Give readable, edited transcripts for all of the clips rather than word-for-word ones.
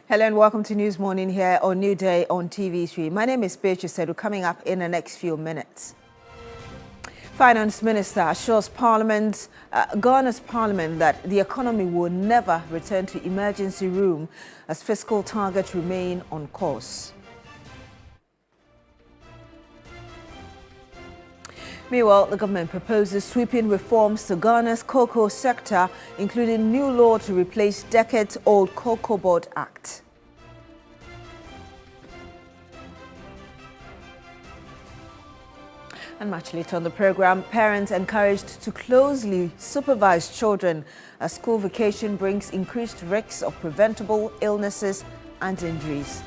Hello and welcome to News Morning here on New Day on TV3. My name is Beatrice Sedu. Coming up in the next few minutes. Finance Minister assures Ghana's Parliament that the economy will never return to emergency room as fiscal targets remain on course. Meanwhile, the government proposes sweeping reforms to Ghana's cocoa sector, including new law to replace decades-old Cocoa Board Act. And much later on the program, parents encouraged to closely supervise children as school vacation brings increased risks of preventable illnesses and injuries.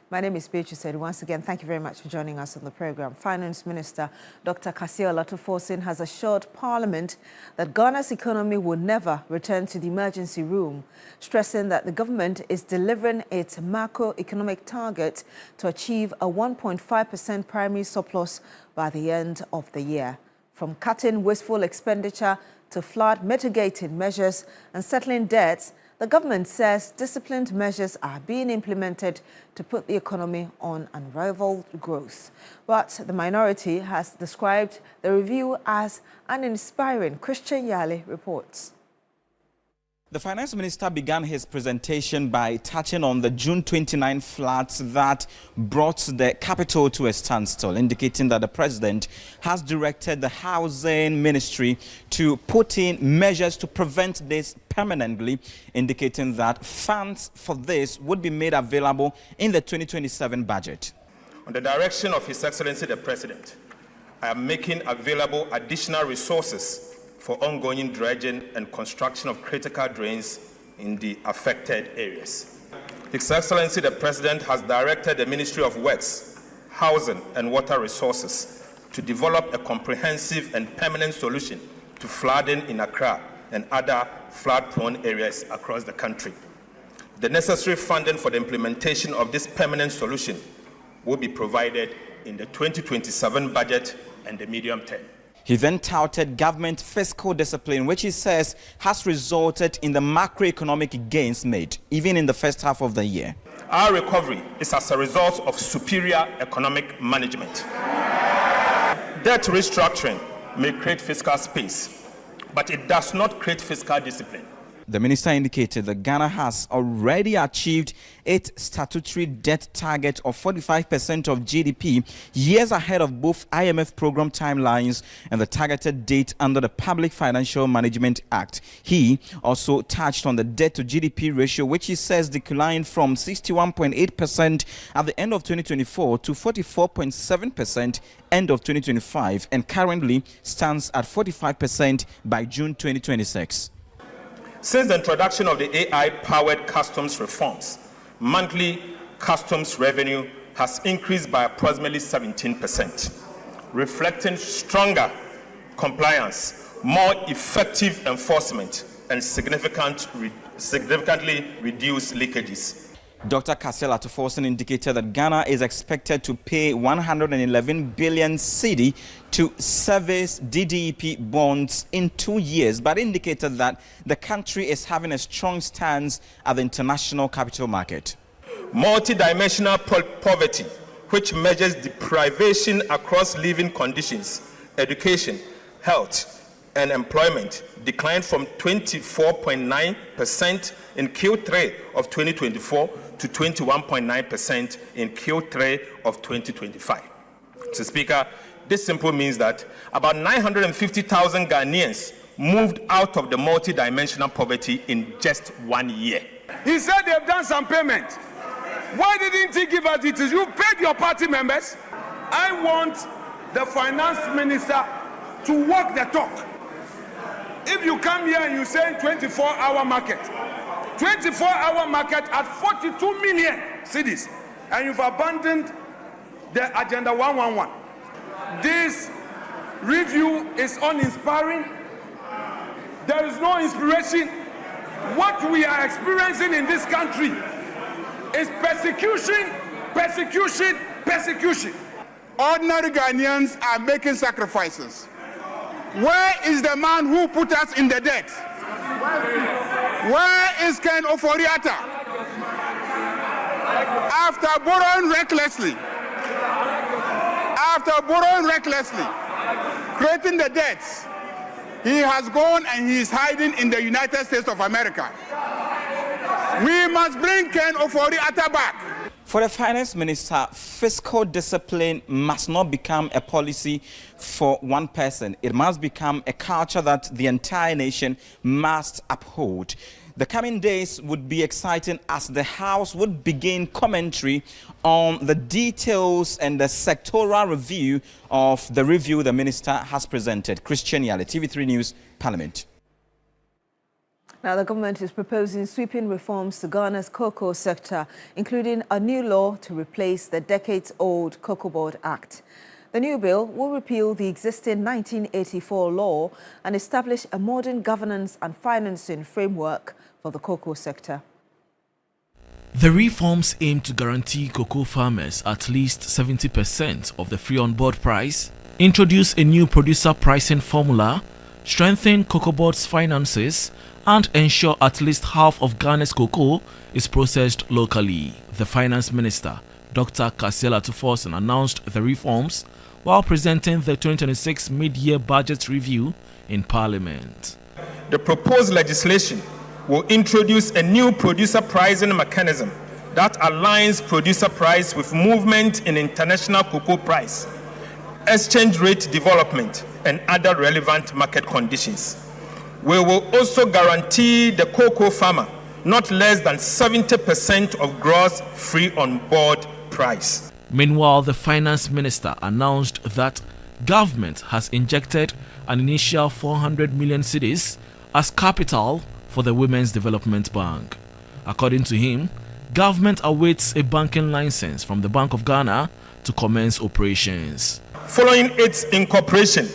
My name is Beatrice Sedu. Once again, thank you very much for joining us on the program. Finance Minister Dr. Kassia Olatoforsin has assured Parliament that Ghana's economy will never return to the emergency room, stressing that the government is delivering its macroeconomic target to achieve a 1.5% primary surplus by the end of the year. From cutting wasteful expenditure to flood mitigating measures and settling debts, the government says disciplined measures are being implemented to put the economy on unrivaled growth. But the minority has described the review as uninspiring. Christian Yale reports. The finance minister began his presentation by touching on the June 29 floods that brought the capital to a standstill, indicating that the president has directed the housing ministry to put in measures to prevent this permanently, indicating that funds for this would be made available in the 2027 budget. On the direction of His Excellency the President, I am making available additional resources for ongoing dredging and construction of critical drains in the affected areas. His Excellency the President has directed the Ministry of Works, Housing and Water Resources to develop a comprehensive and permanent solution to flooding in Accra and other flood-prone areas across the country. The necessary funding for the implementation of this permanent solution will be provided in the 2027 budget and the medium term. He then touted government fiscal discipline, which he says has resulted in the macroeconomic gains made, even in the first half of the year. Our recovery is as a result of superior economic management. Debt restructuring may create fiscal space, but it does not create fiscal discipline. The minister indicated that Ghana has already achieved its statutory debt target of 45% of GDP, years ahead of both IMF program timelines and the targeted date under the Public Financial Management Act. He also touched on the debt to GDP ratio, which he says declined from 61.8% at the end of 2024 to 44.7% end of 2025 and currently stands at 45% by June 2026. Since the introduction of the AI-powered customs reforms, monthly customs revenue has increased by approximately 17%, reflecting stronger compliance, more effective enforcement, and significantly reduced leakages. Dr. Kassia Olatoforsin indicated that Ghana is expected to pay 111 billion cedi to service DDEP bonds in 2 years, but indicated that the country is having a strong stance at the international capital market. Multidimensional poverty, which measures deprivation across living conditions, education, health, and employment, declined from 24.9% in Q3 of 2024 to 21.9% in Q3 of 2025. Mr. Speaker, this simply means that about 950,000 Ghanaians moved out of the multidimensional poverty in just 1 year. He said they've done some payment. Why didn't he give us details? You paid your party members. I want the finance minister to walk the talk. If you come here and you say 24-hour market, 24-hour market at 42 million cedis, and you've abandoned the Agenda 111. This review is uninspiring. There is no inspiration. What we are experiencing in this country is persecution, persecution, persecution. ordinary Ghanaians are making sacrifices. Where is the man who put us in the debt? Where is Ken Ofori-Atta? After borrowing recklessly, creating the debts, he has gone and he is hiding in the United States of America. We must bring Ken Ofori-Atta back. For the finance minister, fiscal discipline must not become a policy for one person. It must become a culture that the entire nation must uphold. The coming days would be exciting as the House would begin commentary on the details and the sectoral review of the review the minister has presented. Christian Yale, TV3 News, Parliament. Now, the government is proposing sweeping reforms to Ghana's cocoa sector, including a new law to replace the decades-old Cocoa Board Act. The new bill will repeal the existing 1984 law and establish a modern governance and financing framework for the cocoa sector. The reforms aim to guarantee cocoa farmers at least 70% of the free on-board price, introduce a new producer pricing formula, strengthen Cocoa Board's finances, and ensure at least half of Ghana's cocoa is processed locally. The Finance Minister, Dr. Kasia Lattuforsen, announced the reforms while presenting the 2026 mid-year budget review in Parliament. The proposed legislation will introduce a new producer pricing mechanism that aligns producer price with movement in international cocoa price, exchange rate development, and other relevant market conditions. We will also guarantee the cocoa farmer not less than 70% of gross free on board price. Meanwhile, the Finance Minister announced that government has injected an initial 400 million cedis as capital for the Women's Development Bank. According to him, government awaits a banking license from the Bank of Ghana to commence operations. Following its incorporation,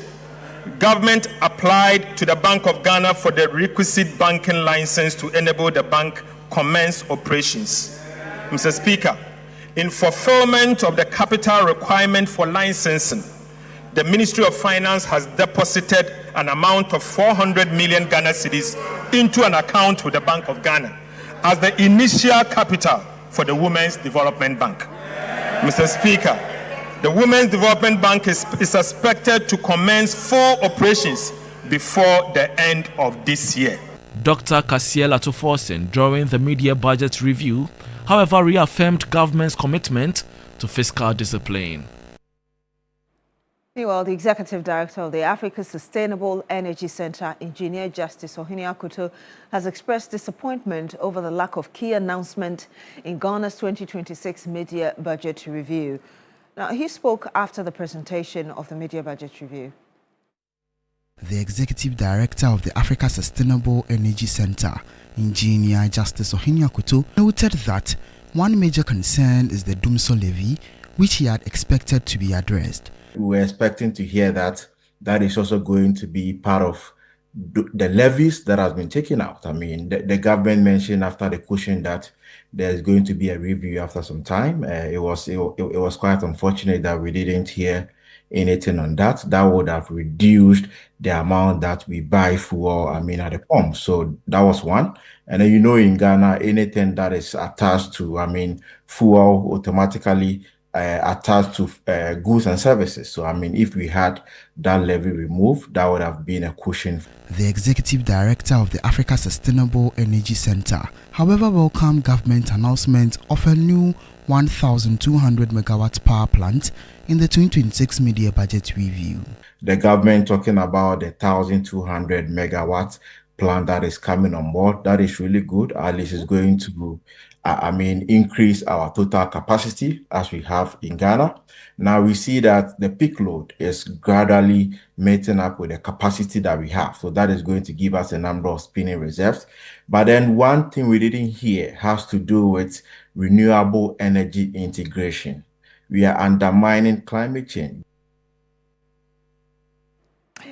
government applied to the Bank of Ghana for the requisite banking license to enable the bank commence operations. Mr. Speaker, in fulfillment of the capital requirement for licensing, the Ministry of Finance has deposited an amount of 400 million Ghana cedis into an account with the Bank of Ghana as the initial capital for the Women's Development Bank. Mr. Speaker, the Women's Development Bank is expected to commence full operations before the end of this year. Dr. Kasia Lattuforsen, during the mid-year budget review, however, reaffirmed government's commitment to fiscal discipline. Meanwhile, the Executive Director of the Africa Sustainable Energy Center, Engineer Justice Ohini Akoto, has expressed disappointment over the lack of key announcement in Ghana's 2026 mid-year budget review. Now, he spoke after the presentation of the mid-year budget review. The Executive Director of the Africa Sustainable Energy Center, Engineer Justice Ohini Akoto, noted that one major concern is the Dumso levy, which he had expected to be addressed. We were expecting to hear that is also going to be part of the levies that has been taken out. I mean, the government mentioned after the question that there's going to be a review after some time. It was quite unfortunate that we didn't hear anything on that. That would have reduced the amount that we buy fuel, at the pump. So that was one. And then, in Ghana, anything that is attached to, fuel automatically attached to goods and services. So, if we had that levy removed, that would have been a cushion. The Executive Director of the Africa Sustainable Energy Center, however, welcomed government announcement of a new 1,200 megawatt power plant in the 2026 mid-year budget review. The government talking about the 1,200 megawatt plant that is coming on board. That is really good. At least it's going to increase our total capacity as we have in Ghana. Now we see that the peak load is gradually meeting up with the capacity that we have. So that is going to give us a number of spinning reserves. But then one thing we didn't hear has to do with renewable energy integration. We are undermining climate change.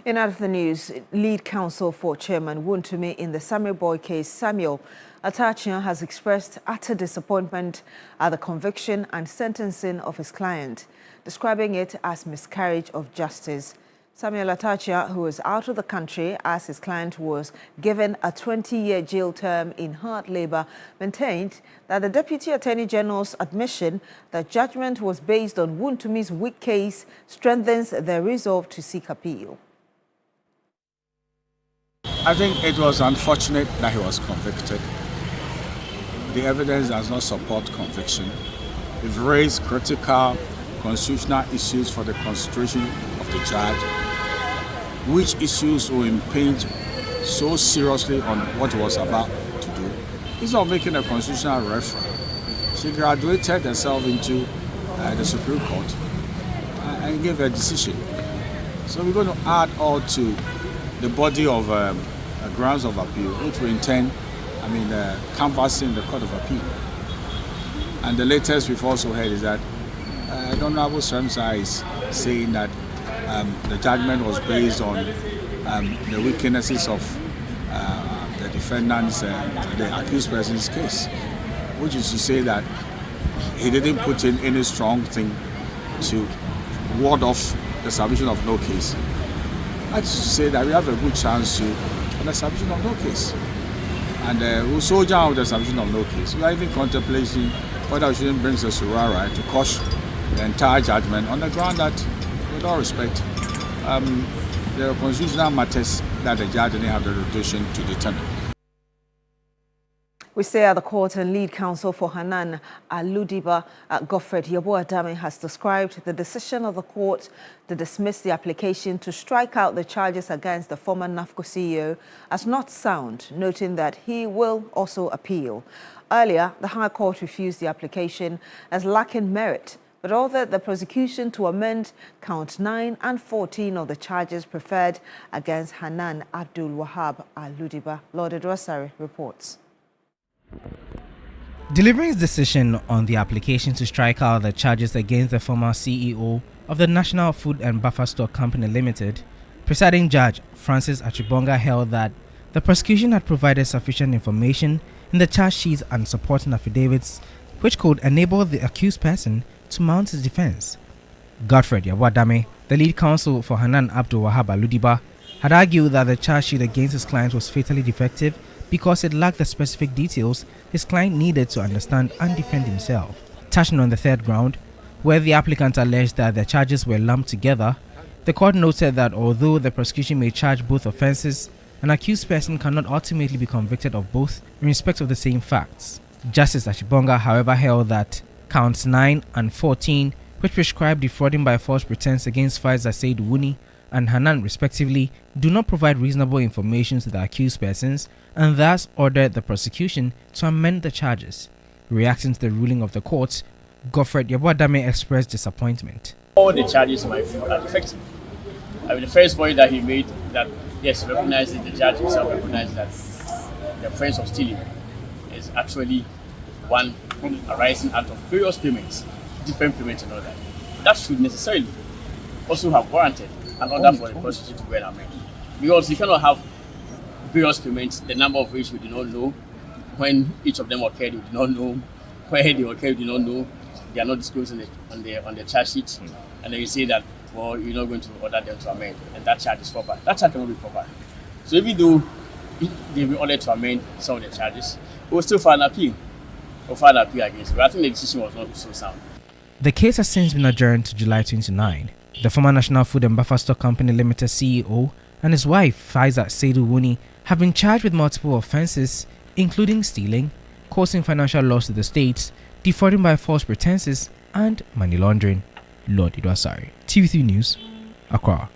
In other news, lead counsel for Chairman Wontumi in the Samuel Boy case, Samuel Atachian, has expressed utter disappointment at the conviction and sentencing of his client, describing it as miscarriage of justice. Samuel Atachian, who was out of the country as his client was given a 20-year jail term in hard labor, maintained that the Deputy Attorney General's admission that judgment was based on Wontumi's weak case strengthens their resolve to seek appeal. I think it was unfortunate that he was convicted. The evidence does not support conviction. It raised critical constitutional issues for the constitution of the judge, which issues will impinge so seriously on what he was about to do. Instead of making a constitutional reference, she graduated herself into the Supreme Court and gave a decision. So we're going to add all to the body of grounds of appeal, which we intend, canvassing the Court of Appeal. And the latest we've also heard is that the Honorable Sremsa is saying that the judgment was based on the weaknesses of the defendant's, the accused person's case, which is to say that he didn't put in any strong thing to ward off the submission of no case. That is to say that we have a good chance to on the submission of no case. And we'll soldier out the submission of no case. We are even contemplating whether we shouldn't bring the Surara to quash the entire judgment on the ground that, with all respect, there are constitutional matters that the judge didn't have the rotation to determine. We stay at the court, and lead counsel for Hanan Aludiba, Godfred Yeboah-Dame, has described the decision of the court to dismiss the application to strike out the charges against the former NAFCO CEO as not sound, noting that he will also appeal. Earlier, the High Court refused the application as lacking merit, but ordered the prosecution to amend count 9 and 14 of the charges preferred against Hanan Abdul Wahab Aludiba. Lord Edwasari reports. Delivering his decision on the application to strike out the charges against the former CEO of the National Food and Buffer Stock Company Limited, presiding judge Francis Achibonga held that the prosecution had provided sufficient information in the charge sheets and supporting affidavits which could enable the accused person to mount his defense. Godfred Yeboah-Dame, the lead counsel for Hanan Abdul Wahab Aludiba, had argued that the charge sheet against his client was fatally defective because it lacked the specific details his client needed to understand and defend himself. Touching on the third ground, where the applicant alleged that the charges were lumped together, the court noted that although the prosecution may charge both offences, an accused person cannot ultimately be convicted of both in respect of the same facts. Justice Achibonga, however, held that counts 9 and 14, which prescribe defrauding by false pretense against Faisal Said Wuni and Hanan respectively, do not provide reasonable information to the accused persons, and thus ordered the prosecution to amend the charges. Reacting to the ruling of the court, Godfred Yeboah-Dame expressed disappointment. All the charges are defective. The first point that he made, that yes, recognizes, the judge himself recognizes that the offense of stealing is actually one arising out of various payments, different payments and all that. That should necessarily also have warranted an order for the prosecution to go and amend. Because you cannot have various payments, the number of which we do not know, when each of them occurred, we do not know, where they occurred, we do not know, they are not disclosed on the charge sheet, and then you say that, well, you're not going to order them to amend, and that charge is proper. That charge cannot be proper. So even though they will order to amend some of the charges, we will still file an appeal, against it. But I think the decision was not so sound. The case has since been adjourned to July 29. The former National Food and Buffer Stock Company Limited CEO and his wife, Faisal Said Wuni, have been charged with multiple offences, including stealing, causing financial loss to the state, defrauding by false pretenses, and money laundering. Lord Idwasari, TV3 News, Accra.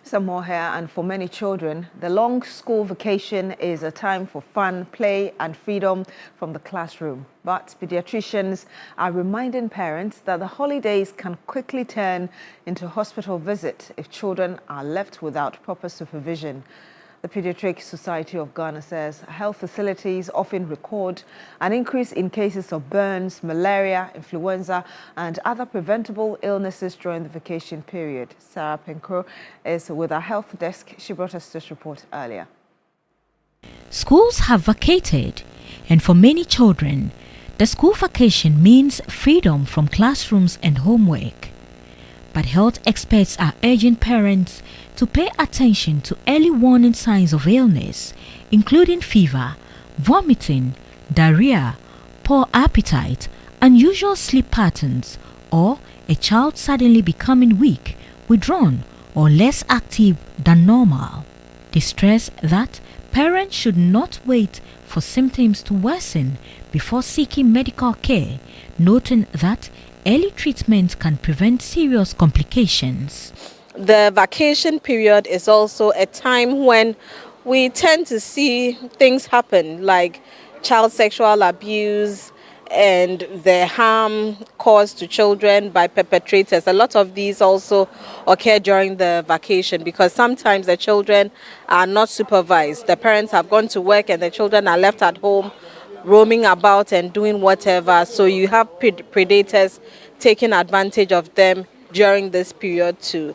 Some more here, and for many children, the long school vacation is a time for fun, play and freedom from the classroom. But pediatricians are reminding parents that the holidays can quickly turn into a hospital visit if children are left without proper supervision. The Pediatric Society of Ghana says health facilities often record an increase in cases of burns, malaria, influenza, and other preventable illnesses during the vacation period. Sarah Penkro is with our health desk. She brought us this report earlier. Schools have vacated, and for many children, the school vacation means freedom from classrooms and homework. But health experts are urging parents to pay attention to early warning signs of illness, including fever, vomiting, diarrhea, poor appetite, unusual sleep patterns, or a child suddenly becoming weak, withdrawn, or less active than normal. They stress that parents should not wait for symptoms to worsen before seeking medical care, noting that early treatment can prevent serious complications. The vacation period is also a time when we tend to see things happen like child sexual abuse and the harm caused to children by perpetrators. A lot of these also occur during the vacation because sometimes the children are not supervised. The parents have gone to work and the children are left at home roaming about and doing whatever. So you have predators taking advantage of them during this period too.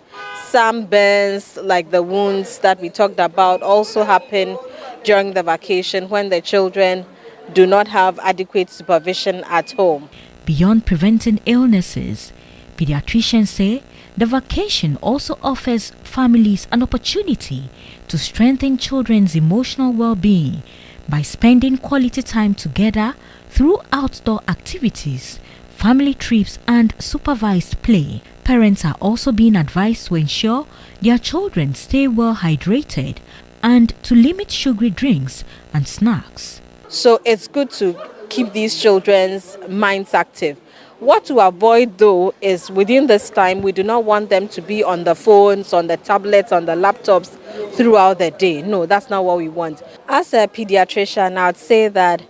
Some burns, like the wounds that we talked about, also happen during the vacation when the children do not have adequate supervision at home. Beyond preventing illnesses, pediatricians say the vacation also offers families an opportunity to strengthen children's emotional well-being by spending quality time together through outdoor activities, family trips, and supervised play. Parents are also being advised to ensure their children stay well hydrated and to limit sugary drinks and snacks. So it's good to keep these children's minds active. What to avoid though is within this time we do not want them to be on the phones, on the tablets, on the laptops throughout the day. No, that's not what we want. As a pediatrician, I'd say that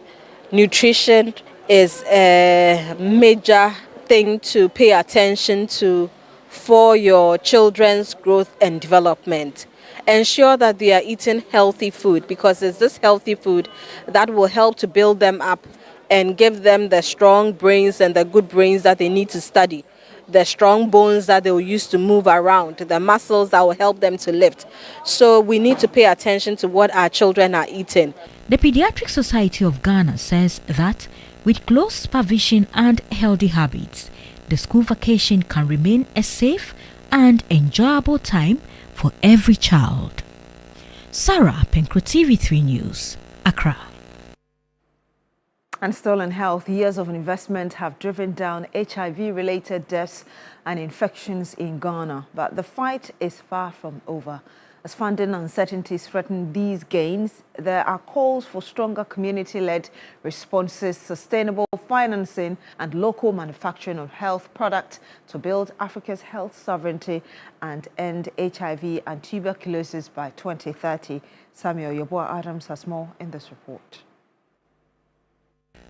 nutrition is a major thing to pay attention to for your children's growth and development. Ensure that they are eating healthy food because it's this healthy food that will help to build them up and give them the strong brains and the good brains that they need to study, the strong bones that they will use to move around, the muscles that will help them to lift. So we need to pay attention to what our children are eating. The Pediatric Society of Ghana says that with close supervision and healthy habits, the school vacation can remain a safe and enjoyable time for every child. Sarah Penkro, TV3 News, Accra. And still in health, years of investment have driven down HIV-related deaths and infections in Ghana. But the fight is far from over. As funding uncertainties threaten these gains, there are calls for stronger community-led responses, sustainable financing, and local manufacturing of health products to build Africa's health sovereignty and end HIV and tuberculosis by 2030. Samuel Yeboah-Adams has more in this report.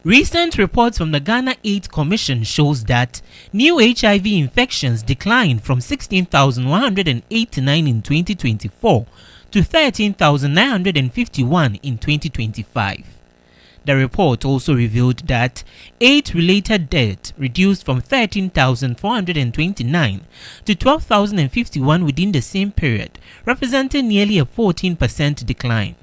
Recent reports from the Ghana AIDS Commission shows that new HIV infections declined from 16,189 in 2024 to 13,951 in 2025. The report also revealed that AIDS-related deaths reduced from 13,429 to 12,051 within the same period, representing nearly a 14% decline.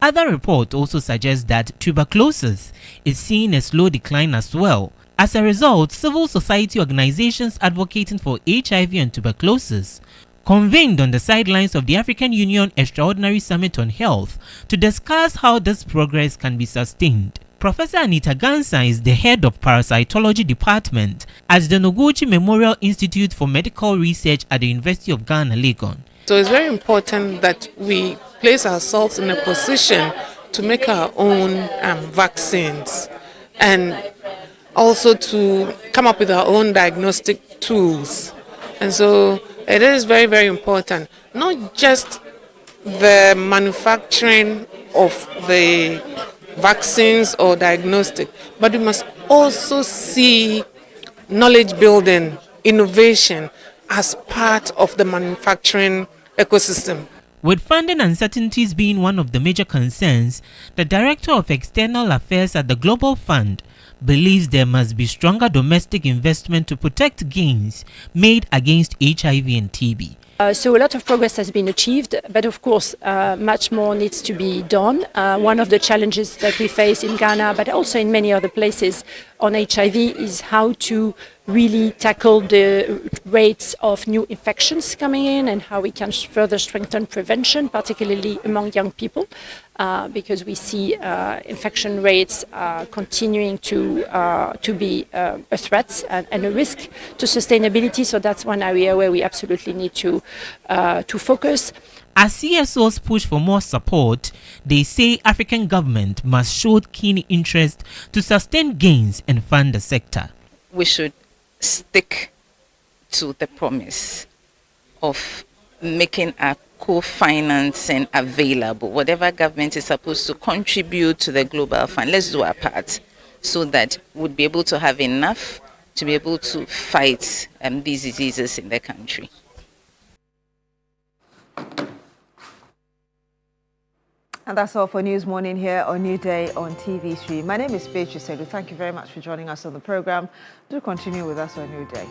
Other reports also suggest that tuberculosis is seeing a slow decline as well. As a result, civil society organizations advocating for HIV and tuberculosis convened on the sidelines of the African Union Extraordinary Summit on Health to discuss how this progress can be sustained. Professor Anita Gansa is the head of Parasitology Department at the Noguchi Memorial Institute for Medical Research at the University of Ghana, Legon. So it's very important that we place ourselves in a position to make our own vaccines and also to come up with our own diagnostic tools. And so it is very, very important, not just the manufacturing of the vaccines or diagnostic, but we must also see knowledge building, innovation as part of the manufacturing ecosystem. With funding uncertainties being one of the major concerns, the Director of External Affairs at the Global Fund believes there must be stronger domestic investment to protect gains made against HIV and TB. So a lot of progress has been achieved, but of course much more needs to be done. One of the challenges that we face in Ghana, but also in many other places on HIV, is how to really tackle the rates of new infections coming in and how we can further strengthen prevention, particularly among young people, because we see infection rates continuing to be a threat and a risk to sustainability. So that's one area where we absolutely need to focus. As CSOs push for more support, they say African government must show keen interest to sustain gains and fund the sector. We should stick to the promise of making our co-financing available. Whatever government is supposed to contribute to the global fund, let's do our part so that we'll be able to have enough to be able to fight these diseases in the country. And that's all for News Morning here on New Day on TV3. My name is Beatrice Sedu. Thank you very much for joining us on the program. Do continue with us on New Day.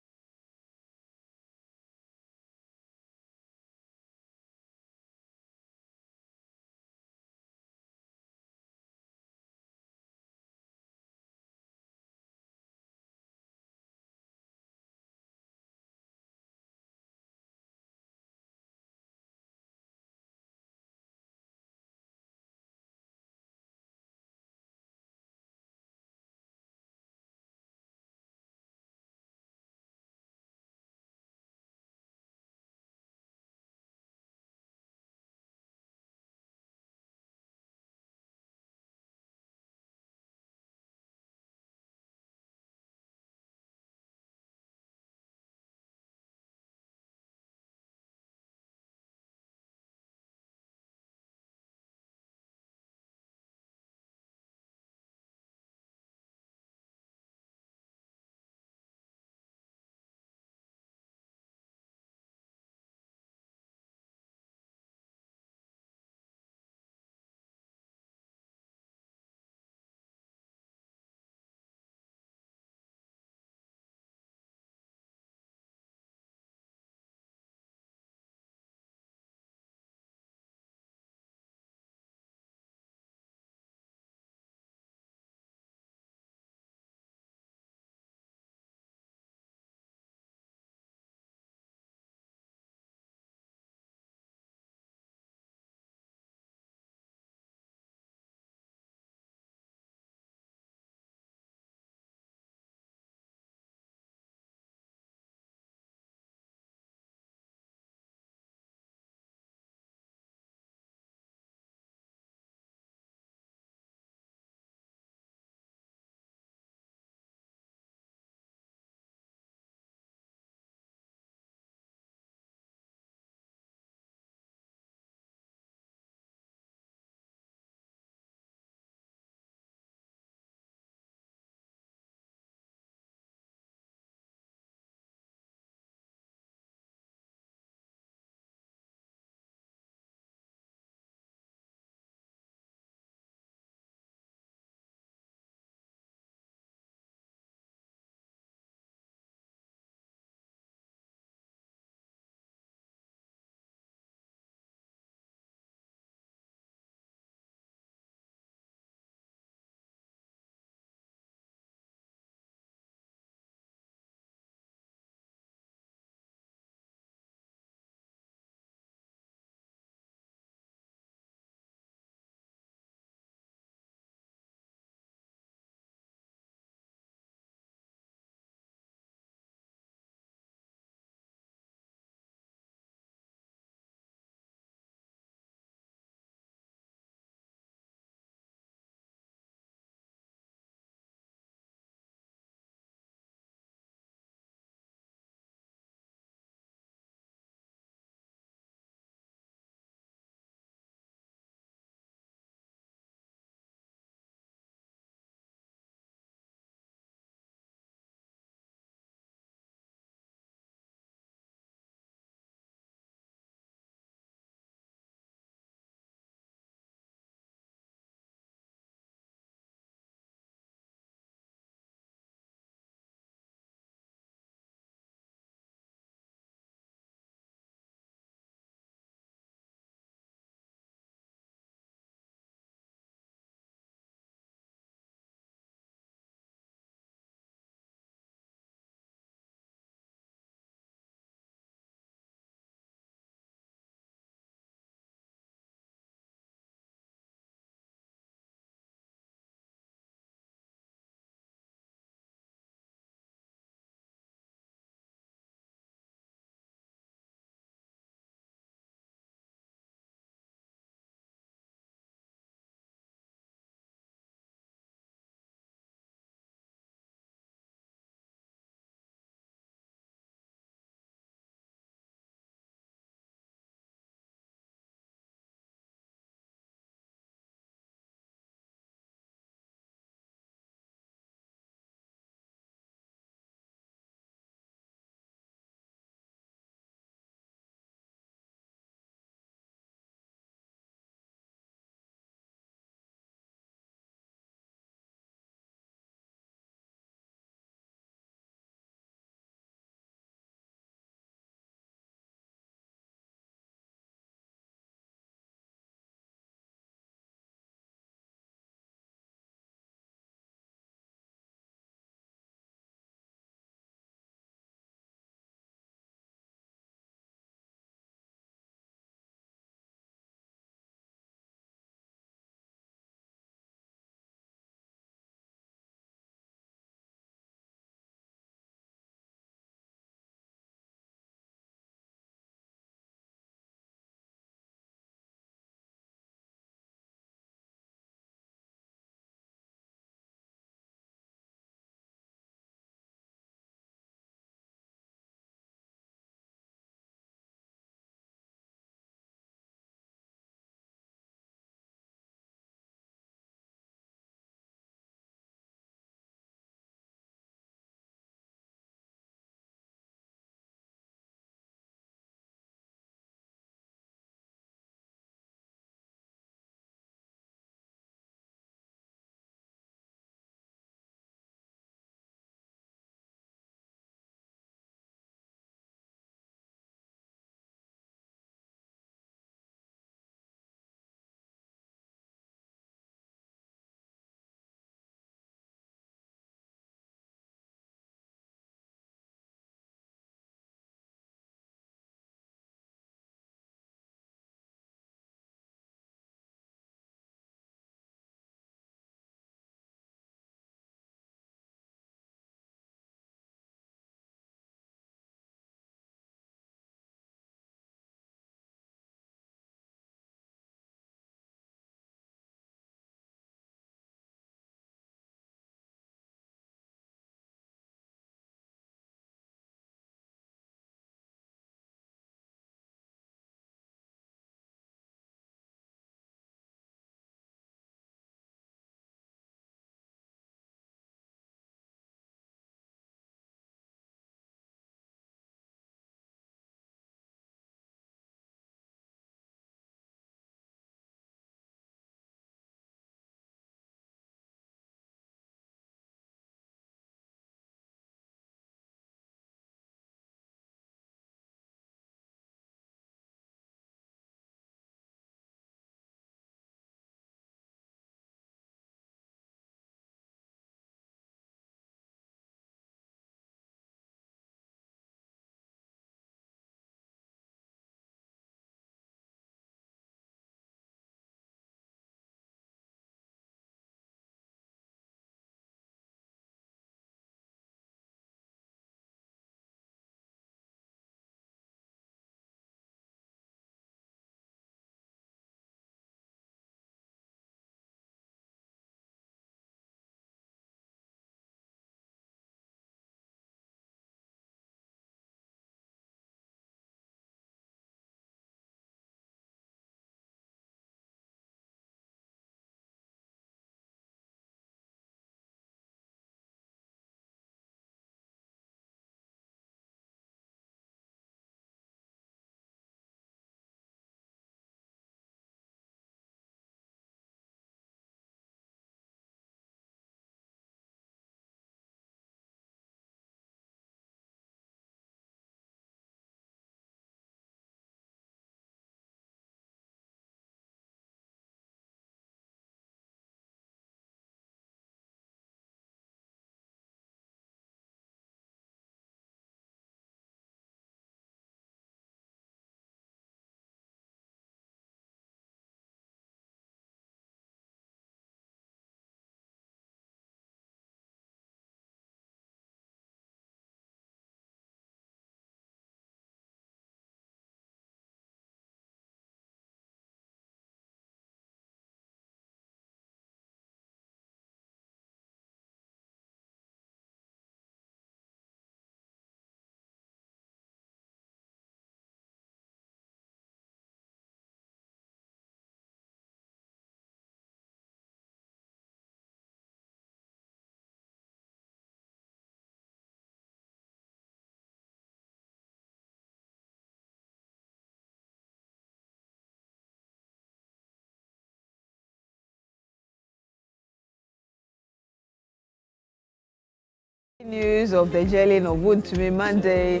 News of the jailing of Wood to me Monday.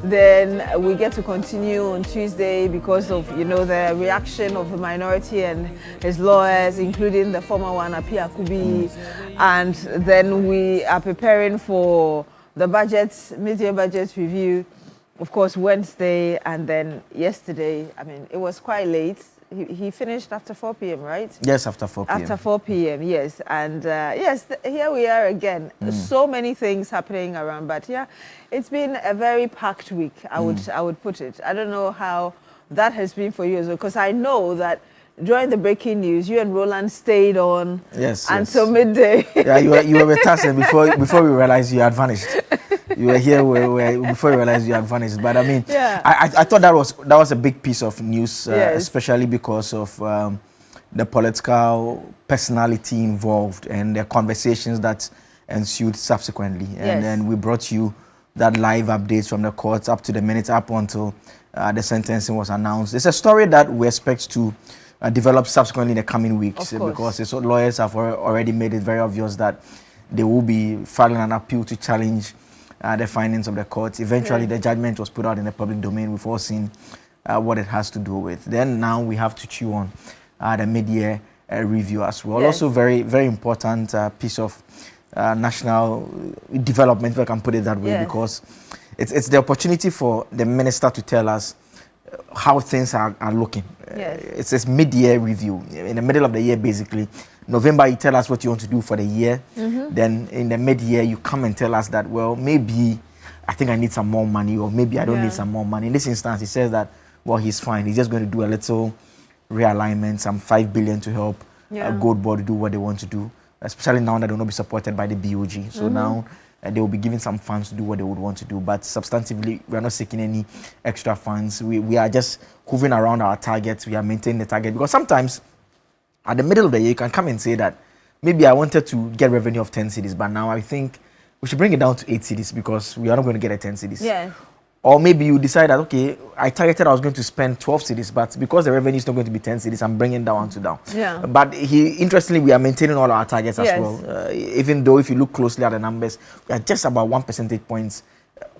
Then we get to continue on Tuesday because of, you know, the reaction of the minority and his lawyers, including the former one, Apia Kubi. And then we are preparing for the mid-year budget review, of course, Wednesday. And then yesterday, I mean, it was quite late. He finished after 4 p.m., right? Yes, after 4 p.m. After 4 p.m., yes. And yes, here we are again. So many things happening around. But yeah, it's been a very packed week, I would put it. I don't know how that has been for you as well, because I know that during the breaking news, you and Roland stayed on until midday. Yeah, you were with us, and before we realized you had vanished. You were here before you realized you had vanished. But I mean, I thought that was a big piece of news, especially because of the political personality involved and the conversations that ensued subsequently. And then we brought you that live updates from the courts up to the minute, up until the sentencing was announced. It's a story that we expect to develop subsequently in the coming weeks, because the lawyers have already made it very obvious that they will be filing an appeal to challenge the findings of the court. Eventually, the judgment was put out in the public domain. We've all seen what it has to do with. Then now we have to chew on the mid-year review as well. Also, very, very important piece of national development, if I can put it that way, because it's the opportunity for the minister to tell us how things are looking. It's this mid-year review. In the middle of the year, basically, November, you tell us what you want to do for the year. Then in the mid-year, you come and tell us that, well, maybe I think I need some more money, or maybe I don't need some more money. In this instance, he says that, well, he's fine. He's just going to do a little realignment, some 5 billion to help Gold Board do what they want to do, especially now that they will not be supported by the BOG. So now they will be given some funds to do what they would want to do. But substantively, we are not seeking any extra funds. We are just hovering around our targets. We are maintaining the target, because sometimes at the middle of the year, you can come and say that maybe I wanted to get revenue of 10 cities, but now I think we should bring it down to 8 cities because we are not going to get a 10 cities. Or maybe you decide that, okay, I targeted I was going to spend 12 cities, but because the revenue is not going to be 10 cities, I'm bringing down to down. But interestingly, we are maintaining all our targets as well. Even though if you look closely at the numbers, we are just about 1 percentage points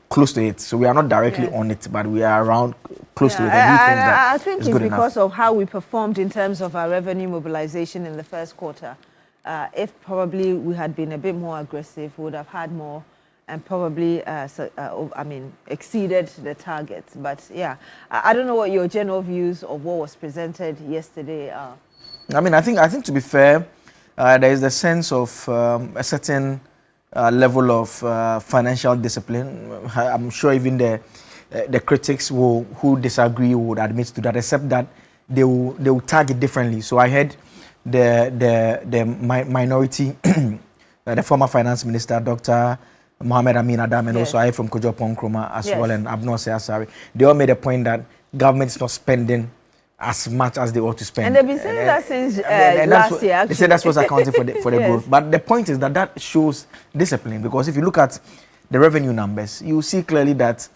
close to it. So we are not directly on it, but we are around close to it. I think it's because of how we performed in terms of our revenue mobilization in the first quarter. If probably we had been a bit more aggressive, we would have had more and probably, exceeded the targets. But yeah, I don't know what your general views of what was presented yesterday are. I mean, I think to be fair, there is the sense of a certain level of financial discipline. I'm sure even the critics who disagree would admit to that, except that they will target differently. So I heard the minority, the former finance minister, Dr. Mohamed Amin Adam, and also I from Kojo Ponkroma as well, and Abnor Seasari. They all made a point that government is not spending as much as they ought to spend. And they've been saying that since last year, actually. They say that's what's accounting for the growth. But the point is that shows discipline, because if you look at the revenue numbers, you see clearly that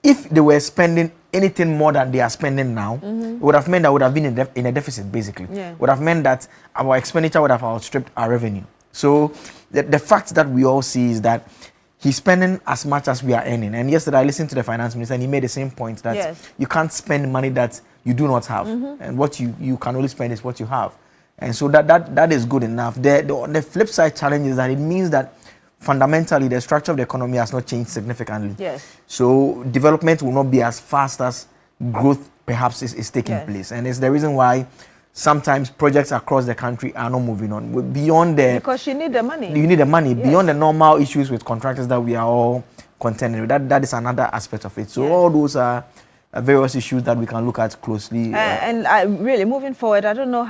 if they were spending anything more than they are spending now, it would have meant that would have been in a deficit, basically. It would have meant that our expenditure would have outstripped our revenue. So the fact that we all see is that he's spending as much as we are earning. And yesterday I listened to the finance minister and he made the same point that you can't spend money that you do not have. And what you can only spend is what you have. And so that is good enough. The flip side challenge is that it means that fundamentally the structure of the economy has not changed significantly. So development will not be as fast as growth perhaps is taking place. And it's the reason why sometimes projects across the country are not moving on. Beyond the... Because you need the money. You need the money. Beyond the normal issues with contractors that we are all contending with. That is another aspect of it. So all those are various issues that we can look at closely. And really, moving forward, I don't know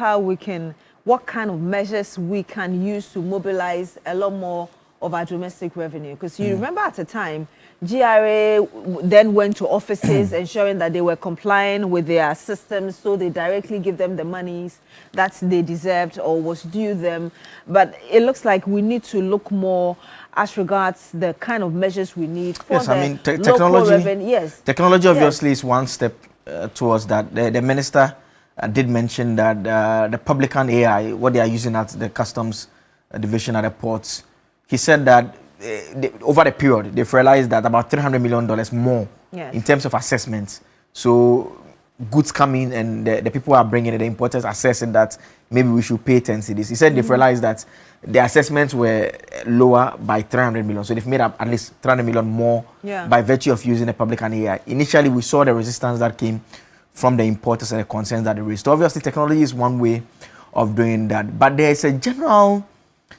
what kind of measures we can use to mobilize a lot more of our domestic revenue. Because you remember at the time, GRA then went to offices ensuring that they were complying with their systems, so they directly give them the monies that they deserved or was due them. But it looks like we need to look more as regards the kind of measures we need for technology. Revenue. Technology obviously is one step towards that. The minister did mention that the publican AI, what they are using at the customs division at the ports, he said that over the period, they've realized that about $300 million more in terms of assessments. So goods come in and the people are bringing it, the importers assessing that maybe we should pay 10 cedis. He said they've realized that the assessments were lower by 300 million. So they've made up at least 300 million more by virtue of using the public and AI. Initially, we saw the resistance that came from the importers and the concerns that they raised. So obviously, technology is one way of doing that. But there is a general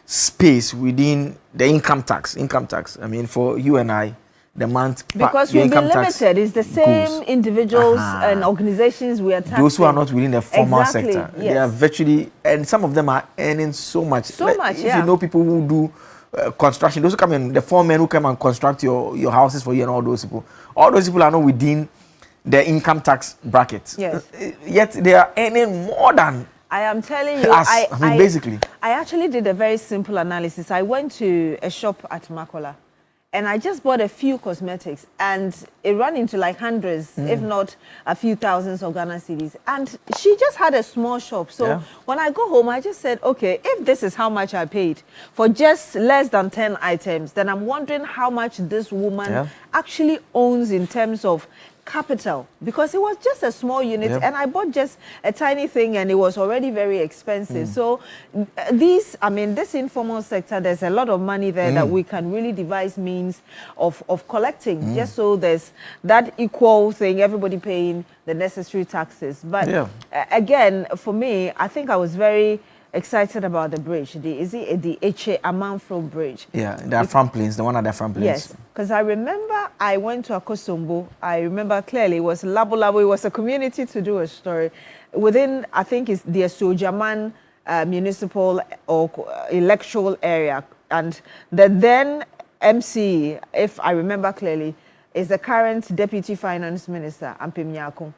space within the income tax. I mean, for you and I, the month because we've been limited. It's the same individuals and organizations we are taxing. Those who are not within the formal sector, they are virtually, and some of them are earning so much. If you know people who do construction, those who come in, the foremen who come and construct your houses for you, and all those people are not within the income tax bracket. Yet they are earning more than. I am telling you, basically. I actually did a very simple analysis. I went to a shop at Makola. And I just bought a few cosmetics, and it ran into like hundreds, if not a few thousands of Ghana cedis. And she just had a small shop. So when I go home, I just said, okay, if this is how much I paid for just less than 10 items, then I'm wondering how much this woman actually owns in terms of capital, because it was just a small unit and I bought just a tiny thing and it was already very expensive. So this informal sector, there's a lot of money there that we can really devise means of collecting, just so there's that equal thing, everybody paying the necessary taxes. But again, for me, I think I was very excited about the bridge. The Eche Amanfro Bridge. Yeah, the Afram Plains, the one at the Afram Plains. Yes, because I remember I went to Akosombo. I remember clearly it was Labo Labo. It was a community to do a story within, I think it's the Sojaman municipal or electoral area. And the then MC, if I remember clearly, is the current Deputy Finance Minister, Ampem Nyako.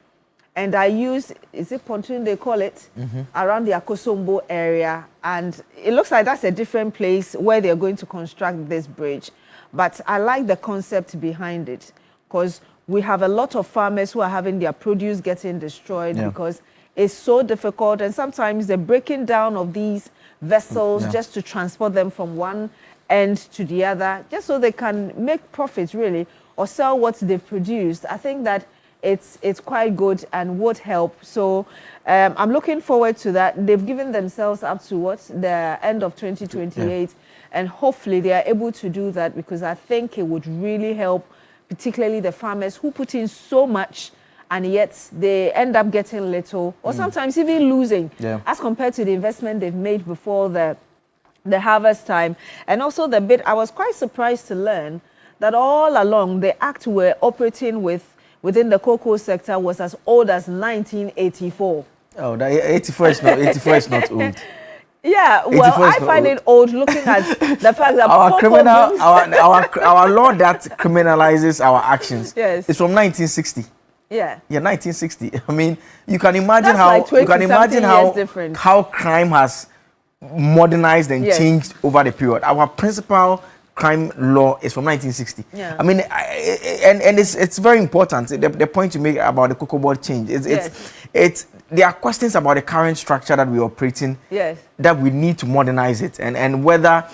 And I used, is it pontoon they call it, around the Akosombo area. And it looks like that's a different place where they're going to construct this bridge. But I like the concept behind it, because we have a lot of farmers who are having their produce getting destroyed because it's so difficult. And sometimes the breaking down of these vessels just to transport them from one end to the other, just so they can make profits really, or sell what they've produced. I think that it's quite good and would help. So I'm looking forward to that. They've given themselves up to the end of 2028, and hopefully they are able to do that, because I think it would really help, particularly the farmers who put in so much and yet they end up getting little, or sometimes even losing as compared to the investment they've made before the harvest time. And also the bit, I was quite surprised to learn that all along the act we're operating within the cocoa sector was as old as 1984. Oh, 84 is not old. Yeah, well, I find it old looking at the fact that our law that criminalizes our actions is from 1960. Yeah, 1960. I mean, you can imagine how crime has modernized and changed over the period. Our principal crime law is from 1960. I mean, and it's very important. The point you make about the cocoa board change there are questions about the current structure that we operate in that we need to modernize it, and whether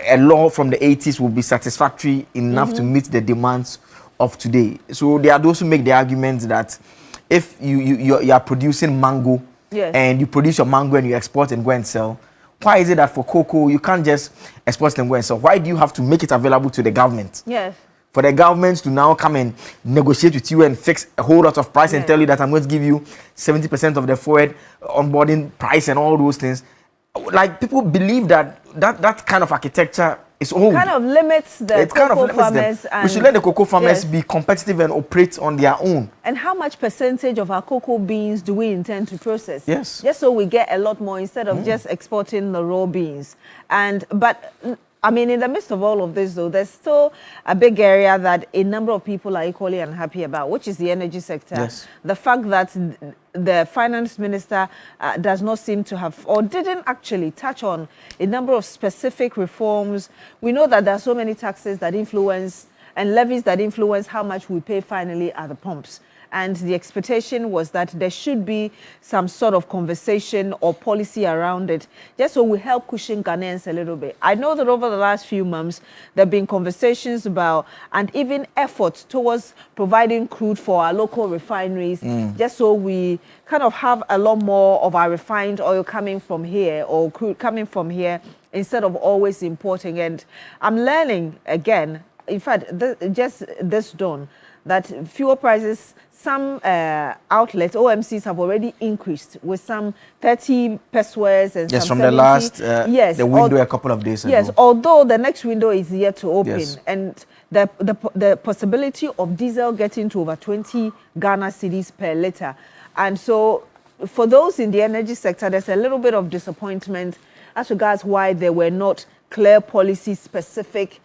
a law from the 80s will be satisfactory enough to meet the demands of today. So there are those who make the argument that if you are producing mango and you produce your mango and you export and go and sell, why is it that for cocoa you can't just export and go and sell? Why do you have to make it available to the government? Yes. For the government to now come and negotiate with you and fix a whole lot of price and tell you that I'm going to give you 70% of the forward onboarding price and all those things. Like, people believe that kind of architecture is old. Kind of limits the cocoa farmers. We should let the cocoa farmers be competitive and operate on their own. And how much percentage of our cocoa beans do we intend to process? Yes. Just so we get a lot more instead of just exporting the raw beans. But I mean, in the midst of all of this, though, there's still a big area that a number of people are equally unhappy about, which is the energy sector. Yes. The fact that the finance minister does not seem to have, or didn't actually touch on a number of specific reforms. We know that there are so many taxes that influence and levies that influence how much we pay finally at the pumps. And the expectation was that there should be some sort of conversation or policy around it, just so we help cushion Ghanaians a little bit. I know that over the last few months, there have been conversations about and even efforts towards providing crude for our local refineries, just so we kind of have a lot more of our refined oil coming from here or crude coming from here instead of always importing. And I'm learning again, in fact, just this dawn, that fuel prices, some outlets, OMCs have already increased with some 30 pesos and yes, some from 70. The last the window a couple of days ago. Yes, although the next window is yet to open. Yes. And the possibility of diesel getting to over 20 Ghana cedis per liter. And so for those in the energy sector, there's a little bit of disappointment as regards why there were not clear policy specific,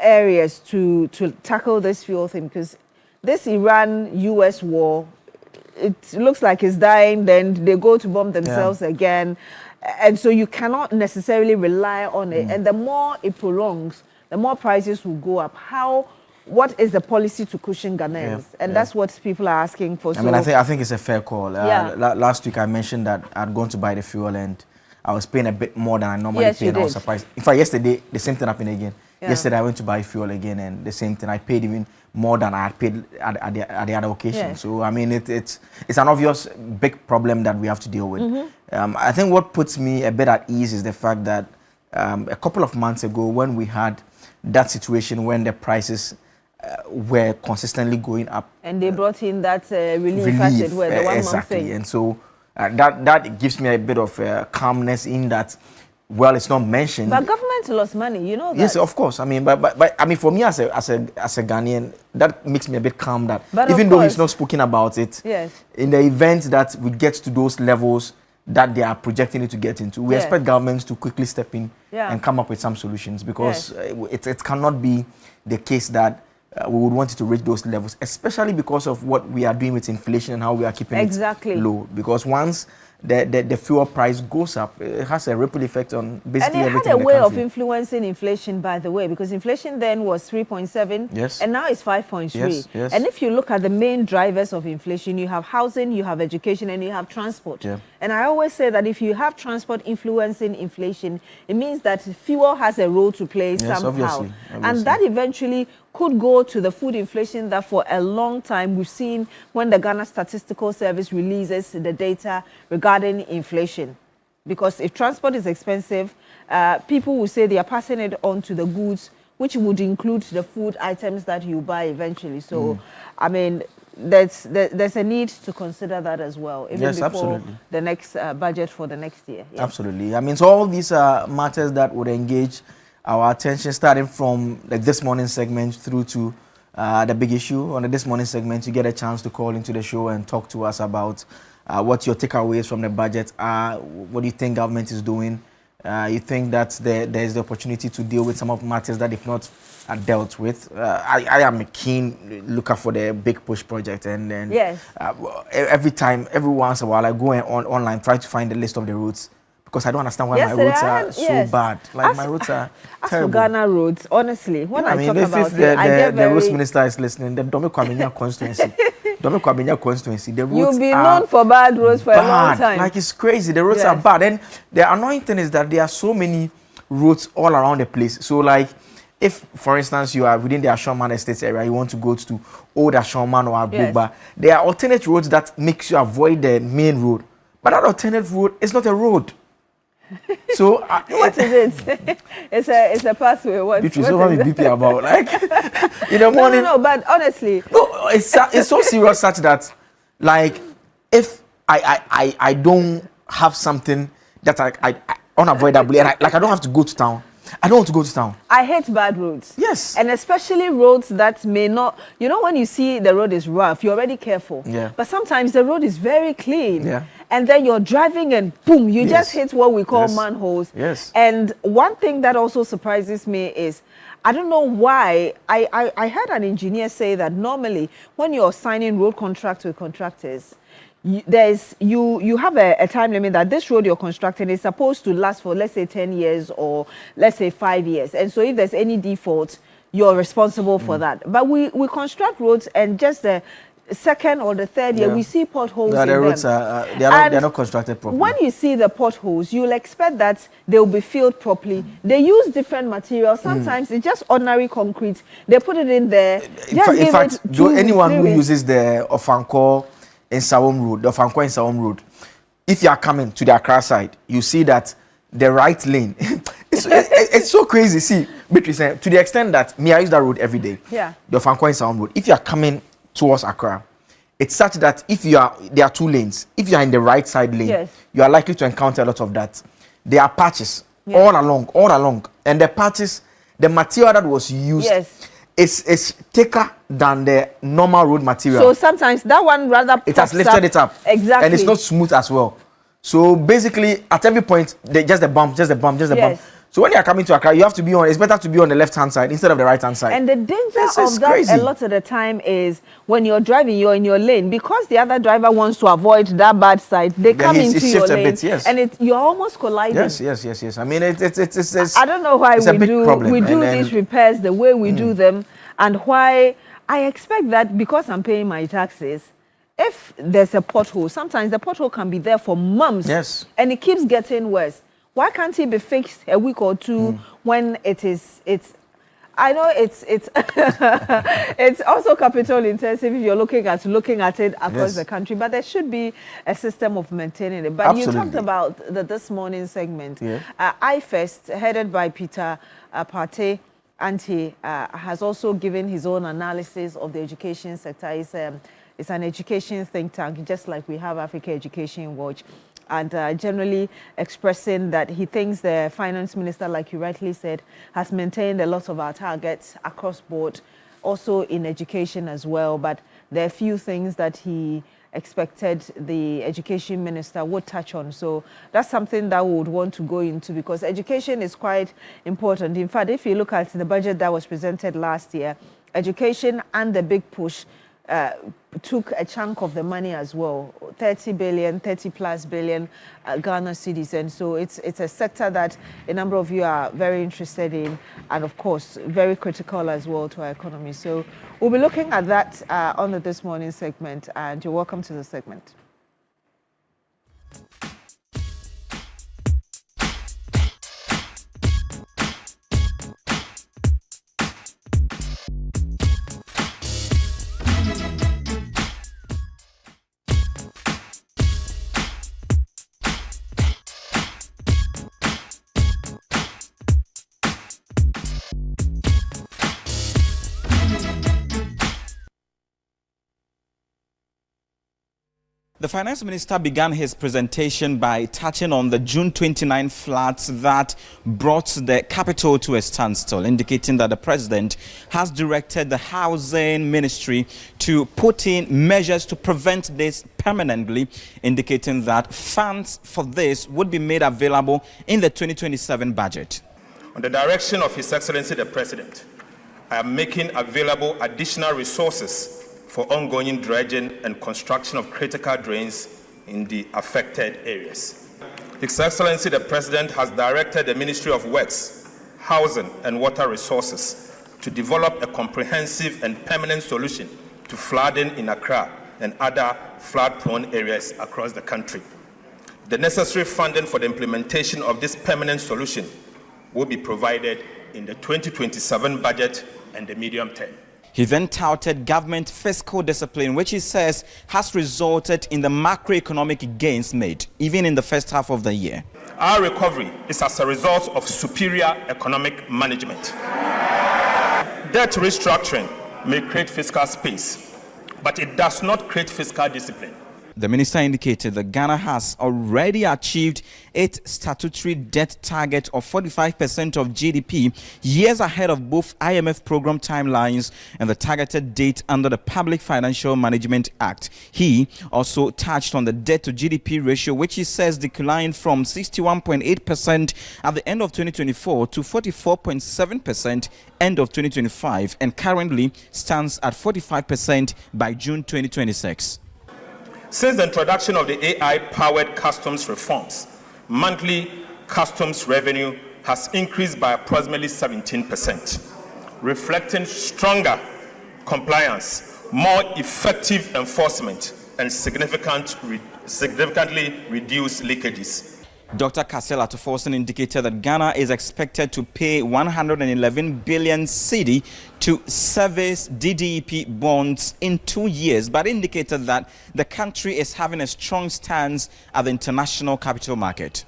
areas to tackle this fuel thing, because this Iran-US war, it looks like it's dying, then they go to bomb themselves again. And so you cannot necessarily rely on it. And the more it prolongs, the more prices will go up. What is the policy to cushion Ghanaians? And that's what people are asking for. I mean, I think it's a fair call. Last week I mentioned that I'd gone to buy the fuel and I was paying a bit more than I normally pay, and I was surprised. In fact, yesterday, the same thing happened again. Yesterday, I went to buy fuel again, and the same thing. I paid even more than I had paid at the other occasion. So, I mean, it's an obvious big problem that we have to deal with. I think what puts me a bit at ease is the fact that a couple of months ago, when we had that situation when the prices were consistently going up. And they brought in that relief acid, where the 1 month thing. And so that gives me a bit of calmness in that. Well, it's not mentioned. But government lost money, you know that. Yes, of course. I mean, but I mean, for me as a Ghanaian, that makes me a bit calm. That but even though he's not speaking about it, in the event that we get to those levels that they are projecting it to get into, we expect governments to quickly step in and come up with some solutions, because it cannot be the case that we would want it to reach those levels, especially because of what we are doing with inflation and how we are keeping it low. Because once the fuel price goes up, it has a ripple effect on basically everything in the country. And it had a way of influencing inflation, by the way, because inflation then was 3.7, and now it's 5.3. Yes. And if you look at the main drivers of inflation, you have housing, you have education, and you have transport. And I always say that if you have transport influencing inflation, it means that fuel has a role to play somehow. Obviously. And that eventually could go to the food inflation that for a long time we've seen when the Ghana Statistical Service releases the data regarding inflation. Because if transport is expensive, people will say they are passing it on to the goods, which would include the food items that you buy eventually. So, I mean, there's a need to consider that as well, even before the next budget for the next year. Absolutely. I mean, so all these are matters that would engage our attention, starting from this morning segment through to the big issue. On this morning segment, you get a chance to call into the show and talk to us about what your takeaways from the budget are. What do you think government is doing? You think that there is the opportunity to deal with some of the matters that, if not, are dealt with? I am a keen looker for the big push project, and then every once in a while, I go online, try to find the list of the routes, because I don't understand why my roads are so bad. Like, my roads are terrible. For Ghana roads, honestly, when I talk about it, I get the roads minister is listening, the Dome Kwabenya constituency, the roads you'll be known for bad roads for a long time. Like, it's crazy. The roads are bad. And the annoying thing is that there are so many roads all around the place. So, like, if, for instance, you are within the Ashoman Estates area, you want to go to Old Ashoman or Abuba, there are alternate roads that makes you avoid the main road. But that alternate road is not a road. So what is it? It's a pathway. What is so it? BP about, like, in the morning? No, but honestly, it's so serious such that, like, if I don't have something that I unavoidably, and I don't have to go to town. I don't want to go to town. I hate bad roads. Yes. And especially roads that may not, when you see the road is rough, you're already careful. But sometimes the road is very clean. And then you're driving and boom, you just hit what we call manholes. And one thing that also surprises me is, I don't know why, I heard an engineer say that normally when you're signing road contracts with contractors, you have a time limit that this road you're constructing is supposed to last for, let's say, 10 years or let's say 5 years. And so if there's any default, you're responsible for that. But we construct roads, and just the second or the third year, we see potholes the in roads them. they're not constructed properly. When you see the potholes, you'll expect that they'll be filled properly. They use different materials. Sometimes it's just ordinary concrete. They put it in there. In fact, anyone who uses the Ofanko in Sawom Road, if you are coming to the Accra side, you see that the right lane, it's so crazy. See, Beatrice, to the extent that I use that road every day. Yeah. The Ofanko in Sawom Road. If you are coming towards Accra, it's such that there are two lanes. If you are in the right side lane, you are likely to encounter a lot of that. There are patches all along, and the patches, the material that was used is thicker than the normal road material. So sometimes that one rather it has lifted it up. Exactly. And it's not smooth as well. So basically, at every point, just a bump. So when you are coming to Accra, you have to be on. It's better to be on the left-hand side instead of the right-hand side. And the danger of that a lot of the time is when you're driving, you're in your lane, because the other driver wants to avoid that bad side. They come into your lane, and you're almost colliding. Yes. I mean, it's I don't know why we do these repairs the way we do them, and why I expect that because I'm paying my taxes. If there's a pothole, sometimes the pothole can be there for months, and it keeps getting worse. Why can't it be fixed a week or two when I know it's it's also capital intensive if you're looking at it across the country, but there should be a system of maintaining it. But Absolutely. you talked about this morning segment. iFirst, headed by Peter Partey, Anti, has also given his own analysis of the education sector. It's an education think tank, just like we have Africa Education Watch, and generally expressing that he thinks the finance minister, like you rightly said, has maintained a lot of our targets across board, also in education as well. But there are a few things that he expected the education minister would touch on. So that's something that we would want to go into, because education is quite important. In fact, if you look at the budget that was presented last year, education and the big push took a chunk of the money as well, 30 plus billion Ghana cedis. And so it's a sector that a number of you are very interested in, and of course very critical as well to our economy. So we'll be looking at that on this morning's segment, and you're welcome to the segment. The finance minister began his presentation by touching on the June 29 floods that brought the capital to a standstill, indicating that the president has directed the housing ministry to put in measures to prevent this permanently, indicating that funds for this would be made available in the 2027 budget. On the direction of His Excellency the President, I am making available additional resources for ongoing dredging and construction of critical drains in the affected areas. His Excellency the President has directed the Ministry of Works, Housing and Water Resources to develop a comprehensive and permanent solution to flooding in Accra and other flood-prone areas across the country. The necessary funding for the implementation of this permanent solution will be provided in the 2027 budget and the medium term. He then touted government fiscal discipline, which he says has resulted in the macroeconomic gains made, even in the first half of the year. Our recovery is as a result of superior economic management. Debt restructuring may create fiscal space, but it does not create fiscal discipline. The minister indicated that Ghana has already achieved its statutory debt target of 45% of GDP, years ahead of both IMF program timelines and the targeted date under the Public Financial Management Act. He also touched on the debt to GDP ratio, which he says declined from 61.8% at the end of 2024 to 44.7% end of 2025, and currently stands at 45% by June 2026. Since the introduction of the AI-powered customs reforms, monthly customs revenue has increased by approximately 17%, reflecting stronger compliance, more effective enforcement, and significantly reduce leakages. Dr. Kasiel Atuforsen indicated that Ghana is expected to pay 111 billion cedi to service DDEP bonds in 2 years, but indicated that the country is having a strong stance at the international capital market.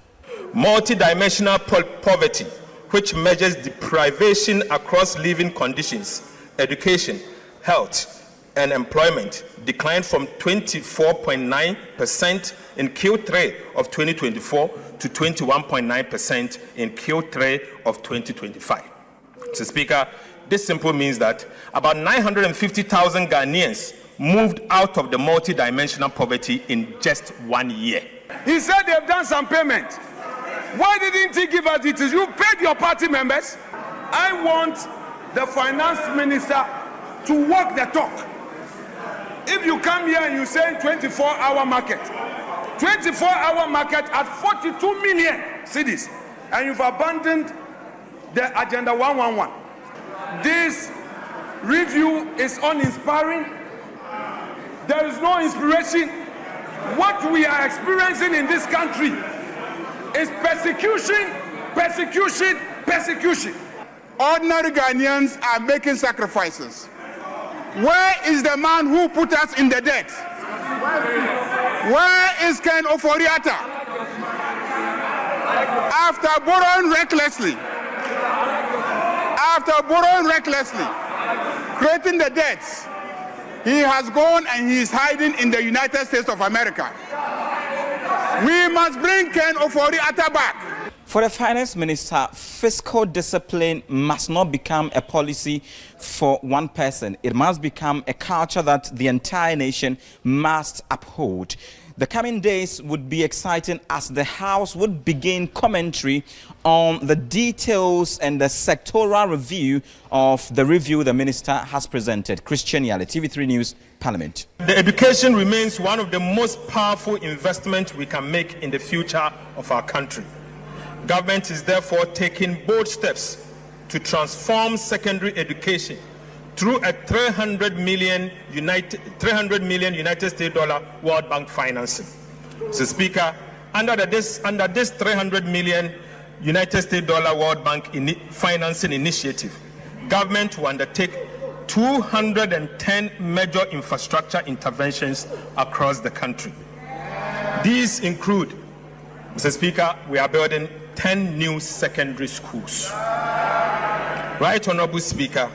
Multidimensional poverty, which measures deprivation across living conditions, education, health, and employment, declined from 24.9% in Q3 of 2024 to 21.9% in Q3 of 2025. Mr. Speaker, this simply means that about 950,000 Ghanaians moved out of the multidimensional poverty in just 1 year. He said they've done some payment. Why didn't he give us details? You paid your party members. I want the finance minister to walk the talk. If you come here and you say 24-hour market, 24-hour market at 42 million cedis, and you've abandoned the Agenda 111. This review is uninspiring. There is no inspiration. What we are experiencing in this country is persecution, persecution, persecution. Ordinary Ghanaians are making sacrifices. Where is the man who put us in the debt? Where is Ken Oforiatta? After borrowing recklessly, creating the debts, he has gone and he is hiding in the United States of America. We must bring Ken Oforiatta back. For the finance minister, fiscal discipline must not become a policy for one person. It must become a culture that the entire nation must uphold. The coming days would be exciting as the House would begin commentary on the details and the sectoral review of the review the minister has presented. Christian Yale, TV3 News, Parliament. The education remains one of the most powerful investments we can make in the future of our country. Government is therefore taking bold steps to transform secondary education through a $300 million United States dollar World Bank financing. Mr. Speaker, under this $300 million United States dollar World Bank financing initiative, government will undertake 210 major infrastructure interventions across the country. These include, Mr. Speaker, we are building 10 new secondary schools. Right, Honorable Speaker,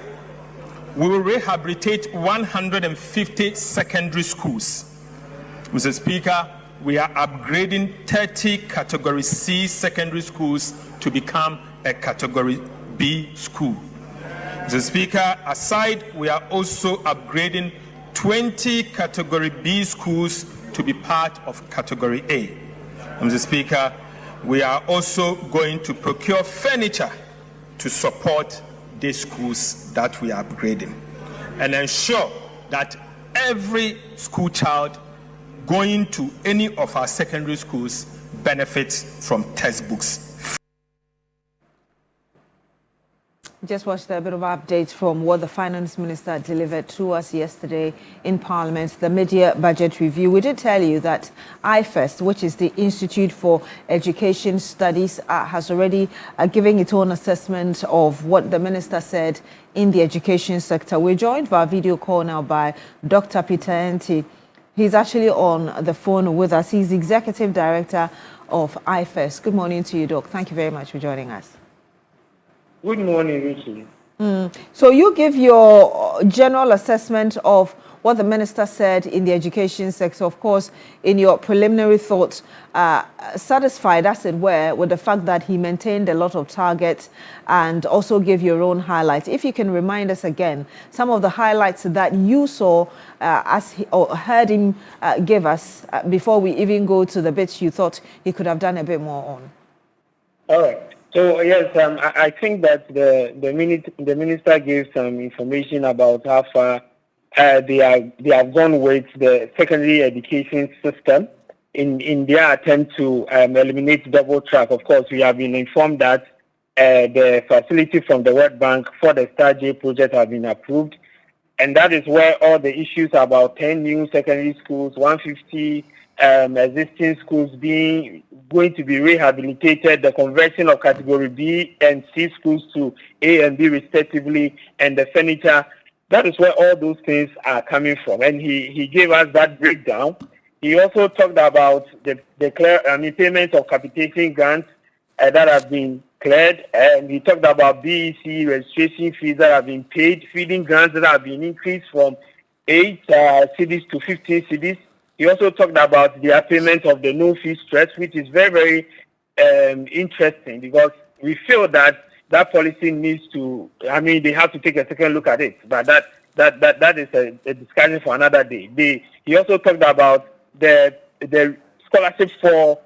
we will rehabilitate 150 secondary schools. Mr. Speaker, we are upgrading 30 Category C secondary schools to become a Category B school. Mr. Speaker, aside, we are also upgrading 20 Category B schools to be part of Category A. Mr. Speaker, we are also going to procure furniture to support these schools that we are upgrading and ensure that every school child going to any of our secondary schools benefits from textbooks. Just watched a bit of updates from what the finance minister delivered to us yesterday in Parliament, the mid-year budget review. We did tell you that IFEST, which is the Institute for Education Studies, has already given its own assessment of what the minister said in the education sector. We're joined via video call now by Dr. Peter Enti. He's actually on the phone with us. He's the Executive Director of IFEST. Good morning to you, Doc. Thank you very much for joining us. Good morning, Ricky. So you give your general assessment of what the minister said in the education sector, of course, in your preliminary thoughts, satisfied, as it were, with the fact that he maintained a lot of targets and also gave your own highlights. If you can remind us again, some of the highlights that you saw or heard him give us before we even go to the bits you thought he could have done a bit more on. All right. So yes, I think that the minister gave some information about how far they have gone with the secondary education system in their attempt to eliminate double track. Of course, we have been informed that the facility from the World Bank for the Star J project have been approved, And that is where all the issues about 10 new secondary schools, 150 existing schools going to be rehabilitated, the conversion of category B and C schools to A and B respectively, and the furniture. That is where all those things are coming from. And he gave us that breakdown. He also talked about the payment of capitation grants that have been cleared, and he talked about BEC registration fees that have been paid, feeding grants that have been increased from 8 cities to 15 cities. He also talked about the payment of the no-fee stress, which is very, very interesting, because we feel that policy needs to, they have to take a second look at it, but that is a discussion for another day. He also talked about the scholarship for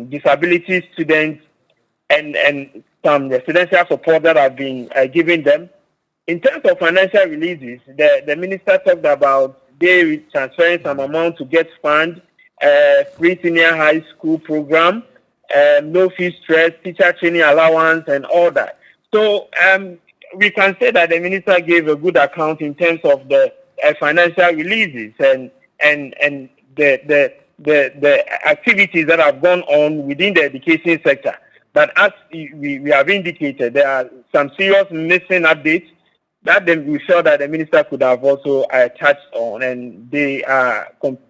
disability students and some residential support that have been given them. In terms of financial releases, the minister talked about they transferring some amount to get fund, free senior high school program, no fee stress, teacher training allowance, and all that. So we can say that the minister gave a good account in terms of the financial releases and the activities that have gone on within the education sector. But as we have indicated, there are some serious missing updates that we felt that the minister could have also touched on, and they are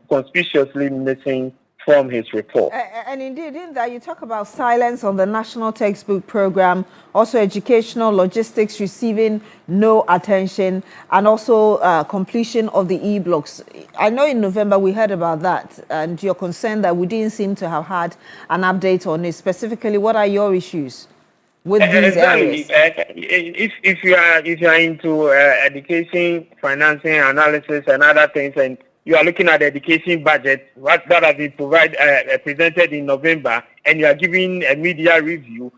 conspicuously missing from his report. And indeed, in that you talk about silence on the national textbook program, also educational logistics receiving no attention, and also completion of the e-blocks. I know in November we heard about that, and you're concerned that we didn't seem to have had an update on it. Specifically, what are your issues with these areas? If you are into education, financing, analysis, and other things, and you are looking at the education budget, what that has been presented in November, and you are giving a media review,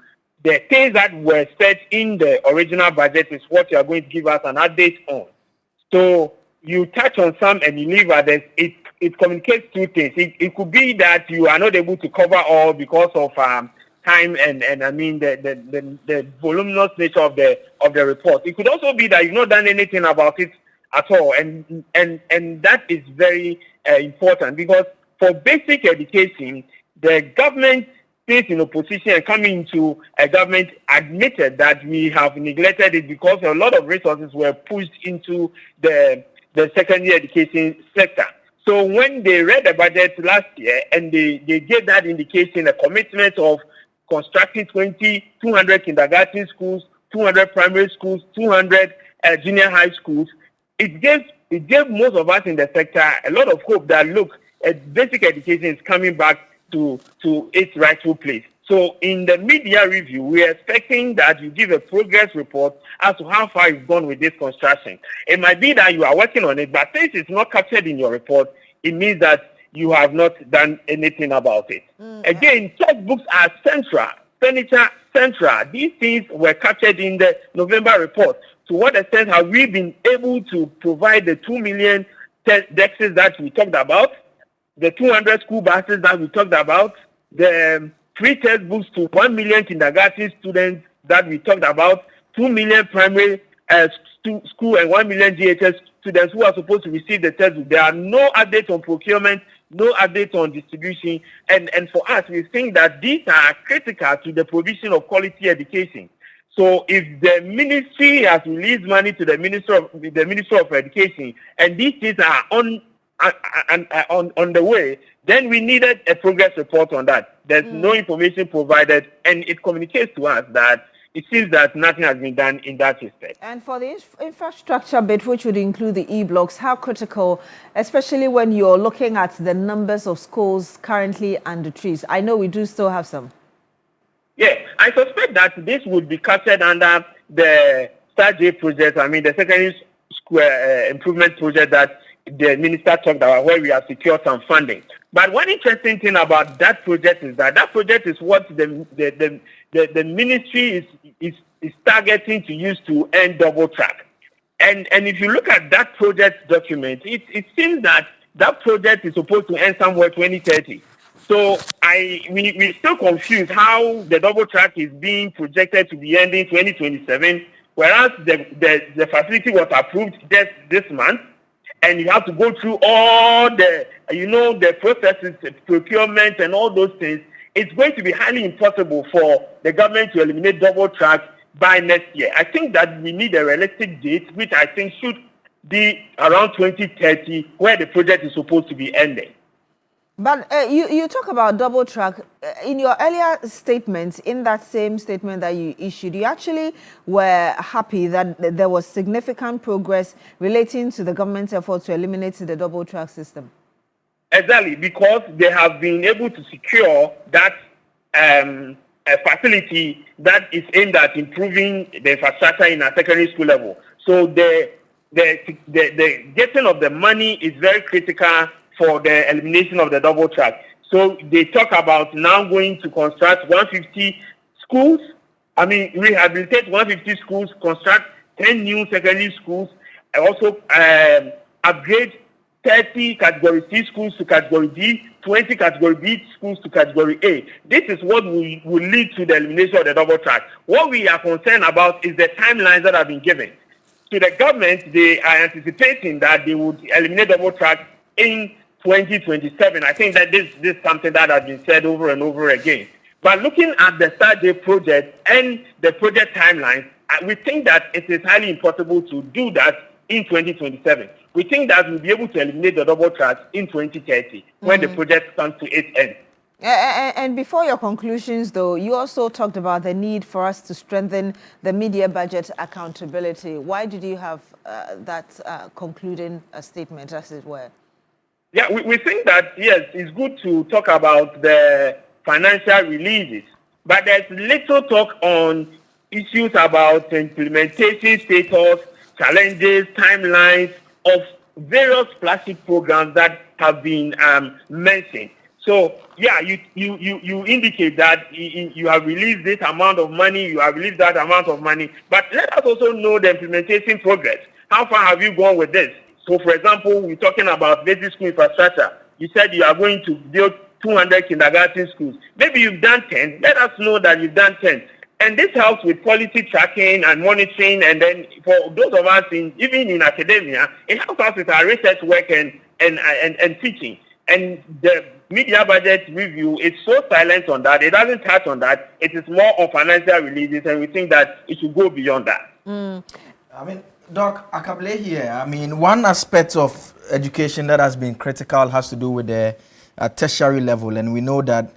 the things that were said in the original budget is what you are going to give us an update on. So you touch on some and you leave others. It communicates two things. It could be that you are not able to cover all because of time and the voluminous nature of the report. It could also be that you've not done anything about it at all, and that is very important, because for basic education, the government, since in opposition and coming into a government, admitted that we have neglected it because a lot of resources were pushed into the secondary education sector. So when they read the budget last year and they gave that indication, a commitment of constructing 200 kindergarten schools, 200 primary schools, 200 junior high schools, it gave most of us in the sector a lot of hope that, look, basic education is coming back to its rightful place. So in the media review, we are expecting that you give a progress report as to how far you've gone with this construction. It might be that you are working on it, but since it's not captured in your report, it means that you have not done anything about it. Again, textbooks are central, furniture central. These things were captured in the November report. To what extent have we been able to provide the 2 million desks that we talked about, the 200 school buses that we talked about, the free textbooks to 1 million kindergarten students that we talked about, 2 million primary school and 1 million GHS students who are supposed to receive the textbook? There are no updates on procurement, no updates on distribution, and for us, we think that these are critical to the provision of quality education. So if the ministry has released money to the Minister of Education, and these things are on the way, then we needed a progress report on that. There's no information provided, and it communicates to us that it seems that nothing has been done in that respect. And for the infrastructure bit, which would include the e-blocks, how critical, especially when you're looking at the numbers of schools currently under trees? I know we do still have some. Yeah, I suspect that this would be captured under the StarJ project, the secondary school improvement project that the minister talked about, where we have secured some funding. But one interesting thing about that project is that project is what the ministry is targeting to use to end double track. And if you look at that project document, it seems that project is supposed to end somewhere 2030. So we're still confused how the double track is being projected to be ending 2027 whereas the facility was approved just this month, and you have to go through all the processes, procurement, and all those things. It's going to be highly impossible for the government to eliminate double track by next year. I think that we need a realistic date, which I think should be around 2030, where the project is supposed to be ending. But you talk about double track. In your earlier statements, in that same statement that you issued, you actually were happy that there was significant progress relating to the government's effort to eliminate the double track system. Exactly, because they have been able to secure that a facility that is aimed at improving the infrastructure in a secondary school level. So the getting of the money is very critical for the elimination of the double track. So they talk about now going to construct 150 schools. Rehabilitate 150 schools, construct 10 new secondary schools, and also upgrade 30 Category C schools to Category D, 20 Category B schools to Category A. This is what will lead to the elimination of the double track. What we are concerned about is the timelines that have been given. To the government, they are anticipating that they would eliminate double track in 2027. I think that this is something that has been said over and over again. But looking at the StarJ project and the project timelines, we think that it is highly impossible to do that in 2027. We think that we'll be able to eliminate the double track in 2030 when the project comes to its end. And before your conclusions, though, you also talked about the need for us to strengthen the media budget accountability. Why did you have that concluding statement, as it were? Yeah, we think that, yes, it's good to talk about the financial releases, but there's little talk on issues about implementation status, challenges, timelines of various flagship programs that have been mentioned. So, yeah, you indicate that you have released this amount of money, you have released that amount of money, but let us also know the implementation progress. How far have you gone with this? So, for example, we're talking about basic school infrastructure. You said you are going to build 200 kindergarten schools. Maybe you've done 10. Let us know that you've done 10. And this helps with quality tracking and monitoring. And then for those of us, even in academia, it helps us with our research work and teaching. And the media budget review is so silent on that. It doesn't touch on that. It is more on financial releases, and we think that it should go beyond that. Doc Akable here. One aspect of education that has been critical has to do with the tertiary level, and we know that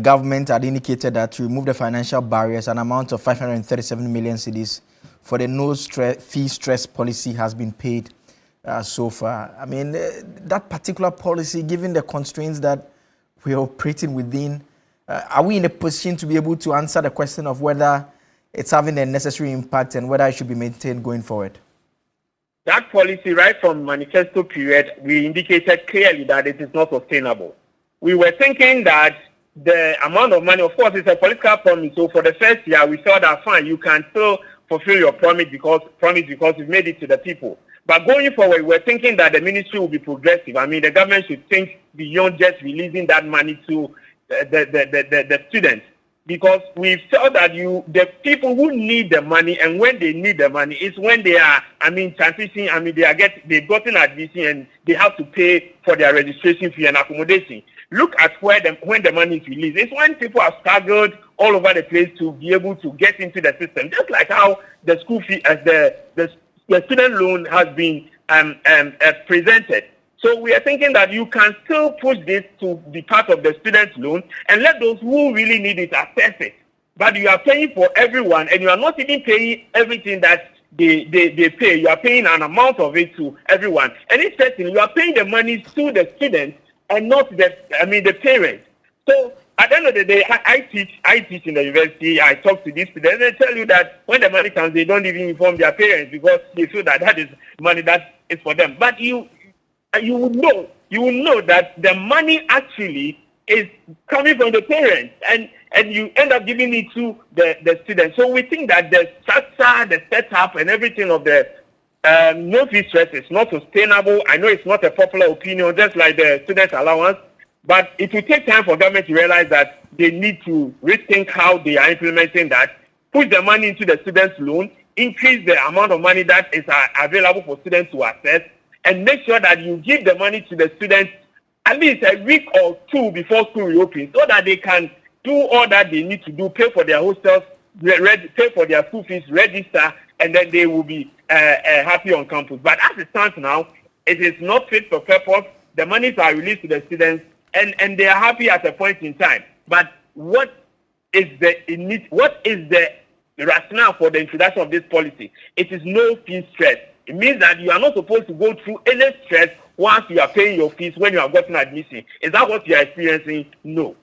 government had indicated that to remove the financial barriers, an amount of 537 million cedis for the no fee stress policy has been paid so far. That particular policy, given the constraints that we are operating within, are we in a position to be able to answer the question of whether it's having the necessary impact and whether it should be maintained going forward? That policy, right from manifesto period, we indicated clearly that it is not sustainable. We were thinking that the amount of money, of course, it's a political promise. So for the first year, we thought that fine, you can still fulfill your promise because you've made it to the people. But going forward, we're thinking that the ministry will be progressive. The government should think beyond just releasing that money to the students. Because we felt that the people who need the money, and when they need the money, is when they are, transitioning, they've gotten admission and they have to pay for their registration fee and accommodation. Look at when the money is released. It's when people have struggled all over the place to be able to get into the system. Just like how the school fee, the student loan has been presented. So we are thinking that you can still push this to be part of the student loan and let those who really need it access it. But you are paying for everyone, and you are not even paying everything that they pay. You are paying an amount of it to everyone. And it's certain you are paying the money to the students and not the parents. So at the end of the day, I teach in the university. I talk to these students, and they tell you that when the money comes, they don't even inform their parents because they feel that is money that is for them. But you will know that the money actually is coming from the parents, and you end up giving it to the students. So we think that the structure, the setup, and everything of the no fee stress is not sustainable. I know it's not a popular opinion, just like the student allowance, but it will take time for government to realize that they need to rethink how they are implementing that, push the money into the student's loan, increase the amount of money that is available for students to access, and make sure that you give the money to the students at least a week or two before school reopens, so that they can do all that they need to do, pay for their hostels, pay for their school fees, register, and then they will be happy on campus. But as it stands now, it is not fit for purpose. The monies are released to the students, and they are happy at a point in time. But what is the rationale for the introduction of this policy? It is no fee stress. It means that you are not supposed to go through any stress once you are paying your fees when you have gotten admission. Is that what you are experiencing? No.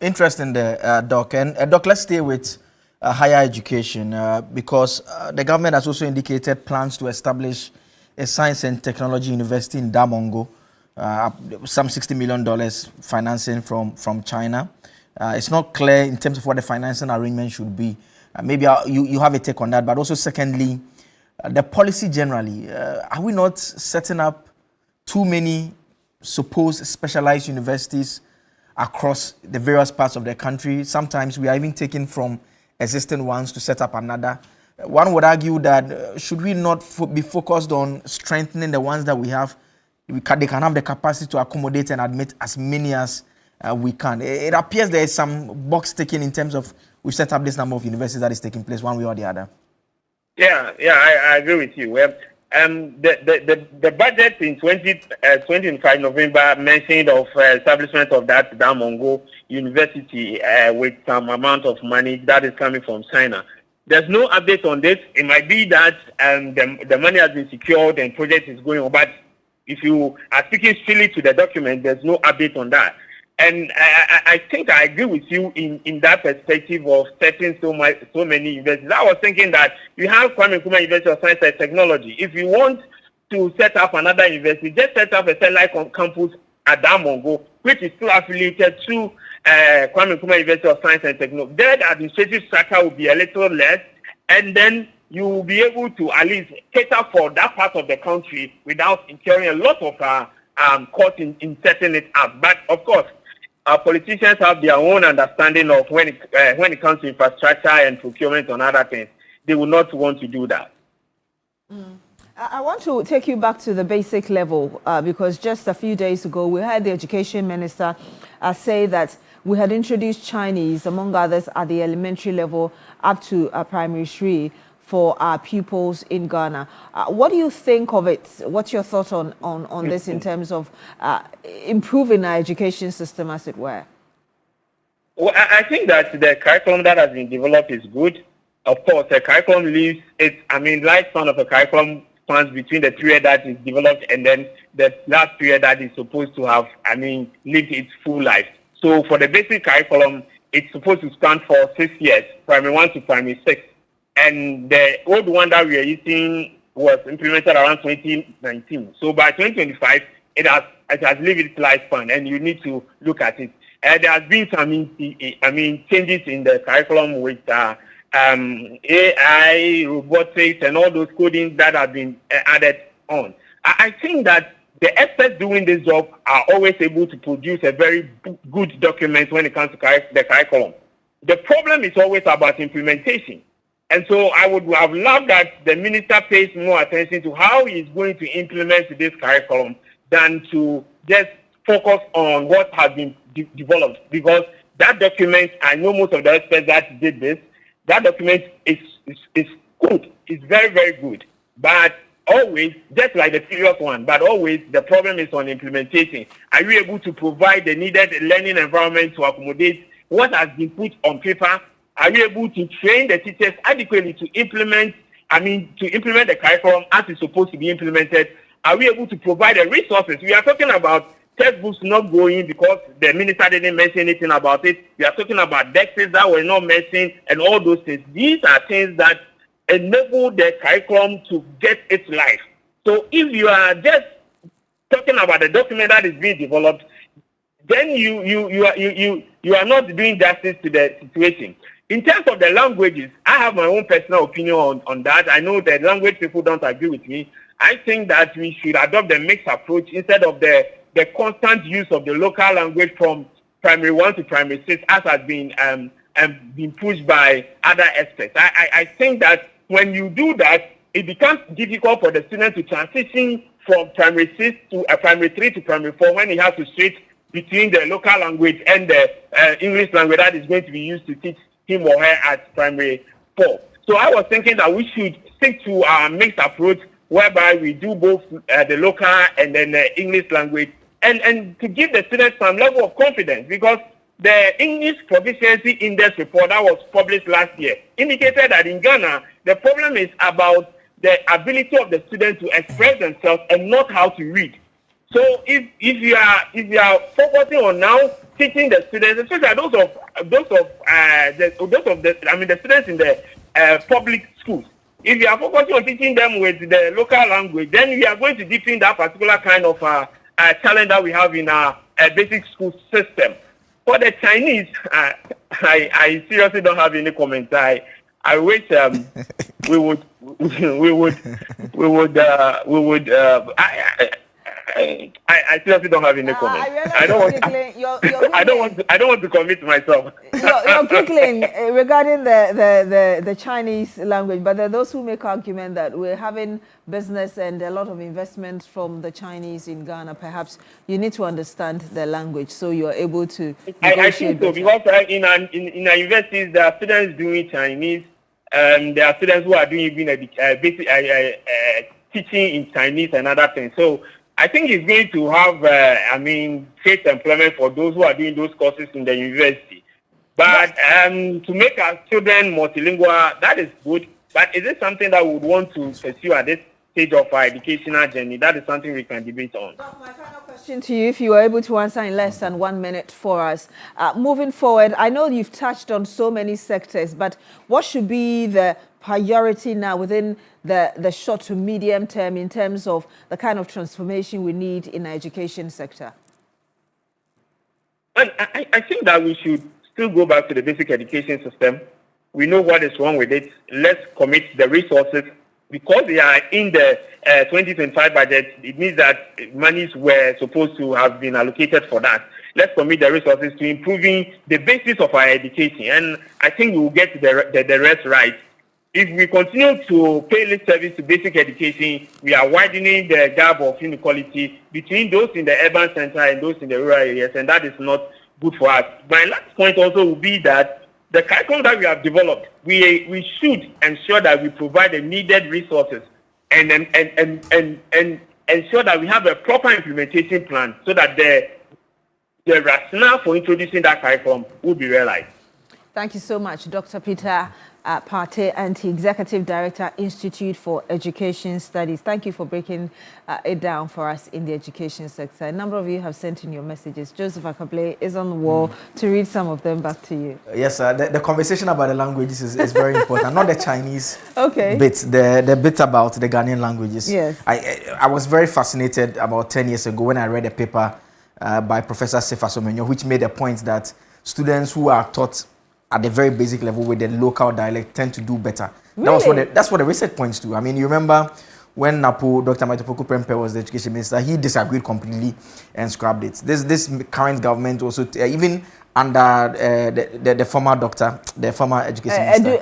Interesting there, Doc. And Doc, let's stay with higher education because the government has also indicated plans to establish a science and technology university in Damongo, some $60 million financing from China. It's not clear in terms of what the financing arrangement should be. Maybe you have a take on that. But also, secondly, the policy generally, are we not setting up too many supposed specialized universities across the various parts of the country? Sometimes we are even taking from existing ones to set up another. One would argue that should we not be focused on strengthening the ones that we have? They can have the capacity to accommodate and admit as many as we can. It appears there is some box ticking in terms of we've set up this number of universities that is taking place one way or the other. Yeah, I agree with you. The budget in 25 November mentioned of establishment of that Damongo University with some amount of money that is coming from China. There's no update on this. It might be that the money has been secured and project is going on, but if you are speaking strictly to the document, there's no update on that. And I think I agree with you in that perspective of setting so many universities. I was thinking that you have Kwame Nkrumah University of Science and Technology. If you want to set up another university, just set up a satellite campus at Damongo, which is still affiliated to Kwame Nkrumah University of Science and Technology. There, the administrative structure will be a little less, and then you will be able to at least cater for that part of the country without incurring a lot of cost in setting it up. But of course, politicians have their own understanding of when it comes to infrastructure and procurement and other things. They will not want to do that. I want to take you back to the basic level because just a few days ago we heard the education minister say that we had introduced Chinese, among others, at the elementary level up to primary 3 for our pupils in Ghana. What do you think of it? What's your thought on this in terms of improving our education system, as it were? Well, I think that the curriculum that has been developed is good. Of course, the curriculum leaves lifespan of a curriculum spans between the period that is developed and then the last period that is supposed to have, lived its full life. So for the basic curriculum, it's supposed to span for 6 years, primary 1 to primary 6. And the old one that we are using was implemented around 2019. So by 2025, it has lived its lifespan, and you need to look at it. There has been some, changes in the curriculum with AI, robotics, and all those coding that have been added on. I think that the experts doing this job are always able to produce a very good document when it comes to the curriculum. The problem is always about implementation. And so I would have loved that the minister pays more attention to how he is going to implement this curriculum than to just focus on what has been developed. Because that document, I know most of the experts that did this, that document is good. It's very, very good. But always, just like the previous one, but always the problem is on implementation. Are you able to provide the needed learning environment to accommodate what has been put on paper? Are you able to train the teachers adequately to implement the curriculum as it's supposed to be implemented? Are we able to provide the resources? We are talking about textbooks not going because the minister didn't mention anything about it. We are talking about desks that were not mentioned and all those things. These are things that enable the curriculum to get its life. So if you are just talking about the document that is being developed, then you are not doing justice to the situation. In terms of the languages, I have my own personal opinion on that. I know that language people don't agree with me. I think that we should adopt the mixed approach instead of the constant use of the local language from primary 1 to primary 6, as has been been pushed by other experts. I think that when you do that, it becomes difficult for the student to transition from primary 6 to primary 3 to primary 4 when he has to switch between the local language and the English language that is going to be used to teach him or her at primary 4. So I was thinking that we should stick to our mixed approach whereby we do both the local and then the English language and to give the students some level of confidence, because the English Proficiency Index report that was published last year indicated that in Ghana, the problem is about the ability of the students to express themselves and not how to read. So if you are focusing on now teaching the students, especially the students in the public schools, if you are focusing on teaching them with the local language, then we are going to deepen that particular kind of challenge that we have in our basic school system. For the Chinese, I seriously don't have any comment. I wish we would. I seriously don't have any comment. I don't want to commit myself. You're quickly regarding the Chinese language, but there are those who make argument that we're having business and a lot of investment from the Chinese in Ghana. Perhaps you need to understand their language so you're able to. I think so, because in our universities there are students doing Chinese, there are students who are doing even basic teaching in Chinese and other things. So I think it's going to have, paid employment for those who are doing those courses in the university. But to make our children multilingual, that is good. But is it something that we would want to pursue at this stage of our educational journey? That is something we can debate on. My final question to you, if you were able to answer in less than 1 minute for us. Moving forward, I know you've touched on so many sectors, but what should be the priority now within the short to medium term in terms of the kind of transformation we need in the education sector? Well, I think that we should still go back to the basic education system. We know what is wrong with it. Let's commit the resources. Because they are in the 2025 budget, it means that monies were supposed to have been allocated for that. Let's commit the resources to improving the basis of our education. And I think we will get the rest right. If we continue to pay lip service to basic education, we are widening the gap of inequality between those in the urban center and those in the rural areas, and that is not good for us. My last point also will be that the curriculum that we have developed, we should ensure that we provide the needed resources and ensure that we have a proper implementation plan so that the rationale for introducing that curriculum will be realized. Thank you so much, Dr. Peter Partey, Executive Director, Institute for Education Studies. Thank you for breaking it down for us in the education sector. A number of you have sent in your messages. Joseph Akable is on the wall to read some of them back to you. Yes, sir. The conversation about the languages is very important. Not the Chinese bit, the bit about the Ghanaian languages. Yes. I was very fascinated about 10 years ago when I read a paper by Professor Sefa Somenyo, which made a point that students who are taught at the very basic level with the local dialect tend to do better. Really? That's what the research points to. I mean, you remember when Dr. Maitopoku Prempeh was the education minister, he disagreed completely and scrapped it. This current government also, even under the former doctor, the former education minister,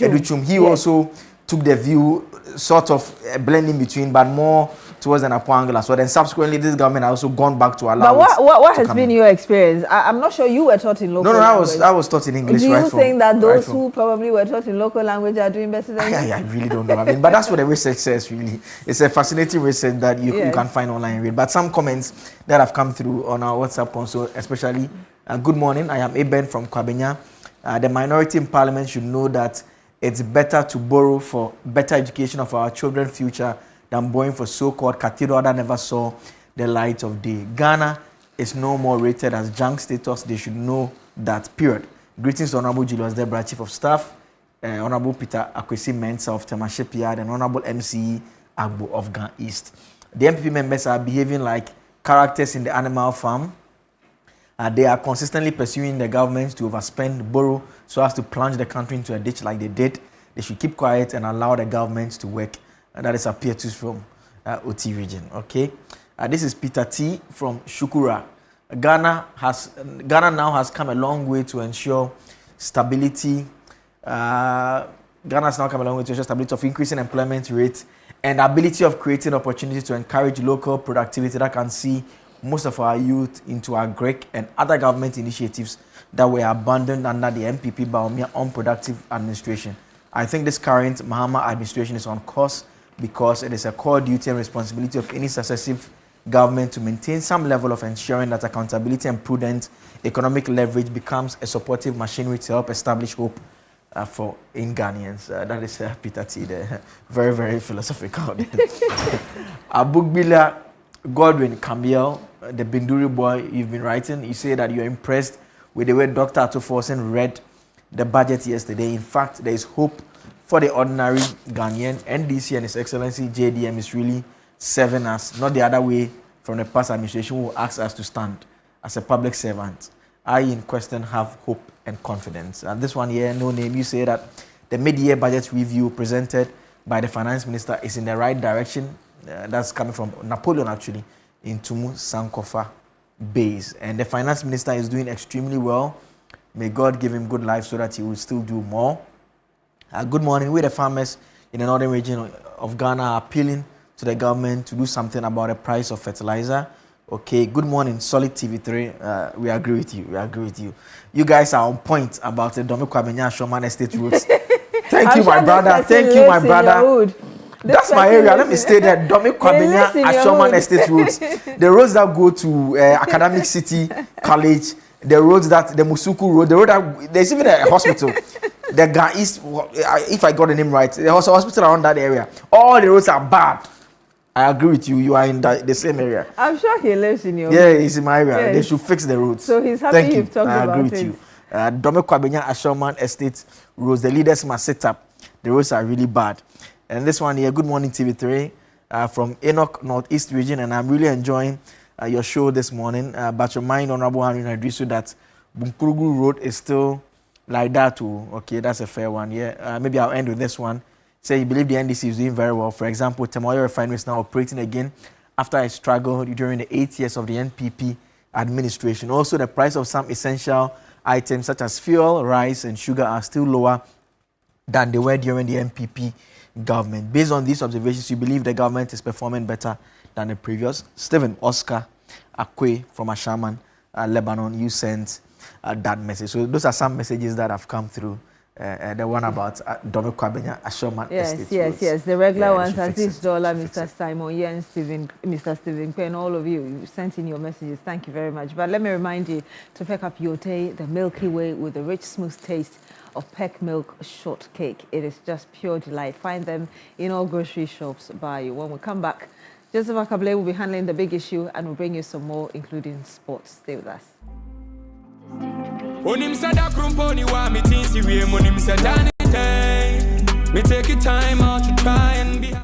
Educhum, he also took the view, sort of blending between, but more towards an Apoangla. So then subsequently, this government has also gone back to allow. But what has been your experience? I'm not sure you were taught in local language. I was taught in English. Do you think that those who probably were taught in local language are doing better than you? I really don't know. I mean, but that's what the research says, really. It's a fascinating research that you can find online and read. But some comments that have come through on our WhatsApp console, especially, good morning, I am Eben from Kwabenya. The minority in parliament should know that it's better to borrow for better education of our children's future than borrowing for so-called cathedral that never saw the light of day. Ghana is no more rated as junk status. They should know that, period. Greetings to Honorable Julius Debra, Chief of Staff, Honorable Peter Akwesi Mensah of Temashe Yard, and Honorable MCE Agbo of Gan East. The MPP members are behaving like characters in the animal farm. They are consistently pursuing the government to overspend, borrow, so as to plunge the country into a ditch like they did. They should keep quiet and allow the government to work. That is Apietus from OT region. Okay, this is Peter T from Shukura. Ghana now has come a long way to ensure stability. Ghana has now come along with stability of increasing employment rate and ability of creating opportunities to encourage local productivity that can see most of our youth into agric and other government initiatives that were abandoned under the MPP Baumia unproductive administration. I think this current Mahama administration is on course because it is a core duty and responsibility of any successive government to maintain some level of ensuring that accountability and prudent economic leverage becomes a supportive machinery to help establish hope for in Ghanaians. That is Peter T. there. Very, very philosophical. Abugbila Godwin Camille, the Binduri boy you've been writing, you say that you're impressed with the way Dr. Atuforsen read the budget yesterday. In fact, there is hope for the ordinary Ghanaian. NDC and His Excellency JDM is really serving us, not the other way from the past administration who asked us to stand as a public servant. I, in question, have hope and confidence. And this one here, no name, you say that the mid-year budget review presented by the finance minister is in the right direction. That's coming from Napoleon, actually, in Tumu Sankofa base. And the finance minister is doing extremely well. May God give him good life so that he will still do more. Good morning. We, the farmers in the northern region of Ghana, are appealing to the government to do something about the price of fertilizer. Okay, good morning, Solid TV3. We agree with you. We agree with you. You guys are on point about the Domi Kwabenya Shoman Estate routes. Thank you, my brother. Thank you, my brother. That's my area. Let me stay there. Domi Kwabenya Ashoman Estate routes. The roads that go to Academic City College, the roads that, the Musuku Road, the road that, there's even a hospital. The guy is, if I got the name right, there's a hospital around that area. All the roads are bad. I agree with you. You are in the same area. I'm sure he lives in your Yeah, he's in my area. Yes. They should fix the roads. So he's happy you've talked about it. I agree with you. Dome Kwabenya Ashoman Estate roads, the leaders must set up. The roads are really bad. And this one here, good morning TV3 from Enoch Northeast region, and I'm really enjoying your show this morning. But your mind, Honorable Henry Nadrisu, that Bunkurugu Road is still like that too. Okay, that's a fair one. Yeah, maybe I'll end with this one. Say you believe the NDC is doing very well. For example, Temoyo Refinery is now operating again after a struggle during the 8 years of the NPP administration. Also, the price of some essential items such as fuel, rice, and sugar are still lower than they were during the NPP government. Based on these observations, you believe the government is performing better than the previous. Stephen Oscar Akwe from Ashaman, Lebanon, you sent that message. So those are some messages that have come through. The one about Domi Kwabenya Ashoman Estate. Yes. The regular ones, Aziz Dollar, Mr. Simon, Yen, Mr. Stephen Penn, all of you sent in your messages. Thank you very much. But let me remind you to pick up your tea, the Milky Way with the rich, smooth taste of Peck Milk Shortcake. It is just pure delight. Find them in all grocery shops by you. When we come back, Joseph Akable will be handling the big issue and we'll bring you some more, including sports. Stay with us. Onim sada krumponi wa me tinsi we monim sada ne me take your time out to try and be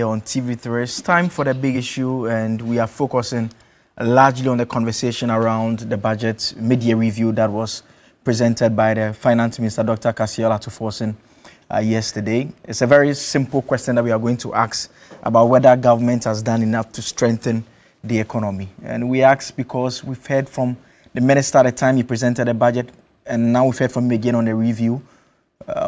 Newday on TV3. It's time for the big issue, and we are focusing largely on the conversation around the budget mid-year review that was presented by the Finance Minister, Dr. Kasia Latto-Forson, yesterday. It's a very simple question that we are going to ask about whether government has done enough to strengthen the economy. And we ask because we've heard from the minister at the time he presented the budget, and now we've heard from him again on the review.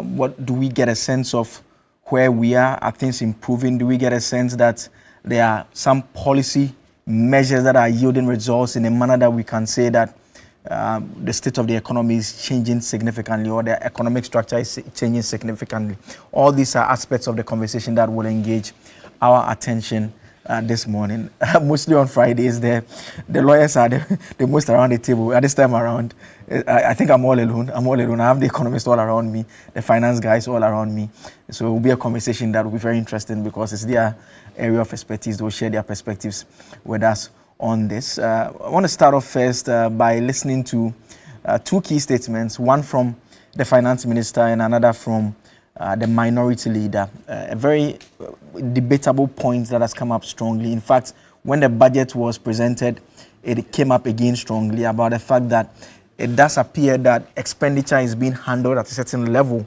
What do we get a sense of where we are? Are things improving? Do we get a sense that there are some policy measures that are yielding results in a manner that we can say that the state of the economy is changing significantly, or the economic structure is changing significantly? All these are aspects of the conversation that will engage our attention this morning. Mostly on Fridays, the lawyers are the most around the table. At this time around, I think I'm all alone. I have the economists all around me, the finance guys all around me. So it will be a conversation that will be very interesting because it's their area of expertise. They will share their perspectives with us on this. I want to start off first by listening to two key statements, one from the finance minister and another from the minority leader. A very debatable point that has come up strongly. In fact, when the budget was presented, it came up again strongly about the fact that it does appear that expenditure is being handled at a certain level.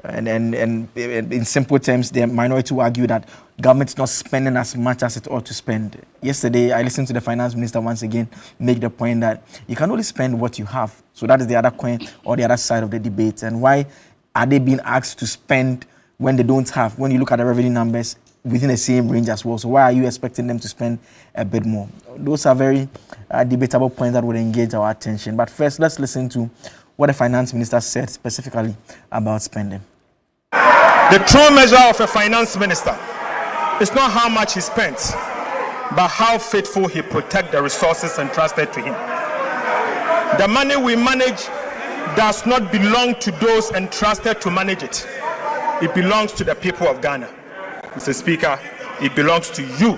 And in simple terms, the minority will argue that government is not spending as much as it ought to spend. Yesterday, I listened to the finance minister once again make the point that you can only spend what you have. So that is the other coin or the other side of the debate. And why are they being asked to spend when they don't have? When you look at the revenue numbers within the same range as well. So why are you expecting them to spend a bit more? Those are very debatable points that would engage our attention. But first, let's listen to what the finance minister said specifically about spending. The true measure of a finance minister is not how much he spends, but how faithful he protects the resources entrusted to him. The money we manage does not belong to those entrusted to manage it. It belongs to the people of Ghana. Mr. Speaker, it belongs to you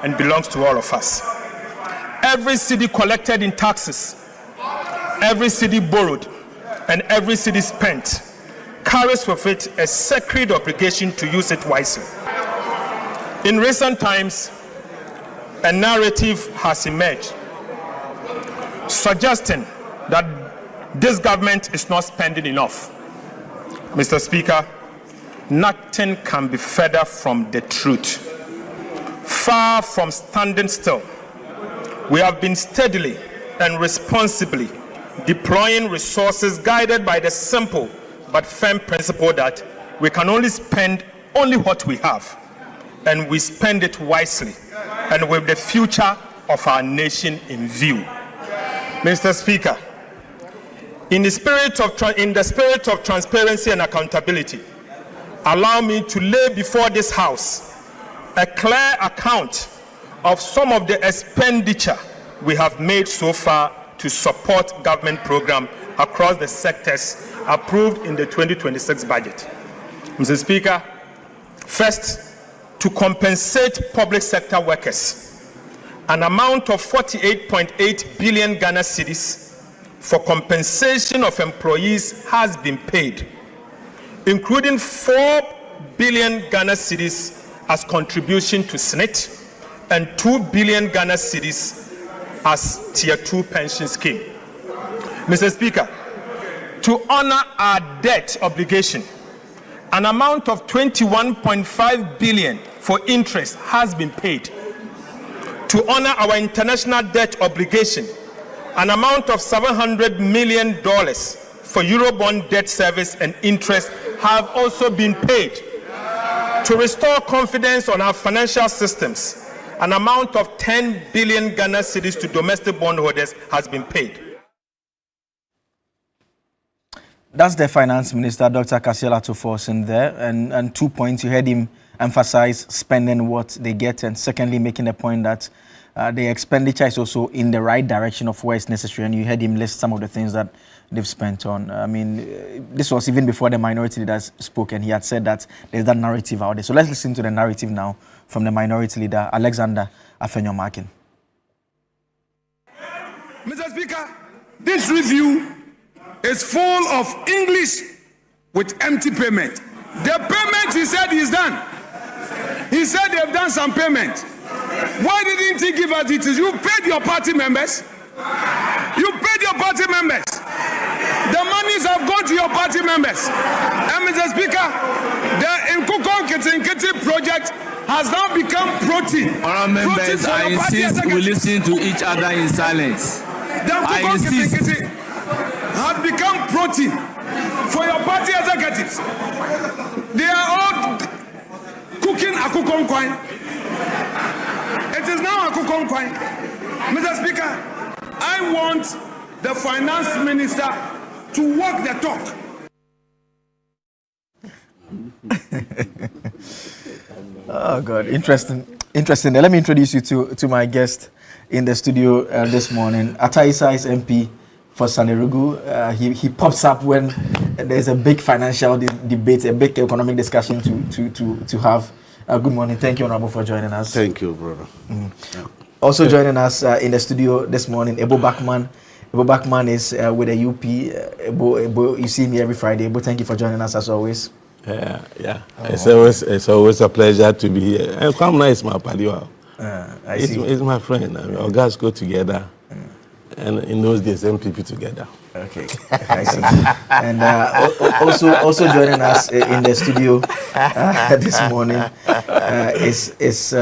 and belongs to all of us. Every cedi collected in taxes, every cedi borrowed, and every cedi spent carries with it a sacred obligation to use it wisely. In recent times, a narrative has emerged suggesting that this government is not spending enough. Mr. Speaker, nothing can be further from the truth. Far from standing still, we have been steadily and responsibly deploying resources guided by the simple but firm principle that we can only spend only what we have, and we spend it wisely and with the future of our nation in view. Mr. Speaker, in the spirit of transparency and accountability, allow me to lay before this House a clear account of some of the expenditure we have made so far to support government programs across the sectors approved in the 2026 budget. Mr. Speaker, first, to compensate public sector workers, an amount of 48.8 billion Ghana cedis for compensation of employees has been paid, including 4 billion Ghana cedis as contribution to SNIT and 2 billion Ghana cedis as Tier 2 pension scheme. Mr. Speaker, to honor our debt obligation, an amount of 21.5 billion for interest has been paid. To honor our international debt obligation, an amount of $700 million for Eurobond debt service and interest have also been paid. To restore confidence on our financial systems, an amount of 10 billion Ghana cedis to domestic bondholders has been paid. That's the finance minister, Dr. Kasia Latto-Forson there, and 2 points. You heard him emphasize spending what they get, and secondly, making the point that the expenditure is also in the right direction of where it's necessary, and you heard him list some of the things that they've spent on. I mean, this was even before the minority leaders spoke, and he had said that there's that narrative out there. So let's listen to the narrative now from the minority leader, Alexander Afenyo-Markin. Mr. Speaker, this review is full of English with empty payment. The payment he said is done. he said they've done some payment. Why didn't he give us details? You paid your party members. You paid your party members. The monies have gone to your party members. And Mr. Speaker, the Nkukon Kitinkiti project has now become protein. Honourable members, I insist we listen to each other in silence. The Nkukon Kitinkiti has become protein for your party executives. They are all cooking Akukon Kwine. It is now Akukon Kwine. Mr. Speaker, I want the finance minister to walk the talk. Oh God, interesting. Let me introduce you to my guest in the studio this morning. Ataisa is MP for Sanerugu. He pops up when there's a big financial debate, a big economic discussion to have. Good morning. Thank you, Honorable, for joining us. Thank you, brother. Also joining us in the studio this morning, Ebo Bachman. Ebo Bachman is with the UP. Ebo, you see me every Friday. Ebo, thank you for joining us as always. Yeah. It's always a pleasure to be here. And Kwamna is my padiwa. It's my friend. I mean, our guys go together. And in those days, MPP together. Okay, I see. And also joining us in the studio this morning is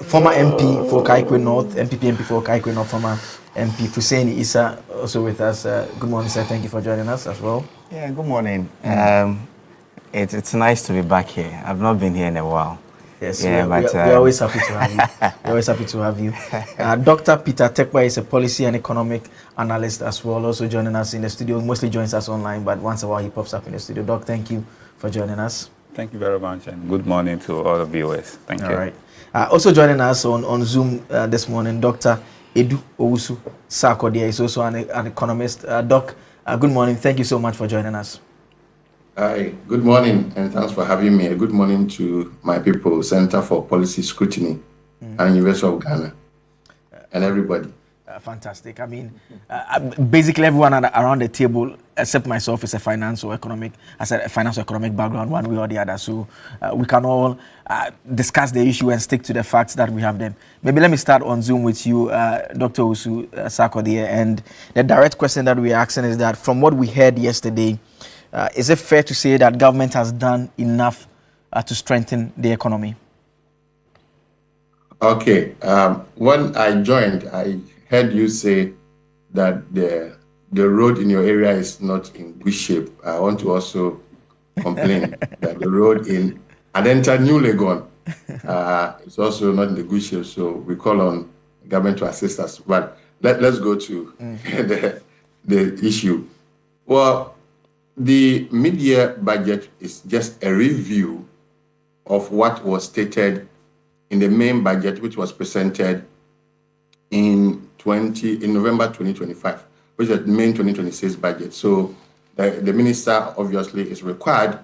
former MP for Kaikwe North, MPP MP for Kaikwe North, former MP Hussein Issa, also with us. Good morning, sir. Thank you for joining us as well. Yeah, good morning. It's nice to be back here. I've not been here in a while. Yes, yeah, we're always happy to have you. We're always happy to have you. Dr. Peter Tekpa is a policy and economic analyst as well, also joining us in the studio. Mostly joins us online, but once in a while he pops up in the studio. Doc, thank you for joining us. Thank you very much, and good morning to all the viewers. Thank you. All right. Also joining us on Zoom this morning, Dr. Edu Owusu Sarkodie is also an economist. Doc, good morning. Thank you so much for joining us. Hi, good morning, and thanks for having me. Good morning to my people, Center for Policy Scrutiny and University of Ghana, and everybody. Fantastic. I mean, basically everyone around the table, except myself, is a finance or economic background, one way or the other. So we can all discuss the issue and stick to the facts that we have them. Maybe let me start on Zoom with you, Dr. Owusu Sarkodie. And the direct question that we are asking is that from what we heard yesterday, is it fair to say that government has done enough to strengthen the economy? Okay. When I joined, I heard you say that the road in your area is not in good shape. I want to also complain that the road in Adenta New Legon is also not in the good shape. So we call on government to assist us. But let's go to the issue. Well, the mid-year budget is just a review of what was stated in the main budget, which was presented in November 2025, which is the main 2026 budget. So the minister obviously is required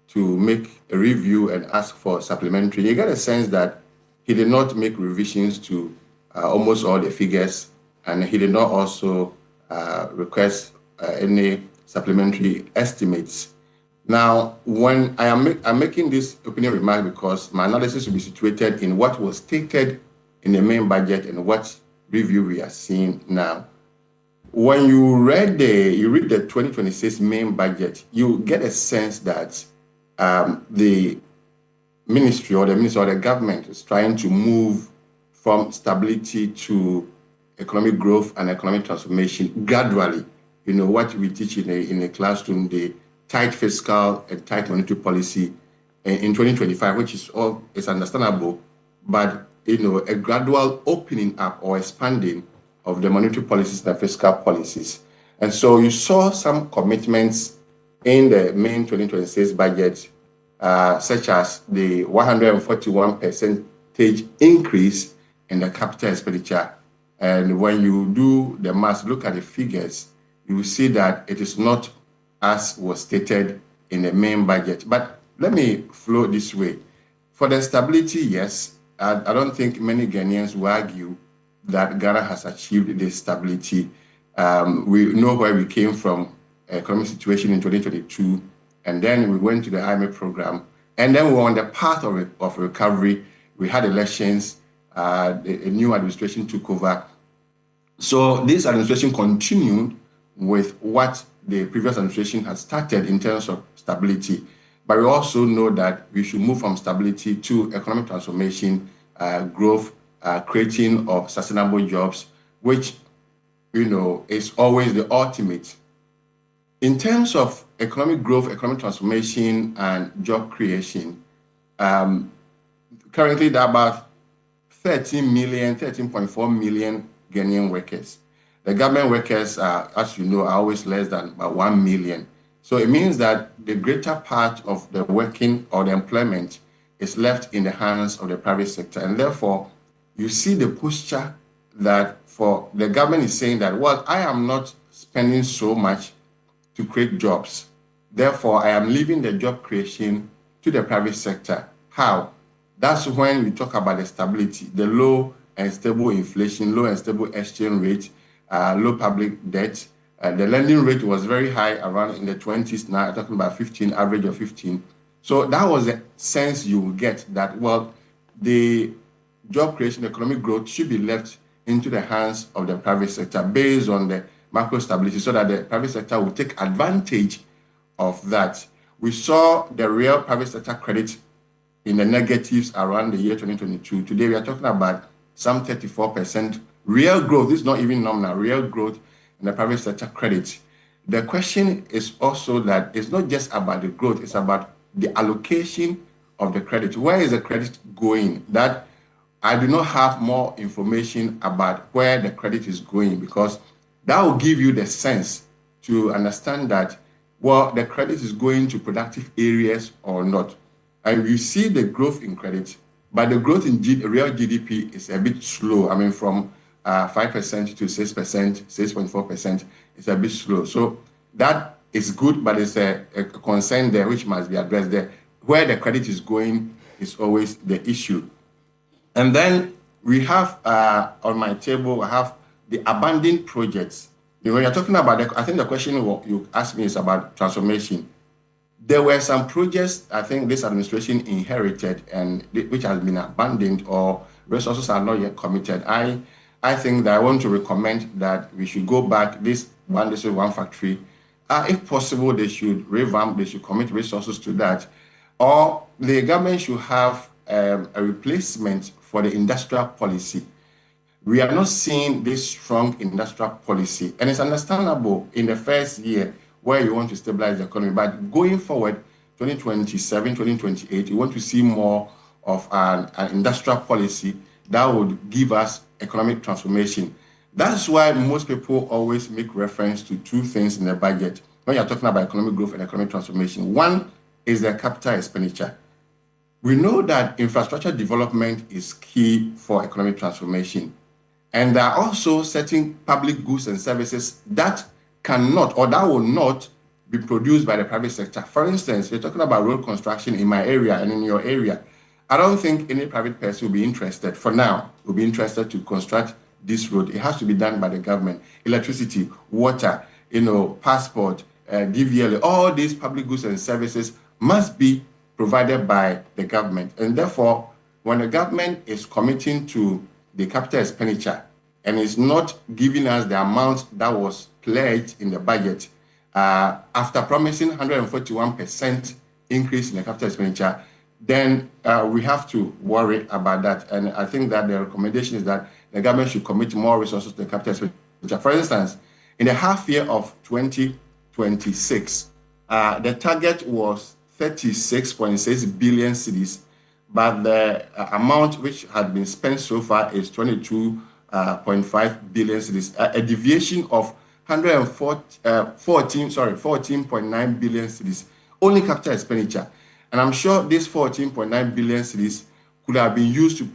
to make a review and ask for supplementary. You get a sense that he did not make revisions to almost all the figures, and he did not also request any supplementary estimates. Now, when I'm making this opening remark because my analysis will be situated in what was stated in the main budget and what review we are seeing now. When you read the 2026 main budget, you get a sense that the ministry or the government is trying to move from stability to economic growth and economic transformation gradually. You know, what we teach in the classroom, the tight fiscal and tight monetary policy in 2025, which is understandable, but, you know, a gradual opening up or expanding of the monetary policies and fiscal policies. And so you saw some commitments in the main 2026 budget, such as the 141% increase in the capital expenditure. And when you do the math, look at the figures, you will see that it is not as was stated in the main budget. But let me flow this way. For the stability, yes, I don't think many Ghanaians will argue that Ghana has achieved this stability. We know where we came from, economic situation in 2022, and then we went to the IMF program, And then we were on the path of recovery. We had elections, a new administration took over. So this administration continued with what the previous administration had started in terms of stability. But we also know that we should move from stability to economic transformation, growth, creating of sustainable jobs, which, is always the ultimate. In terms of economic growth, economic transformation, and job creation, currently there are about 13.4 million Ghanaian workers. The government workers, as you know, are always less than about 1 million. So it means that the greater part of the working or the employment is left in the hands of the private sector. And therefore, you see the posture that for the government is saying that, well, I am not spending so much to create jobs. Therefore, I am leaving the job creation to the private sector. How? That's when we talk about the stability, the low and stable inflation, low and stable exchange rate, low public debt. The lending rate was very high, around in the 20s. Now I'm talking about 15, average of 15. So that was the sense you get that, well, the job creation, economic growth should be left into the hands of the private sector based on the macro stability, so that the private sector will take advantage of that. We saw the real private sector credit in the negatives around the year 2022. Today we are talking about some 34% real growth. This is not even nominal, real growth in the private sector credit. The question is also that it's not just about the growth, it's about the allocation of the credit. Where is the credit going? That I do not have more information about where the credit is going, because that will give you the sense to understand that, well, the credit is going to productive areas or not. And you see the growth in credit, but the growth in real GDP is a bit slow. I mean, from 5% to 6%, 6.4%, it's a bit slow. So that is good, but it's a concern there which must be addressed there. Where the credit is going is always the issue. And then we have, on my table, I have the abandoned projects. When you're talking about, I think the question you asked me is about transformation. There were some projects I think this administration inherited and which has been abandoned or resources are not yet committed. I think that I want to recommend that we should go back, this one district, one factory. If possible, they should revamp, they should commit resources to that. Or the government should have a replacement for the industrial policy. We are not seeing this strong industrial policy. And it's understandable in the first year where you want to stabilize the economy. But going forward, 2027, 2028, you want to see more of an industrial policy that would give us economic transformation. That's why most people always make reference to two things in the budget when you're talking about economic growth and economic transformation. One is the capital expenditure. We know that infrastructure development is key for economic transformation. And there are also certain public goods and services that cannot or that will not be produced by the private sector. For instance, we're talking about road construction in my area and in your area. I don't think any private person will be interested, for now, will be interested to construct this road. It has to be done by the government. Electricity, water, passport, DVL, all these public goods and services must be provided by the government. And therefore, when the government is committing to the capital expenditure and is not giving us the amount that was pledged in the budget, after promising 141% increase in the capital expenditure, then we have to worry about that. And I think that the recommendation is that the government should commit more resources to the capital expenditure. For instance, in the half year of 2026, the target was 36.6 billion cedis, but the amount which had been spent so far is 22.5 billion cedis, a deviation of 14.9 billion cedis, only capital expenditure. And I'm sure this 14.9 billion cedis could have been used to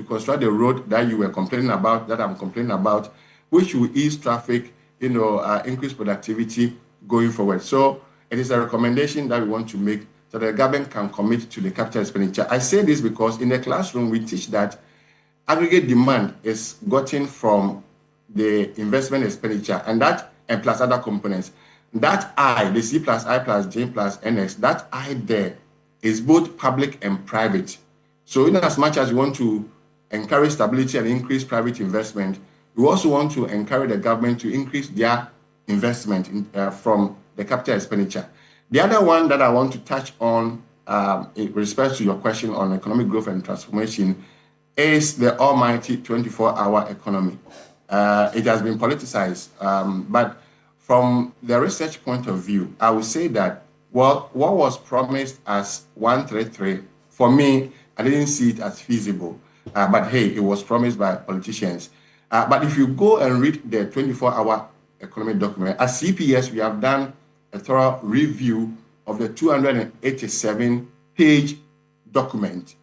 construct the road that you were complaining about, that I'm complaining about, which will ease traffic, increase productivity going forward. So it is a recommendation that we want to make so that the government can commit to the capital expenditure. I say this because in the classroom, we teach that aggregate demand is gotten from the investment expenditure, and plus other components. That I, the C plus I plus J plus NX, that I there is both public and private. So in as much as we want to encourage stability and increase private investment, we also want to encourage the government to increase their investment from the capital expenditure. The other one that I want to touch on in respect to your question on economic growth and transformation is the almighty 24-hour economy. It has been politicized, but from the research point of view, I would say that what was promised as 133, for me, I didn't see it as feasible. But hey, it was promised by politicians. But if you go and read the 24-hour economic document, as CPS, we have done a thorough review of the 287-page document.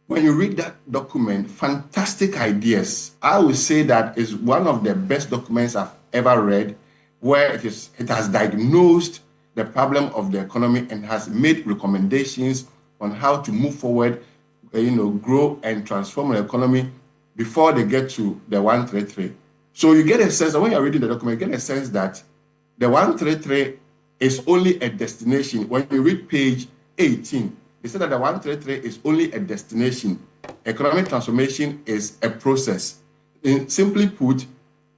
When you read that document, fantastic ideas. I would say that is one of the best documents I've ever read, where it has diagnosed the problem of the economy and has made recommendations on how to move forward, grow and transform the economy before they get to the 133. So you get a sense that when you're reading the document, you get a sense that the 133 is only a destination. When you read page 18, they said that the 133 is only a destination. Economic transformation is a process. Simply put,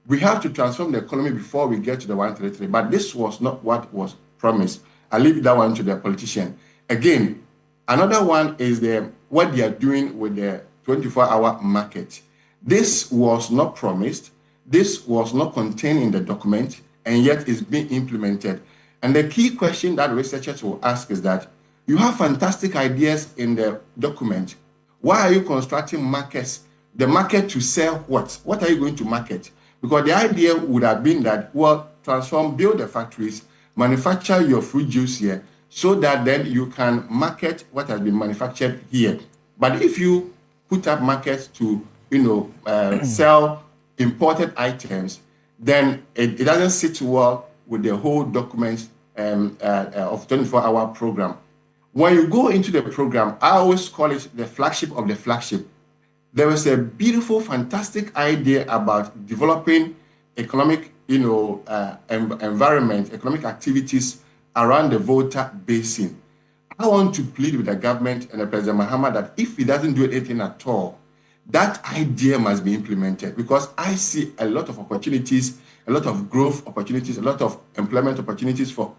we have to transform the economy before we get to the 133. But this was not what was promised. I leave that one to the politician. Again, another one is what they are doing with the 24-hour market. This was not promised. This was not contained in the document, and yet is being implemented. And the key question that researchers will ask is that you have fantastic ideas in the document. Why are you constructing markets? The market to sell what? What are you going to market? Because the idea would have been that, well, build the factories, manufacture your fruit juice here, so that then you can market what has been manufactured here. But if you put up markets to, sell imported items, then it doesn't sit well with the whole document of 24-hour program. When you go into the program, I always call it the flagship of the flagship. There was a beautiful, fantastic idea about developing economic, environment, economic activities around the Volta Basin. I want to plead with the government and the President Mahama that if he doesn't do anything at all, that idea must be implemented, because I see a lot of opportunities, a lot of growth opportunities, a lot of employment opportunities for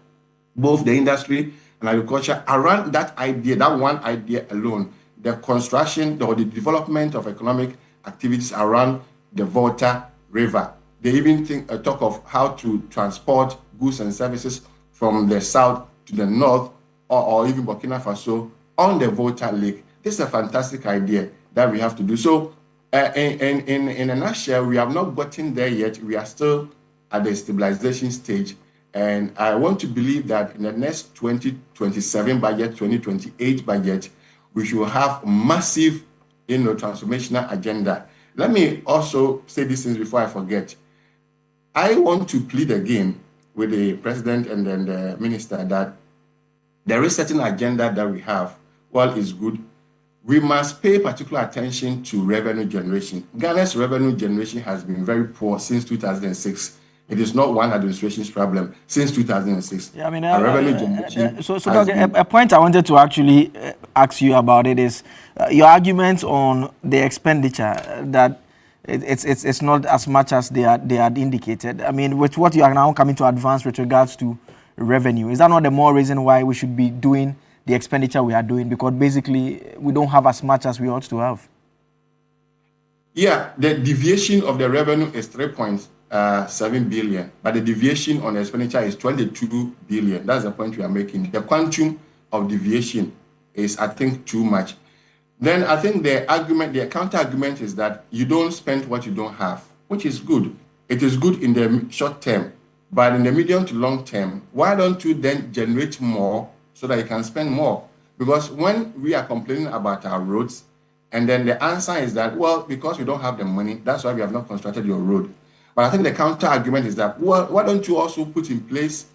both the industry and agriculture around that idea, that one idea alone, the construction or the development of economic activities around the Volta River. They even talk of how to transport goods and services from the south to the north, or even Burkina Faso on the Volta Lake. This is a fantastic idea that we have to do. So in a nutshell, we have not gotten there yet. We are still at the stabilization stage. And I want to believe that in the next 2027 budget, 2028 budget, we should have massive, transformational agenda. Let me also say these things before I forget. I want to plead again with the president and then the minister that there is certain agenda that we have. Well, is good. We must pay particular attention to revenue generation. Ghana's revenue generation has been very poor since 2006. It is not one administration's problem since 2006. Yeah, I mean, revenue generation. So a point I wanted to actually ask you about it is your argument on the expenditure that it's not as much as they had indicated. I mean, with what you are now coming to advance with regards to revenue, is that not the more reason why we should be doing the expenditure we are doing? Because basically we don't have as much as we ought to have. Yeah, the deviation of the revenue is 3.7 billion, but the deviation on the expenditure is 22 billion. That's the point we are making. The quantum of deviation is, I think, too much. Then I think the counter argument is that you don't spend what you don't have, which is good. It is good in the short term, but in the medium to long term, why don't you then generate more so that you can spend more? Because when we are complaining about our roads, and then the answer is that, well, because we don't have the money, that's why we have not constructed your road. But I think the counter argument is that, well, why don't you also put in place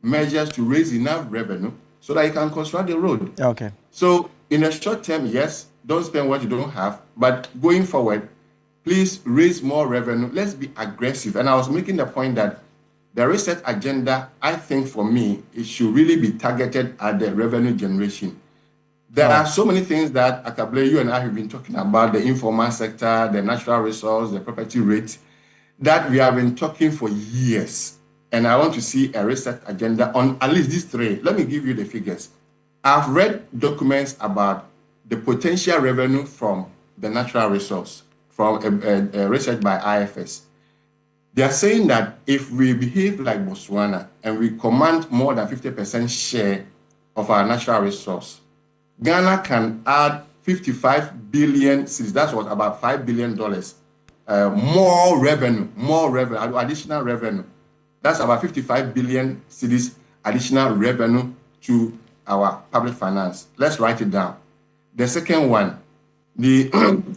measures to raise enough revenue so that you can construct the road? Okay. So in the short term, yes, don't spend what you don't have. But going forward, please raise more revenue. Let's be aggressive. And I was making the point that the reset agenda, I think for me, it should really be targeted at the revenue generation. There are so many things that, Akable, you and I have been talking about, the informal sector, the natural resource, the property rate, that we have been talking for years. And I want to see a research agenda on at least these three. Let me give you the figures. I've read documents about the potential revenue from the natural resource, from a research by IFS. They are saying that if we behave like Botswana and we command more than 50% share of our natural resource, Ghana can add 55 billion cedis. That's what, about $5 billion more revenue, additional revenue. That's about 55 billion cedis additional revenue to our public finance. Let's write it down. The second one,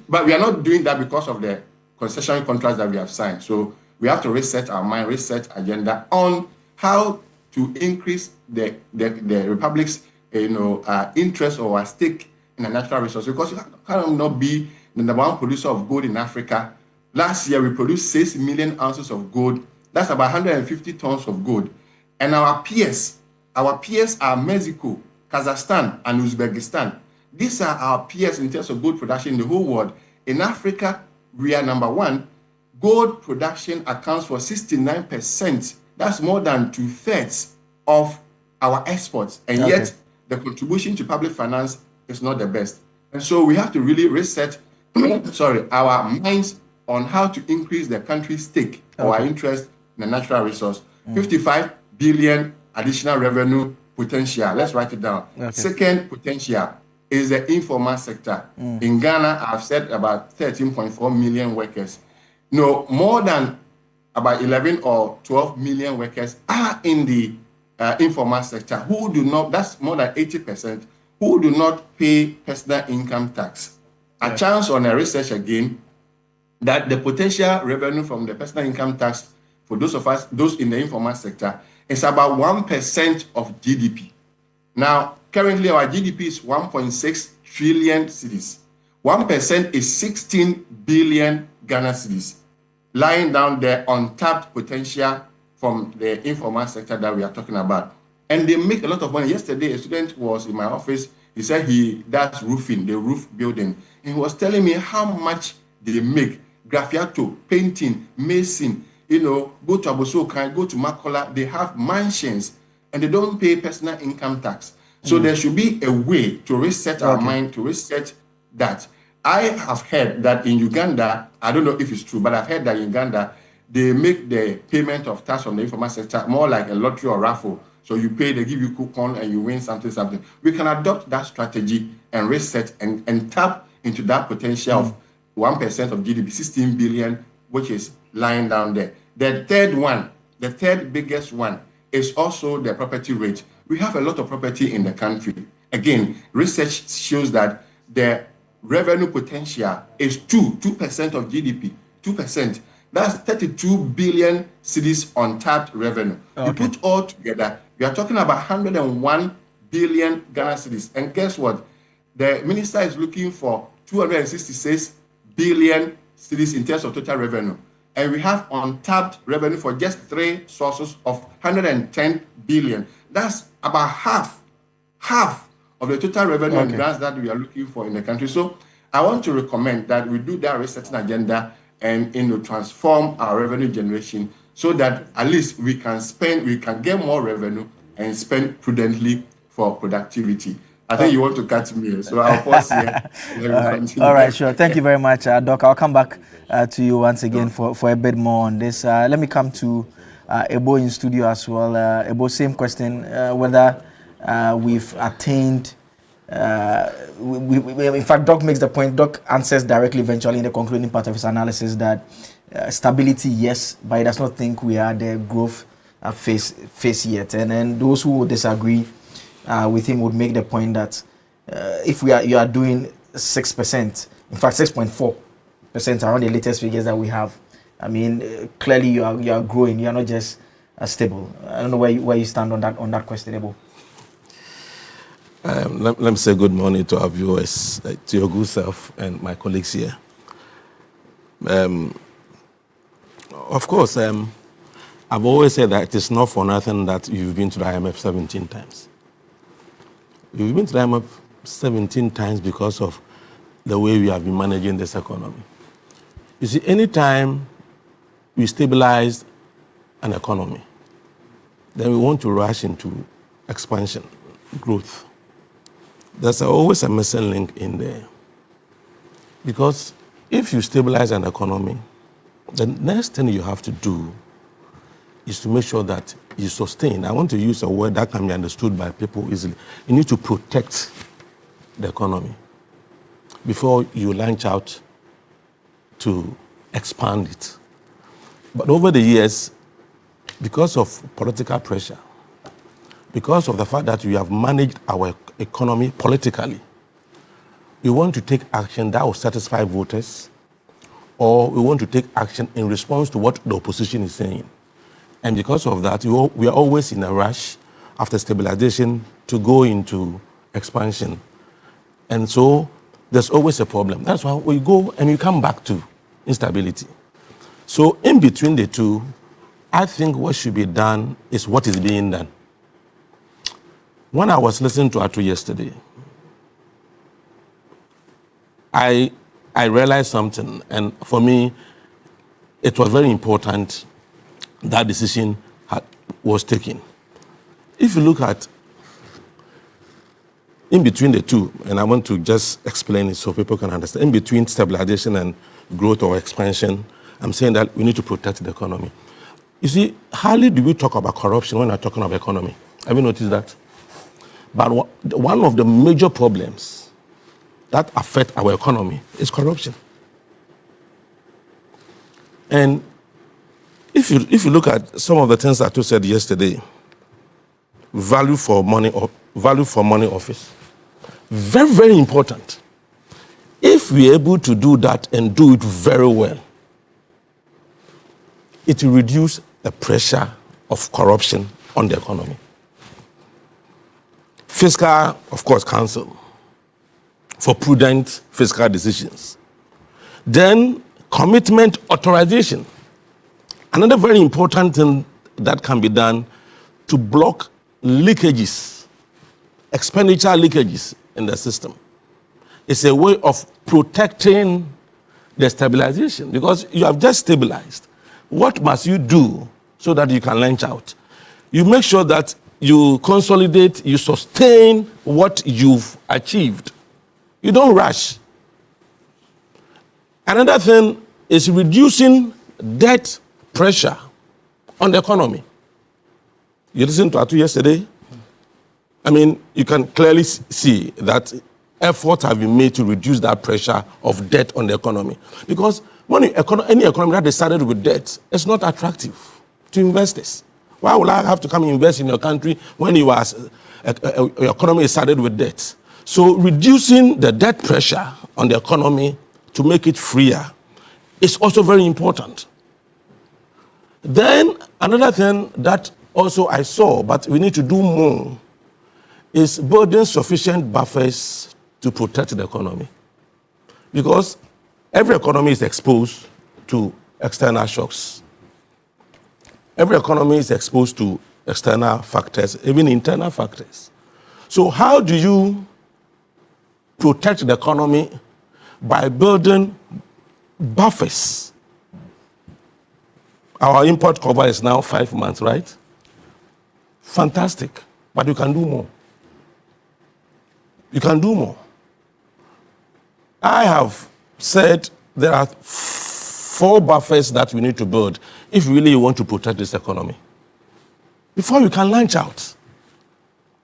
but we are not doing that because of the concession contracts that we have signed. So we have to reset our mind, reset agenda on how to increase the Republic's interest or our stake in the natural resource, because you cannot be the number one producer of gold in Africa. Last year, we produced 6 million ounces of gold. That's about 150 tons of gold. And our peers are Mexico, Kazakhstan, and Uzbekistan. These are our peers in terms of gold production in the whole world. In Africa, we are number one. Gold production accounts for 69%. That's more than 2/3 of our exports. And yet, the contribution to public finance is not the best. And so we have to really reset our minds on how to increase the country's stake or our interest in the natural resource. 55 billion additional revenue potential. Let's write it down. Second potential is the informal sector. In Ghana, I've said about 13.4 million workers. No, more than about 11 or 12 million workers are in the informal sector who do not, that's more than 80%, who do not pay personal income tax. A chance on a research again that the potential revenue from the personal income tax for those of us, those in the informal sector, is about 1% of GDP. Now, currently our GDP is 1.6 trillion cedis. 1% is 16 billion Ghana cedis, lying down there untapped potential from the informal sector that we are talking about. And they make a lot of money. Yesterday, a student was in my office. He said he does roofing, the roof building. And he was telling me how much they make. Graffiato, painting, mason, go to Abosokan, go to Makola. They have mansions and they don't pay personal income tax. So there should be a way to reset our mind, to reset that. I have heard that in Uganda, I don't know if it's true, but I've heard that in Uganda, they make the payment of tax from the informal sector more like a lottery or raffle. So you pay, they give you coupon and you win something. We can adopt that strategy and reset and tap into that potential of 1% of GDP, 16 billion, which is lying down there. The third one, the third biggest one, is also the property rate. We have a lot of property in the country. Again, research shows that the revenue potential is 2% of GDP, 2%. That's 32 billion cedis untapped revenue. You put all together, we are talking about 101 billion Ghana cedis. And guess what? The minister is looking for 266 billion cedis in terms of total revenue. And we have untapped revenue for just three sources of 110 billion. That's about half of the total revenue and grants that we are looking for in the country. So I want to recommend that we do that resetting agenda and transform our revenue generation so that at least we can get more revenue and spend prudently for productivity. I think you want to catch me, so I'll pause here. All right, sure. Thank you very much, Doc. I'll come back to you once again for a bit more on this. Let me come to Ebo in studio as well. Ebo, same question, whether we've attained, in fact, Doc makes the point, Doc answers directly eventually in the concluding part of his analysis that stability, yes, but he does not think we are the growth phase yet. And then those who would disagree with him would make the point that if you are doing 6%, in fact 6.4% around the latest figures that we have, I mean, clearly you are growing. You are not just stable. I don't know where you stand on that question, Ebo. Let me say good morning to our viewers, to your good self and my colleagues here. Of course, I've always said that it is not for nothing that you've been to the IMF 17 times. You've been to the IMF 17 times because of the way we have been managing this economy. You see, anytime we stabilize an economy, then we want to rush into expansion, growth. There's always a missing link in there. Because if you stabilize an economy, the next thing you have to do is to make sure that you sustain. I want to use a word that can be understood by people easily. You need to protect the economy before you launch out to expand it. But over the years, because of political pressure, because of the fact that we have managed our economy politically, we want to take action that will satisfy voters, or we want to take action in response to what the opposition is saying. And because of that, we are always in a rush after stabilization to go into expansion. And so there's always a problem. That's why we go and we come back to instability. So in between the two, I think what should be done is what is being done. When I was listening to Atu yesterday, I realized something, and for me, it was very important that decision was taken. If you look at in between the two, and I want to just explain it so people can understand, in between stabilization and growth or expansion, I'm saying that we need to protect the economy. You see, hardly do we talk about corruption when we're talking about economy. Have you noticed that? But one of the major problems that affect our economy is corruption. And if you look at some of the things that you said yesterday, value for money office, very, very important. If we're able to do that and do it very well, it will reduce the pressure of corruption on the economy. Fiscal, of course, counsel for prudent fiscal decisions. Then commitment authorization. Another very important thing that can be done to block leakages, expenditure leakages in the system. It's a way of protecting the stabilization, because you have just stabilized. What must you do so that you can launch out? You make sure that you consolidate, you sustain what you've achieved. You don't rush. Another thing is reducing debt pressure on the economy. You listened to Atu yesterday? I mean, you can clearly see that efforts have been made to reduce that pressure of debt on the economy. Because when any economy that is started with debt, it's not attractive to investors. Why would I have to come and invest in your country when your economy is started with debt? So reducing the debt pressure on the economy to make it freer is also very important. Then another thing that also I saw, but we need to do more, is building sufficient buffers to protect the economy. Because every economy is exposed to external shocks. Every economy is exposed to external factors, even internal factors. So how do you protect the economy? By building buffers. Our import cover is now 5 months, right? Fantastic. But you can do more. You can do more. I have said there are 4 buffers that we need to build if really you want to protect this economy before you can launch out.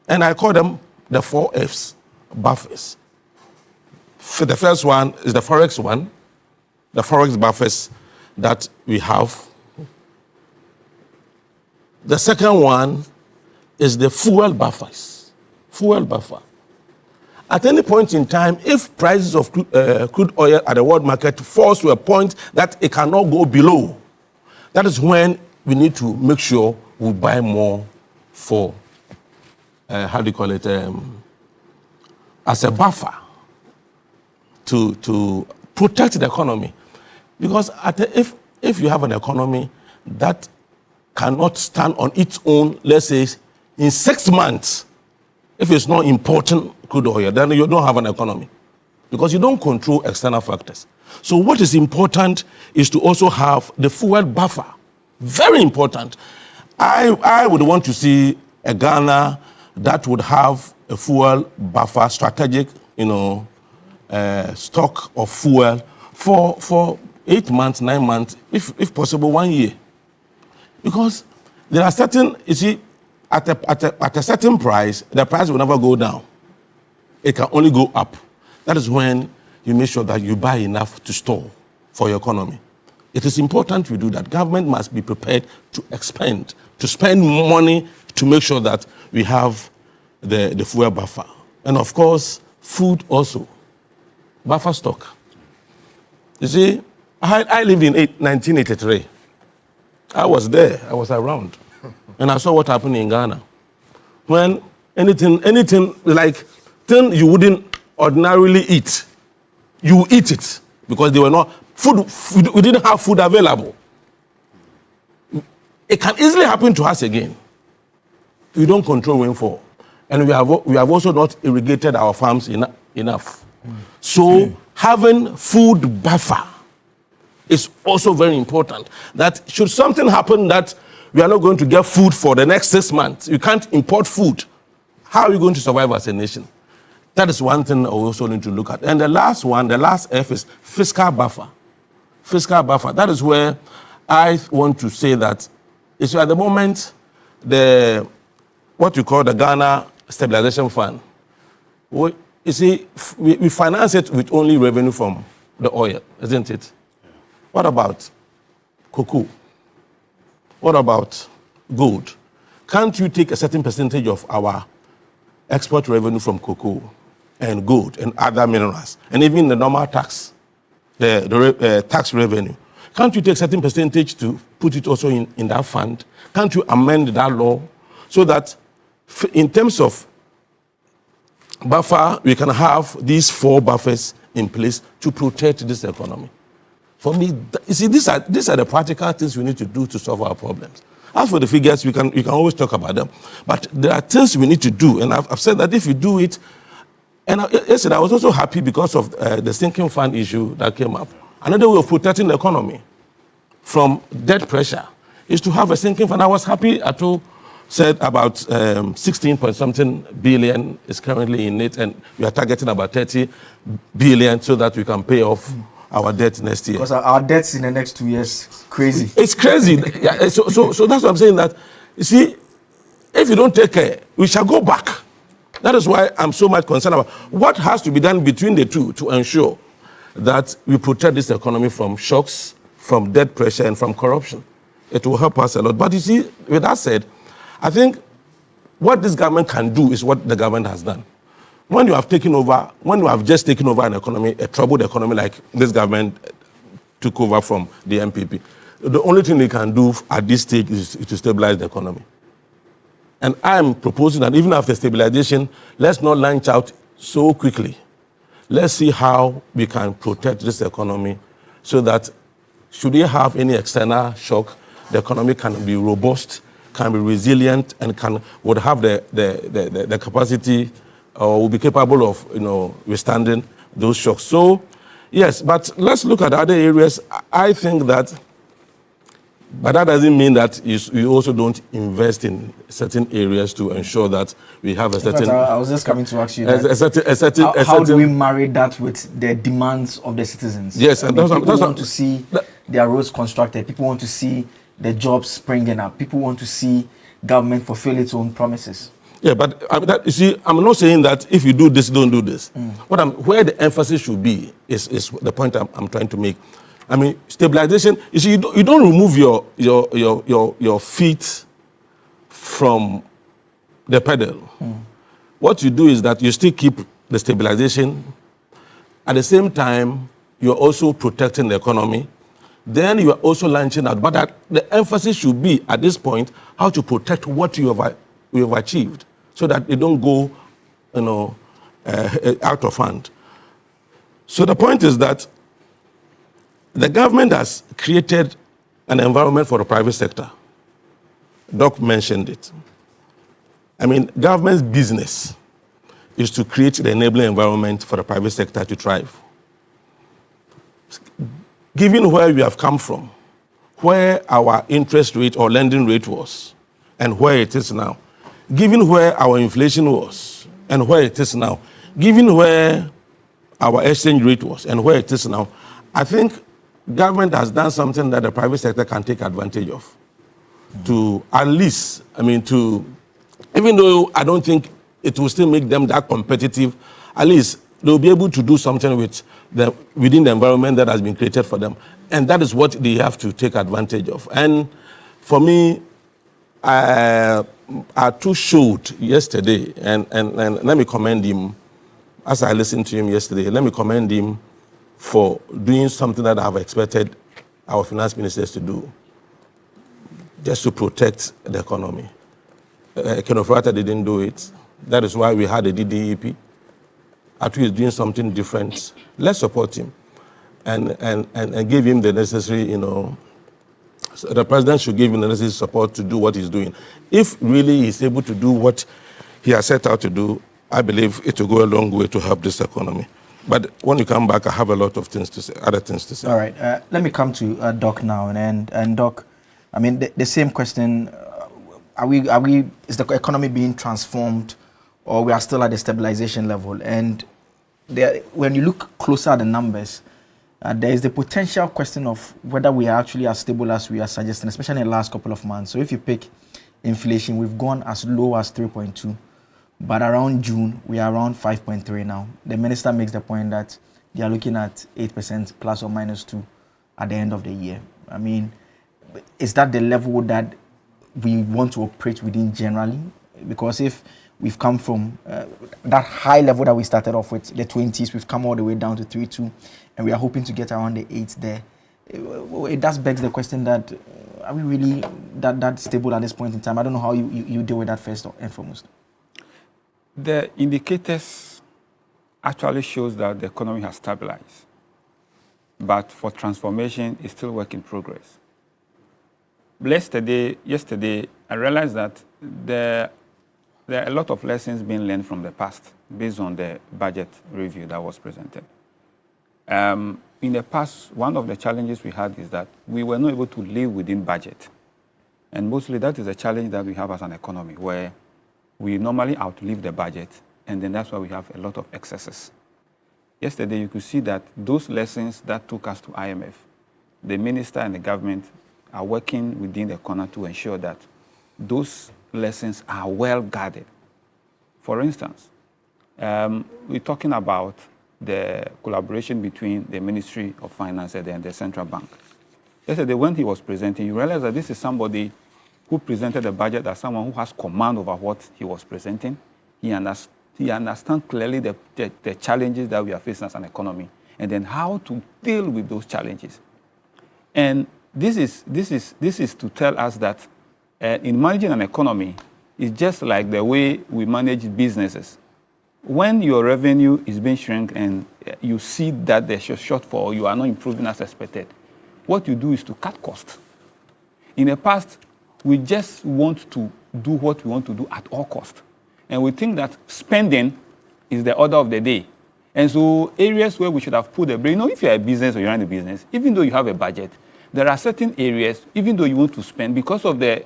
And I call them the 4 Fs, buffers. The first one is the forex one, the forex buffers that we have. The second one is the fuel buffers, fuel buffer. At any point in time, if prices of crude oil at the world market falls to a point that it cannot go below, that is when we need to make sure we buy more for, as a buffer to protect the economy. Because if you have an economy that cannot stand on its own, let's say, in 6 months, if it's not importing crude oil, then you don't have an economy because you don't control external factors. So what is important is to also have the fuel buffer. Very important. I would want to see a Ghana that would have a fuel buffer, strategic, stock of fuel for 8 months, 9 months, if possible, 1 year. Because there are certain, you see, at a certain price, the price will never go down. It can only go up. That is when you make sure that you buy enough to store for your economy. It is important we do that. Government must be prepared to expend, to spend money to make sure that we have the fuel buffer. And of course, food also. Buffer stock. You see, I lived in 1983. I was there, I was around. And I saw what happened in Ghana. When anything like thing you wouldn't ordinarily eat, you eat it because they were not food. We didn't have food available. It can easily happen to us again. We don't control rainfall, and we have also not irrigated our farms enough. So having food buffer is also very important. That should something happen that we are not going to get food for the next 6 months, you can't import food. How are you going to survive as a nation? That is one thing we also need to look at. And the last one, the last F is fiscal buffer. Fiscal buffer. That is where I want to say that it's at the moment what you call the Ghana Stabilization Fund. You see, we finance it with only revenue from the oil, isn't it? What about cocoa? What about gold? Can't you take a certain percentage of our export revenue from cocoa and gold and other minerals, and even the normal tax, the tax revenue? Can't you take a certain percentage to put it also in that fund? Can't you amend that law so that in terms of buffer, we can have these 4 buffers in place to protect this economy? For me, you see, these are the practical things we need to do to solve our problems. As for the figures, we can always talk about them. But there are things we need to do, and I've said that if you do it, and yesterday I was also happy because of the sinking fund issue that came up. Another way of protecting the economy from debt pressure is to have a sinking fund. I was happy Ato said about 16-point-something billion is currently in it, and we are targeting about 30 billion so that we can pay off our debt next year. Because our debts in the next 2 years, crazy. It's crazy. Yeah, so that's what I'm saying, that, you see, if you don't take care, we shall go back. That is why I'm so much concerned about what has to be done between the two to ensure that we protect this economy from shocks, from debt pressure, and from corruption. It will help us a lot. But you see, with that said, I think what this government can do is what the government has done. When you have just taken over an economy, a troubled economy like this government took over from the MPP, the only thing they can do at this stage is to stabilize the economy. And I'm proposing that even after stabilization, let's not launch out so quickly. Let's see how we can protect this economy so that should we have any external shock, the economy can be robust, can be resilient, and would have the capacity or will be capable of withstanding those shocks. So, yes, but let's look at other areas. I think that, but that doesn't mean that you also don't invest in certain areas to ensure that we have a certain. I was just coming to ask you that. How do we marry that with the demands of the citizens? Yes, and people want to see their roads constructed. People want to see the jobs springing up. People want to see government fulfill its own promises. Yeah, but you see, I'm not saying that if you do this, don't do this. Where the emphasis should be is the point I'm trying to make. I mean, stabilization. You see, you don't remove your feet from the pedal. What you do is that you still keep the stabilization. At the same time, you're also protecting the economy. Then you are also launching out. But the emphasis should be at this point how to protect what you have achieved, so that they don't go, out of hand. So the point is that the government has created an environment for the private sector. Doc mentioned it. I mean, government's business is to create the enabling environment for the private sector to thrive. Given where we have come from, where our interest rate or lending rate was, and where it is now, given where our inflation was, and where it is now, given where our exchange rate was, and where it is now, I think government has done something that the private sector can take advantage of. To at least, even though I don't think it will still make them that competitive, at least they'll be able to do something within the environment that has been created for them. And that is what they have to take advantage of. And for me, Atu showed yesterday, and let me commend him, as I listened to him yesterday, let me commend him for doing something that I have expected our finance ministers to do, just to protect the economy. Kenneth Rata didn't do it. That is why we had a DDEP. Atu is doing something different. Let's support him and give him the necessary, so the president should give him the necessary support to do what he's doing. If really he's able to do what he has set out to do, I believe it will go a long way to help this economy. But when you come back, I have a lot of things to say, other things to say. All right, let me come to Doc now. And Doc, the same question, is the economy being transformed, or we are still at the stabilization level? And when you look closer at the numbers, there is the potential question of whether we are actually as stable as we are suggesting, especially in the last couple of months. So if you pick inflation, we've gone as low as 3.2, but around June, we are around 5.3 now. The minister makes the point that they are looking at 8% plus or minus 2 at the end of the year. Is that the level that we want to operate within generally? Because if we've come from that high level that we started off with, the 20s, we've come all the way down to 3.2, and we are hoping to get around the 8 there. It does beg the question that, are we really that stable at this point in time? I don't know how you deal with that first and foremost. The indicators actually shows that the economy has stabilized. But for transformation, it's still work in progress. Yesterday, I realized that there are a lot of lessons being learned from the past based on the budget review that was presented. In the past, one of the challenges we had is that we were not able to live within budget. And mostly that is a challenge that we have as an economy, where we normally outlive the budget, and then that's why we have a lot of excesses. Yesterday, you could see that those lessons that took us to IMF, the minister and the government are working within the corner to ensure that those lessons are well guarded. For instance, we're talking about the collaboration between the Ministry of Finance and the Central Bank. Yesterday, when he was presenting, you realize that this is somebody who presented the budget as someone who has command over what he was presenting. He understands clearly the challenges that we are facing as an economy, and then how to deal with those challenges. And this is to tell us that in managing an economy, it's just like the way we manage businesses. When your revenue is being shrunk and you see that there's a shortfall, you are not improving as expected, what you do is to cut costs. In the past, we just want to do what we want to do at all costs. And we think that spending is the order of the day. And so areas where we should have put the brain, if you're a business or you're in a business, even though you have a budget, there are certain areas, even though you want to spend, because of the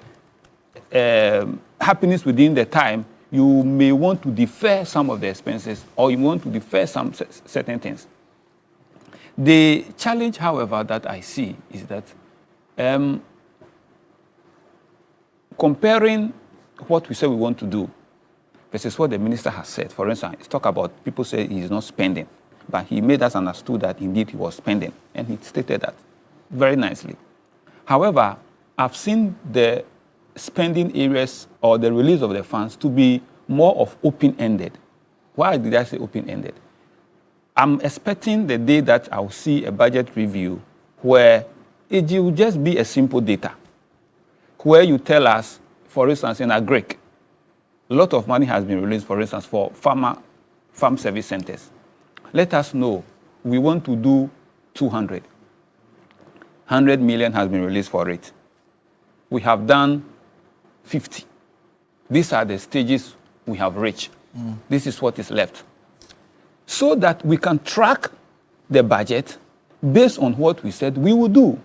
happiness within the time, you may want to defer some of the expenses, or you want to defer some certain things. The challenge, however, that I see is that comparing what we say we want to do versus what the minister has said. For instance, it's talk about people say he's not spending, but he made us understood that indeed he was spending, and he stated that very nicely. However, I've seen the spending areas or the release of the funds to be more of open-ended. Why did I say open-ended? I'm expecting the day that I'll see a budget review where it will just be a simple data, where you tell us, for instance, in agric, a lot of money has been released, for instance, for farm service centers. Let us know we want to do 200. 100 million has been released for it. We have done 50. These are the stages we have reached. This is what is left. So that we can track the budget based on what we said we will do.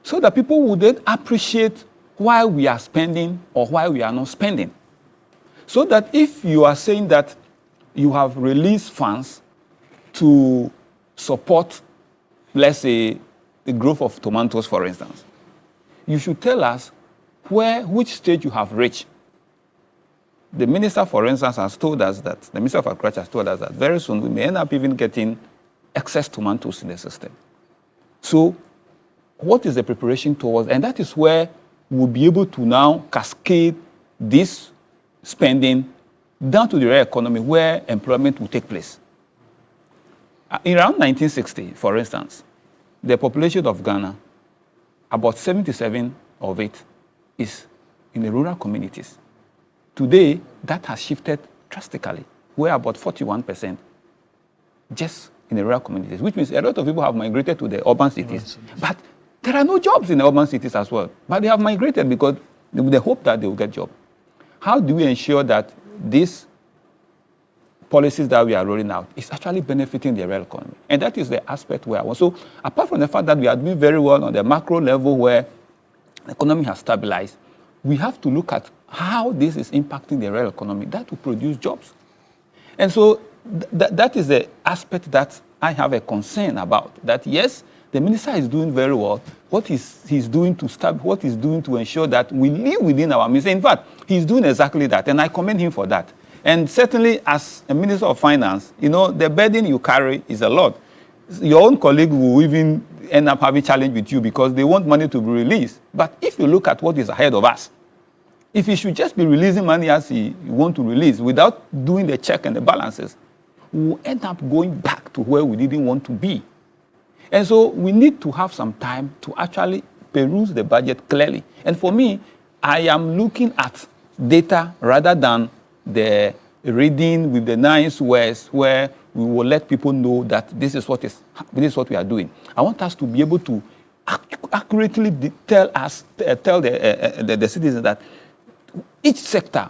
So that people would then appreciate why we are spending or why we are not spending. So that if you are saying that you have released funds to support, let's say, the growth of tomatoes, for instance, you should tell us which stage you have reached. The minister, for instance, has told us that, the Minister of Agriculture has told us that very soon we may end up even getting excess tomatoes in the system. So what is the preparation towards? And that is where we'll be able to now cascade this spending down to the real economy where employment will take place. Around 1960, for instance, the population of Ghana, about 77 of it is in the rural communities. Today, that has shifted drastically. We're about 41% just in the rural communities, which means a lot of people have migrated to the urban cities. But there are no jobs in the urban cities as well. But they have migrated because they hope that they will get jobs. How do we ensure that these policies that we are rolling out is actually benefiting the real economy? And that is the aspect where I want. So apart from the fact that we are doing very well on the macro level where the economy has stabilized, we have to look at how this is impacting the real economy that will produce jobs. And so that is the aspect that I have a concern about. That yes, the minister is doing very well. What he's doing to ensure that we live within our means. In fact, he's doing exactly that, and I commend him for that. And certainly, as a Minister of Finance, the burden you carry is a lot. Your own colleague will even end up having challenge with you because they want money to be released. But if you look at what is ahead of us, if he should just be releasing money as he wants to release without doing the check and the balances, we'll end up going back to where we didn't want to be. And so we need to have some time to actually peruse the budget clearly. And for me, I am looking at data rather than the reading with the nice words where we will let people know that this is what we are doing. I want us to be able to accurately tell the citizens that each sector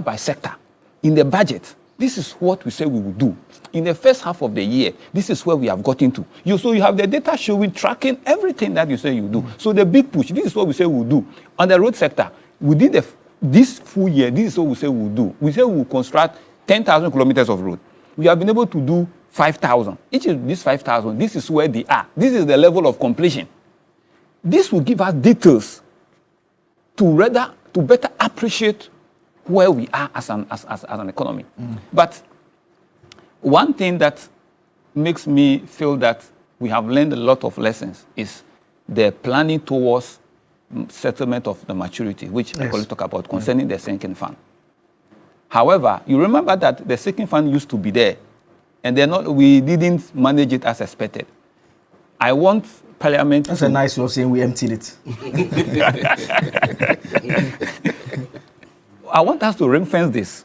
by sector, in the budget, this is what we say we will do. In the first half of the year, this is where we have gotten to. So you have the data showing, tracking everything that you say you do. So the big push, this is what we say we'll do. On the road sector, within this full year, this is what we say we'll do. We say we'll construct 10,000 kilometers of road. We have been able to do 5,000. Each of these 5,000, this is where they are. This is the level of completion. This will give us details to better appreciate where we are as an economy. But one thing that makes me feel that we have learned a lot of lessons is the planning towards settlement of the maturity, which I talk about concerning the sinking fund. However, you remember that the sinking fund used to be there, and we didn't manage it as expected. I want Parliament. That's a nice way of saying we emptied it. I want us to ring-fence this,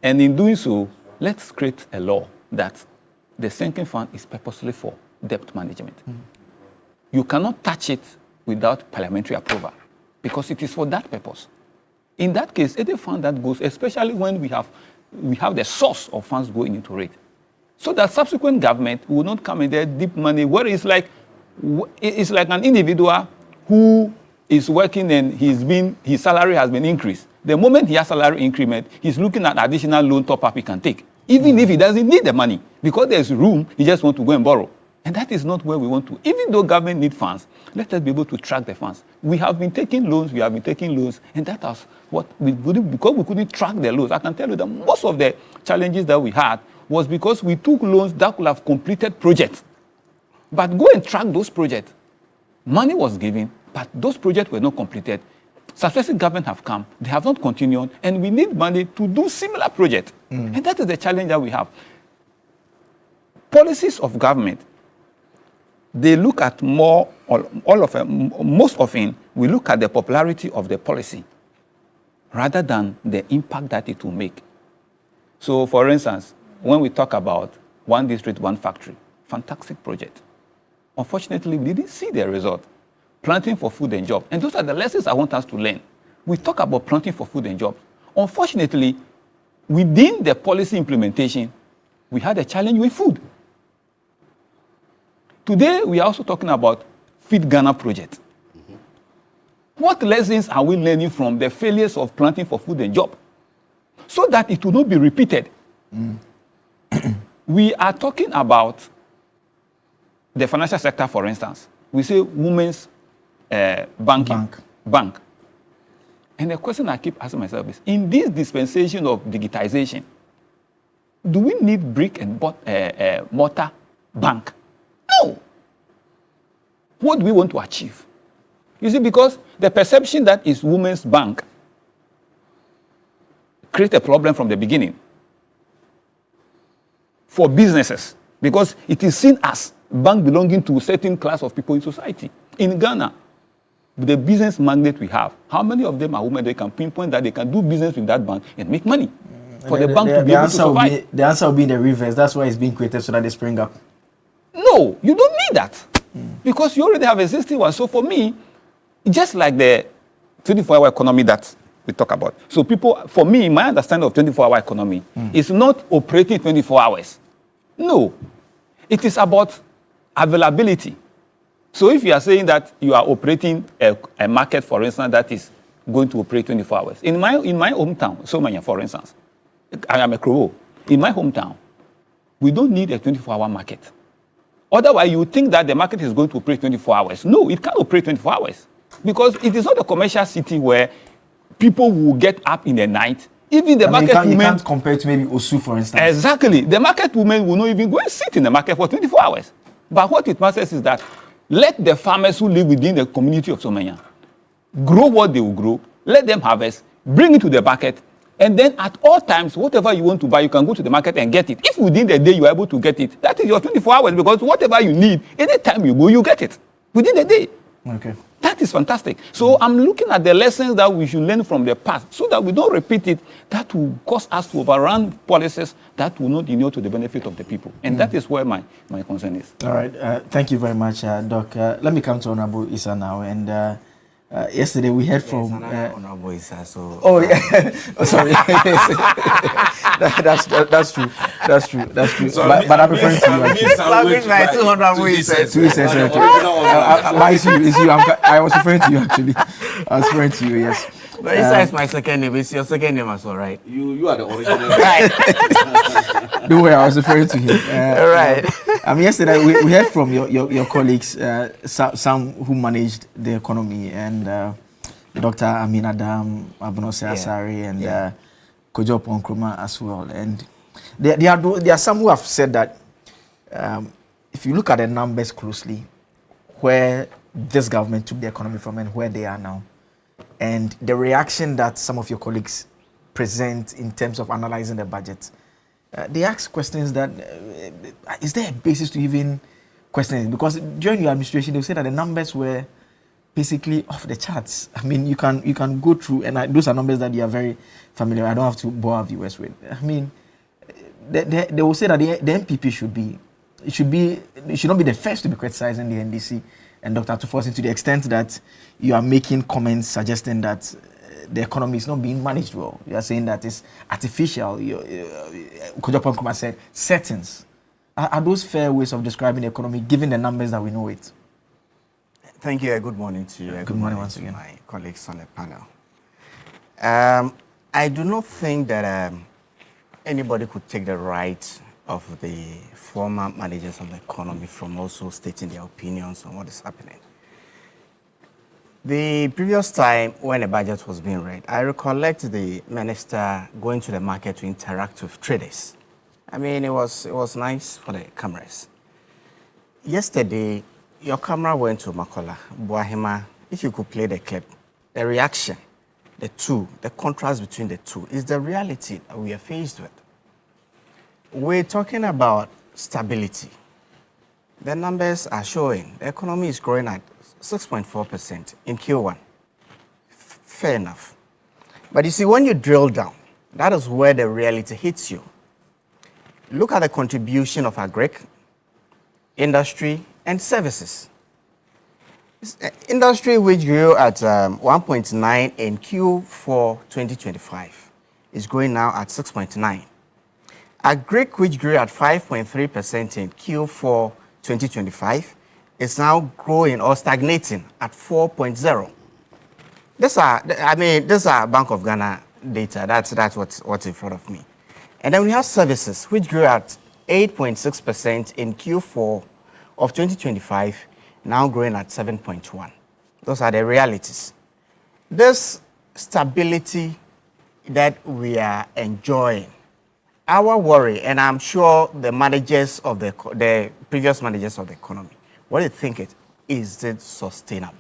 and in doing so, let's create a law that the sinking fund is purposely for debt management. You cannot touch it without parliamentary approval because it is for that purpose. In that case, any fund that goes, especially when we have the source of funds going into it, so that subsequent government will not come in there deep money where it's like an individual who is working and his salary has been increased. The moment he has salary increment, he's looking at additional loan top-up he can take, even if he doesn't need the money. Because there's room, he just wants to go and borrow. And that is not where we want to. Even though government needs funds, let us be able to track the funds. We have been taking loans, and that was what because we couldn't track the loans. I can tell you that most of the challenges that we had was because we took loans that could have completed projects. But go and track those projects. Money was given, but those projects were not completed. Successive governments have come, they have not continued, and we need money to do similar projects. And that is the challenge that we have. Policies of government, they look at most often, we look at the popularity of the policy rather than the impact that it will make. So, for instance, when we talk about one district, one factory, fantastic project. Unfortunately, we didn't see the result. Planting for food and jobs. And those are the lessons I want us to learn. We talk about planting for food and jobs. Unfortunately, within the policy implementation, we had a challenge with food. Today, we are also talking about Feed Ghana project. What lessons are we learning from the failures of planting for food and job so that it will not be repeated? We are talking about the financial sector, for instance. We say women's banking. Bank. And the question I keep asking myself is, in this dispensation of digitization, do we need brick and mortar bank? No. What do we want to achieve? You see, because the perception that is women's bank creates a problem from the beginning for businesses, because it is seen as bank belonging to a certain class of people in society. In Ghana, the business magnet we have, how many of them are women? They can pinpoint that they can do business with that bank and make money for the bank to be able to survive. The answer will be in the reverse. That's why it's being created, so that they spring up. No, you don't need that. Because you already have existing one. So for me, just like the 24-hour economy that we talk about. So people, for me, my understanding of 24-hour economy is not operating 24 hours. No. It is about availability. So if you are saying that you are operating a market, for instance, that is going to operate 24 hours. In my hometown, Somanya, for instance, I am a Crow. In my hometown, we don't need a 24-hour market. Otherwise, you would think that the market is going to operate 24 hours. No, it can't operate 24 hours. Because it is not a commercial city where people will get up in the night. Even the market women... You can't compare to maybe Osu, for instance. Exactly. The market women will not even go and sit in the market for 24 hours. But what it matters is that let the farmers who live within the community of Somanya grow what they will grow, let them harvest, bring it to the market, and then at all times, whatever you want to buy, you can go to the market and get it. If within the day you are able to get it, that is your 24 hours, because whatever you need, anytime you go, you get it within the day. Okay. That is fantastic. So I'm looking at the lessons that we should learn from the past so that we don't repeat it. That will cause us to overrun policies that will not inure to the benefit of the people. And that is where my concern is. All right. Thank you very much, Doc. Let me come to Honorable Issa now. And yesterday we heard from... Honorable Issa, so... Oh, yeah. Oh, sorry. That's true. That's true. So but I'm referring to you, actually. It's you. I was referring to you, actually. I was referring to you, yes. But Issa is my second name. It's your second name as well, right? You are the original. Right. Don't worry, I was referring to him. All right. Yesterday we heard from your colleagues, some who managed the economy, and Dr. Amin Adam, Abunose Asari, and Kojo Ponkrumah as well. And there are some who have said that if you look at the numbers closely, where this government took the economy from and where they are now, and the reaction that some of your colleagues present in terms of analyzing the budget, they ask questions that, is there a basis to even question it? Because during your administration, they say that the numbers were basically off the charts. I mean, you can go through, and those are numbers that you are very familiar with. I don't have to bore our viewers with. I mean, they will say that the MPP should not be the first to be criticizing the NDC and Dr. Tuforsin, to the extent that you are making comments suggesting that the economy is not being managed well. You are saying that it's artificial. Kojo Ponkrumah said settings. Are those fair ways of describing the economy, given the numbers that we know it? Thank you. Good morning to you. Good morning once again, my colleagues on the panel. I do not think that anybody could take the right of the former managers of the economy from also stating their opinions on what is happening. The previous time when a budget was being read, I recollect the minister going to the market to interact with traders. I mean, it was nice for the cameras. Yesterday, your camera went to Makola, Buahima. If you could play the clip, the reaction, the contrast between the two is the reality that we are faced with. We're talking about stability. The numbers are showing the economy is growing at 6.4% in Q1. Fair enough. But you see, when you drill down, that is where the reality hits you. Look at the contribution of agric, industry, and services. Industry, which grew at 1.9 in Q4 2025, is growing now at 6.9. Agric, which grew at 5.3% in Q4 2025, is now growing or stagnating at 4.0. These are Bank of Ghana data. That's what's in front of me. And then we have services, which grew at 8.6% in Q4 of 2025, now growing at 7.1. Those are the realities. This stability that we are enjoying, our worry, and I'm sure the managers of the previous managers of the economy, what they think is it sustainable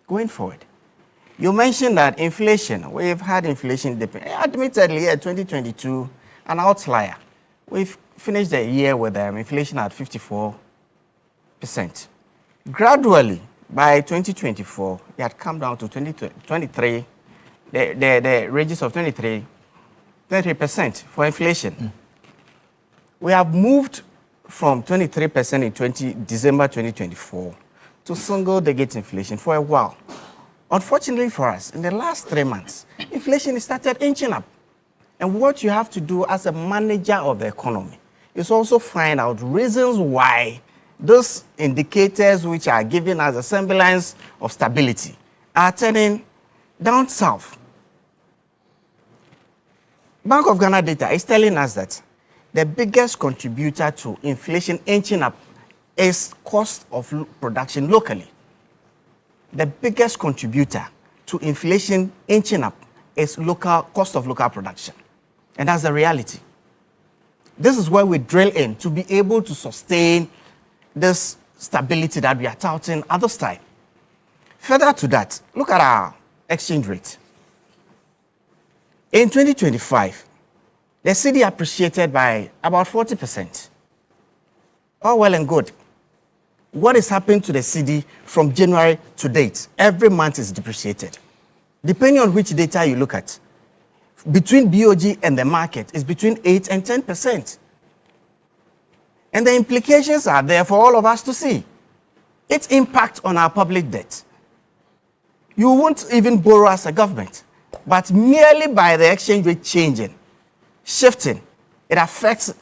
going forward? You mentioned that inflation, we've had inflation, admittedly, 2022, an outlier. We've finished the year with inflation at 54%. Gradually, by 2024, it had come down to 23, the ranges of 23% for inflation. We have moved from 23% in December 2024 to single-digit inflation for a while. Unfortunately for us, in the last 3 months, inflation started inching up. And what you have to do as a manager of the economy is also find out reasons why those indicators which are giving us a semblance of stability are turning down south. Bank of Ghana data is telling us that the biggest contributor to inflation inching up is cost of production locally. The biggest contributor to inflation inching up is cost of local production. And that's the reality. This is where we drill in to be able to sustain this stability that we are touting at this time. Further to that, look at our exchange rate. In 2025, the cedi appreciated by about 40%. All well and good. What is happening to the cedi from January to date? Every month is depreciated. Depending on which data you look at, between BOG and the market is between 8 and 10%. And the implications are there for all of us to see. Its impact on our public debt. You won't even borrow as a government, but merely by the exchange rate changing, shifting, it affects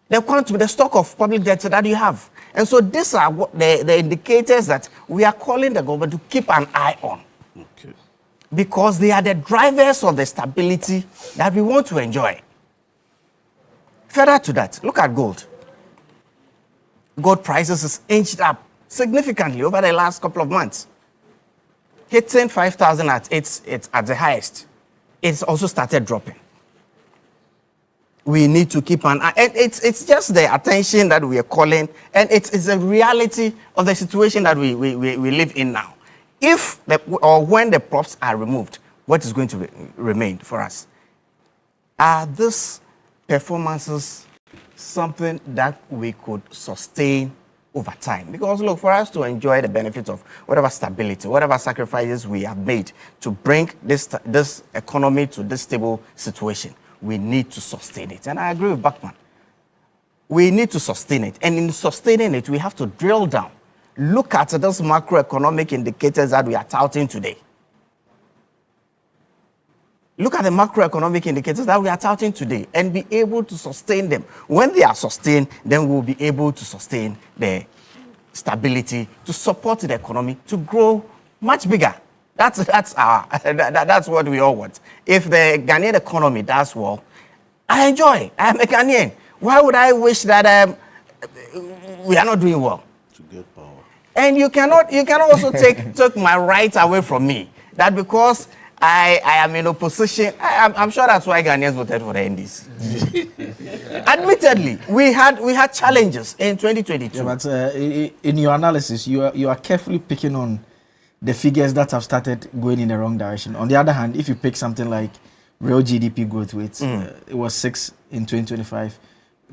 the quantum, the stock of public debt that you have. And so these are what the indicators that we are calling the government to keep an eye on. Okay. Because they are the drivers of the stability that we want to enjoy. Further to that, look at gold. Gold prices has inched up significantly over the last couple of months. Hitting 5,000 at the highest. It's also started dropping. We need to keep an eye. And it's just the attention that we are calling, and it's a reality of the situation that we live in now. If or when the props are removed, what is going to remain for us? Are these performances something that we could sustain over time? Because look, for us to enjoy the benefits of whatever stability, whatever sacrifices we have made to bring this economy to this stable situation, we need to sustain it. And I agree with Bachman. We need to sustain it. And in sustaining it, we have to drill down. Look at those macroeconomic indicators that we are touting today. Look at the macroeconomic indicators that we are touting today and be able to sustain them. When they are sustained, then we'll be able to sustain the stability, to support the economy, to grow much bigger. That's what we all want. If the Ghanaian economy does well, I enjoy. I am a Ghanaian. Why would I wish that we are not doing well? To get power. And you cannot also take my right away from me. That because I am in opposition, I'm sure that's why Ghanaians voted for the NDC. Admittedly, we had challenges in 2022. Yeah, but in your analysis, you are carefully picking on the figures that have started going in the wrong direction. On the other hand, if you pick something like real GDP growth rate, it was 6 in 2025.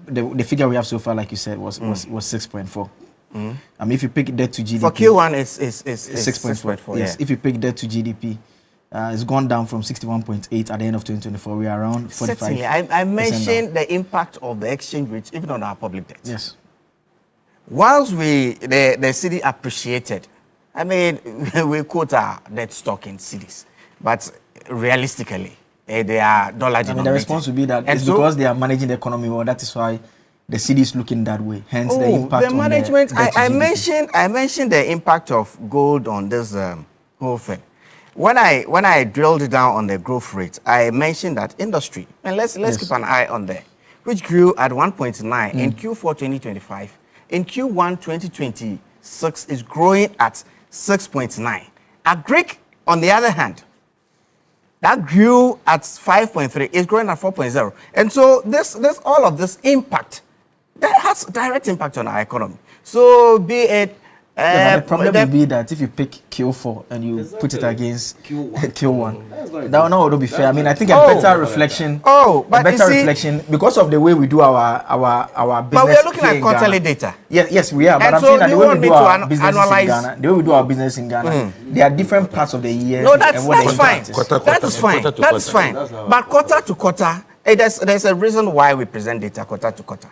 The figure we have so far, like you said, was 6.4. I mean, if you pick debt to GDP, for Q1 is 6.4. Yes, yeah. if you pick debt to GDP, it's gone down from 61.8 at the end of 2024. We are around 45. Certainly, I mentioned the impact of the exchange rate even on our public debt. Yes. Whilst the city appreciated, I mean, we quote our debt stock in cities, but realistically, they are dollar I denominated. mean, the response would be that And it's so, because they are managing the economy well. That is why the city is looking that way. Hence the impact the management. on the I mentioned the impact of gold on this whole thing. When I drilled down on the growth rate, I mentioned that industry, and let's keep an eye on there, which grew at 1.9 in Q4 2025. In Q1 2026 is growing at 6.9. Agric, on the other hand, that grew at 5.3, is growing at 4.0. And so this all of this impact, that has direct impact on our economy. So be it but the problem would be that if you pick Q4 and you put it against Q1, that one would be fair. I mean, I think a better reflection. Reflection because of the way we do our business. But we are looking at quarterly data. Yes, we are. But I'm saying that the way we do our business in Ghana, the way we do our business in Ghana, there are different parts of the year. No, that's fine. That's fine. But quarter to quarter, there's a reason why we present data quarter to quarter,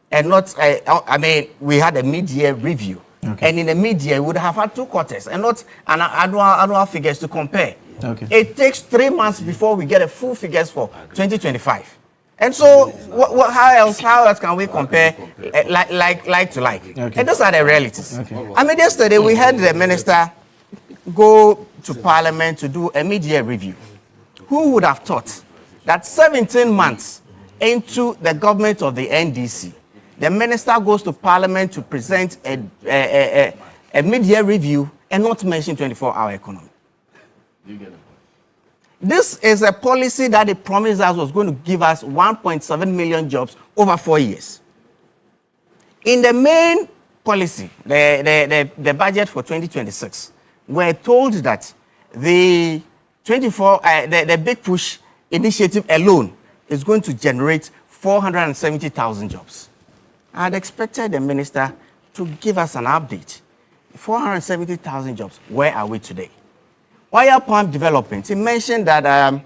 and not. I mean, we had a mid-year review. Okay. And in the mid-year, we would have had 2 quarters and not an annual figures to compare. Okay. It takes 3 months before we get a full figures for 2025. And so, how else can we compare like to like? Okay. And those are the realities. Okay. I mean, yesterday we had the minister go to Parliament to do a mid-year review. Who would have thought that 17 months into the government of the NDC, the minister goes to Parliament to present a mid-year review and not mention 24-hour economy? This is a policy that they promised us was going to give us 1.7 million jobs over 4 years. In the main policy, the budget for 2026, we're told that the Big Push initiative alone is going to generate 470,000 jobs. I had expected the minister to give us an update. 470,000 jobs. Where are we today? Oil palm development. He mentioned that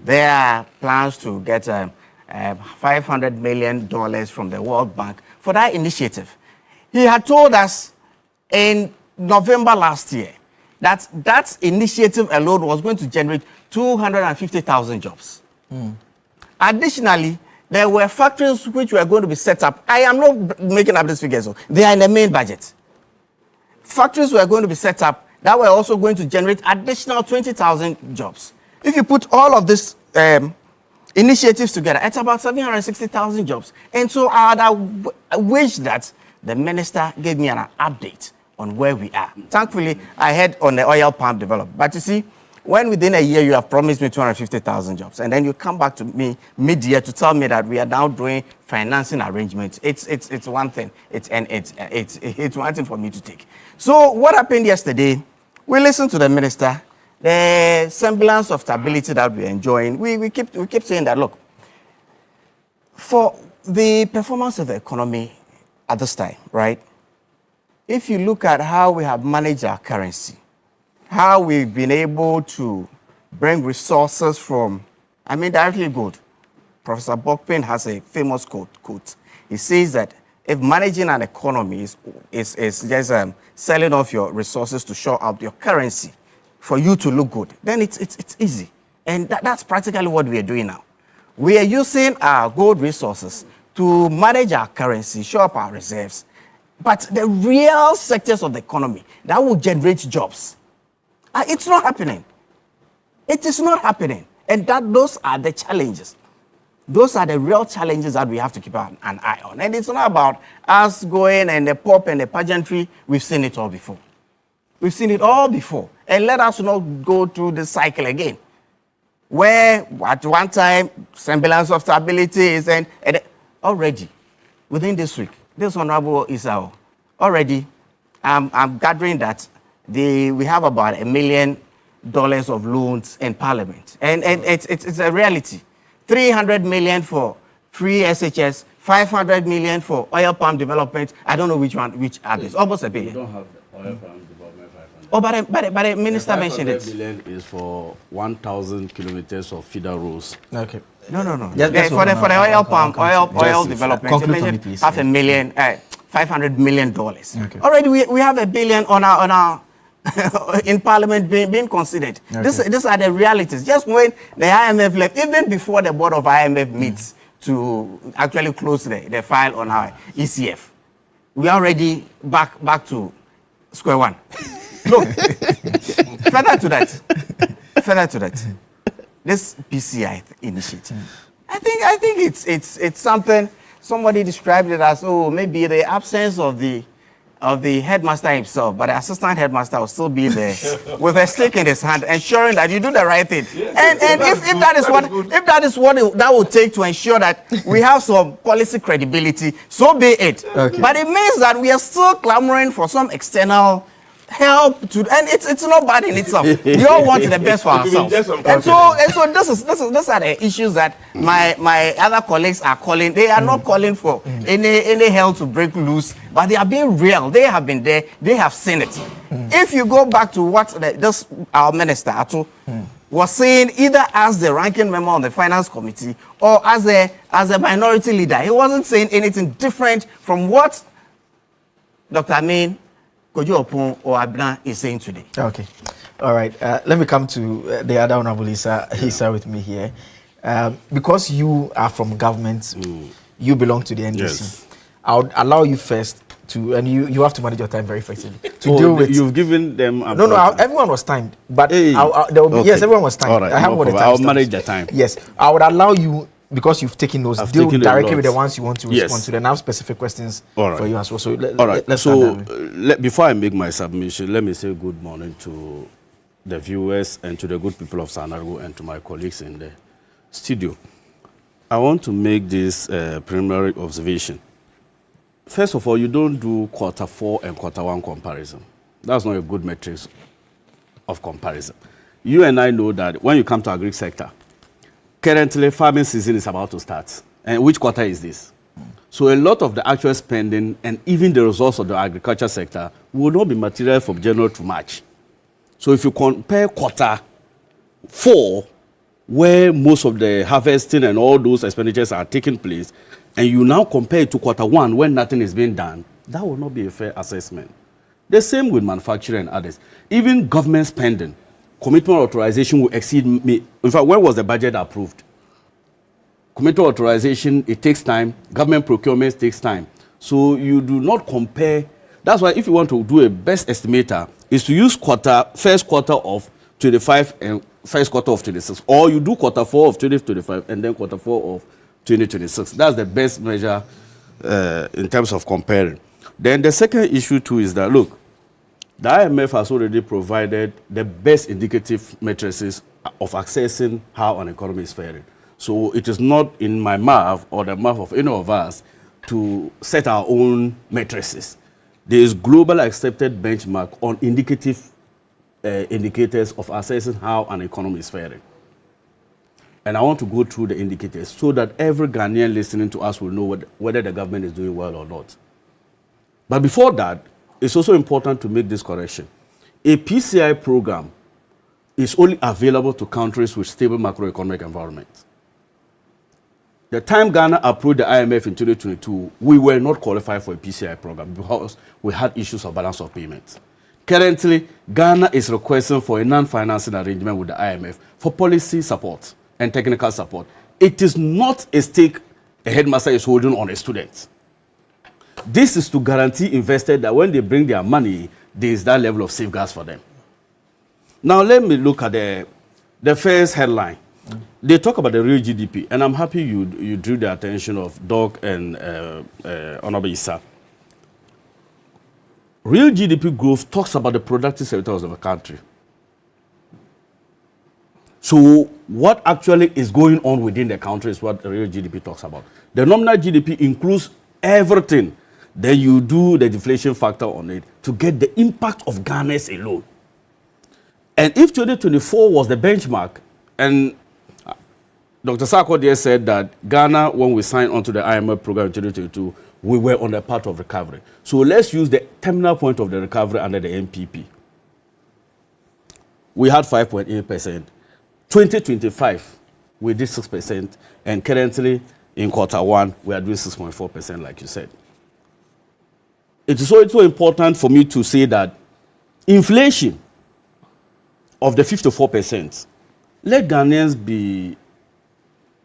there are plans to get $500 million from the World Bank for that initiative. He had told us in November last year that that initiative alone was going to generate 250,000 jobs. Additionally, there were factories which were going to be set up. I am not making up these figures. They are in the main budget. Factories were going to be set up that were also going to generate additional 20,000 jobs. If you put all of these initiatives together, it's about 760,000 jobs. And so I wish that the minister gave me an update on where we are. Thankfully, I heard on the oil palm development. But you see, when within a year you have promised me 250,000 jobs, and then you come back to me mid-year to tell me that we are now doing financing arrangements, it's one thing. It's one thing for me to take. So what happened yesterday? We listened to the minister. The semblance of stability that we're enjoying. We keep saying that, look, for the performance of the economy at this time, right? If you look at how we have managed our currency, how we've been able to bring resources from, directly gold. Professor Bokpin has a famous quote. He says that if managing an economy is just selling off your resources to shore up your currency for you to look good, then it's easy. And that's practically what we are doing now. We are using our gold resources to manage our currency, shore up our reserves. But the real sectors of the economy that will generate jobs, it's not happening. It is not happening. And those are the challenges. Those are the real challenges that we have to keep an eye on. And it's not about us going and the pop and the pageantry. We've seen it all before. We've seen it all before. And let us not go through the cycle again. Where at one time, semblance of stability is, and already, within this week, this Honorable Isao, already, I'm gathering that we have about $1 million of loans in Parliament. And it's a reality. 300 million for free SHS, 500 million for oil palm development. I don't know which are these. Almost $1 billion. We don't have oil palm development 500. Oh, but the minister mentioned it. 500 million is for 1,000 kilometers of feeder roads. Okay. No. For the oil palm, oil development, you mentioned $500 million. Okay. Already we have $1 billion on our in Parliament being considered. Okay. These are the realities. Just when the IMF left, even before the board of IMF meets to actually close the file on our ECF, we are already back to square one. Look, further to that, this PCI initiative, I think it's something. Somebody described it as, oh, maybe the absence of the headmaster himself, but the assistant headmaster will still be there with a stick in his hand, ensuring that you do the right thing. And if that is what that will take to ensure that we have some policy credibility, so be it. Okay. But it means that we are still clamoring for some external help and it's not bad in itself. We all want the best for ourselves. And so these are the issues that my other colleagues are calling. They are not calling for any hell to break loose, but they are being real. They have been there. They have seen it. If you go back to what our minister Ato was saying, either as the ranking member on the finance committee or as a minority leader, he wasn't saying anything different from what Dr. Amin Kojo Opon or Abna is saying today. Okay. All right. Let me come to the other Honorable Issa with me here. Because you are from government, you belong to the NDC. Yes. I would allow you first to, and you have to manage your time very effectively. To deal with. You've given them. No, everyone was timed. But hey, there will be, yes, everyone was timed. All right, I have all the time. I'll manage the time. Yes. I would allow you, because you've taken those, deal directly with the ones you want to respond yes. to. Then I have specific questions for you as well. So let's before I make my submission, let me say good morning to the viewers and to the good people of Sanargo and to my colleagues in the studio. I want to make this preliminary observation. First of all, you don't do Q4 and Q1 comparison. That's not a good metric of comparison. You and I know that when you come to agri sector, currently, farming season is about to start. And which quarter is this? So a lot of the actual spending and even the results of the agriculture sector will not be material from January to March. So if you compare Q4, where most of the harvesting and all those expenditures are taking place, and you now compare it to Q1 when nothing is being done, that will not be a fair assessment. The same with manufacturing and others. Even government spending, commitment authorization will exceed me. In fact, when was the budget approved? Commitment authorization, it takes time. Government procurement takes time. So you do not compare. That's why if you want to do a best estimator, is to use first quarter of 25 and first quarter of 26. Or you do Q4 of 2025 and then Q4 of 2026. That's the best measure in terms of comparing. Then the second issue too is that, look, the IMF has already provided the best indicative matrices of assessing how an economy is faring. So it is not in my mouth or the mouth of any of us to set our own matrices. There is global accepted benchmark on indicative indicators of assessing how an economy is faring. And I want to go through the indicators so that every Ghanaian listening to us will know whether the government is doing well or not. But before that, it's also important to make this correction. A PCI program is only available to countries with stable macroeconomic environments. The time Ghana approved the IMF in 2022, we were not qualified for a PCI program because we had issues of balance of payments. Currently, Ghana is requesting for a non-financing arrangement with the IMF for policy support and technical support. It is not a stake a headmaster is holding on a student. This is to guarantee investors that when they bring their money, there is that level of safeguards for them. Now, let me look at the first headline. They talk about the real GDP, and I'm happy you drew the attention of Doc and Honorable Issa. Real GDP growth talks about the productive sectors of a country. So what actually is going on within the country is what the real GDP talks about. The nominal GDP includes everything. Then you do the deflation factor on it to get the impact of Ghana's alone. And if 2024 was the benchmark, and Dr. Sarko there said that Ghana, when we signed onto the IMF program in 2022, we were on the path of recovery. So let's use the terminal point of the recovery under the MPP. We had 5.8%. 2025, we did 6%. And currently, in Q1, we are doing 6.4%, like you said. It is so important for me to say that inflation of the 54%, let Ghanaians be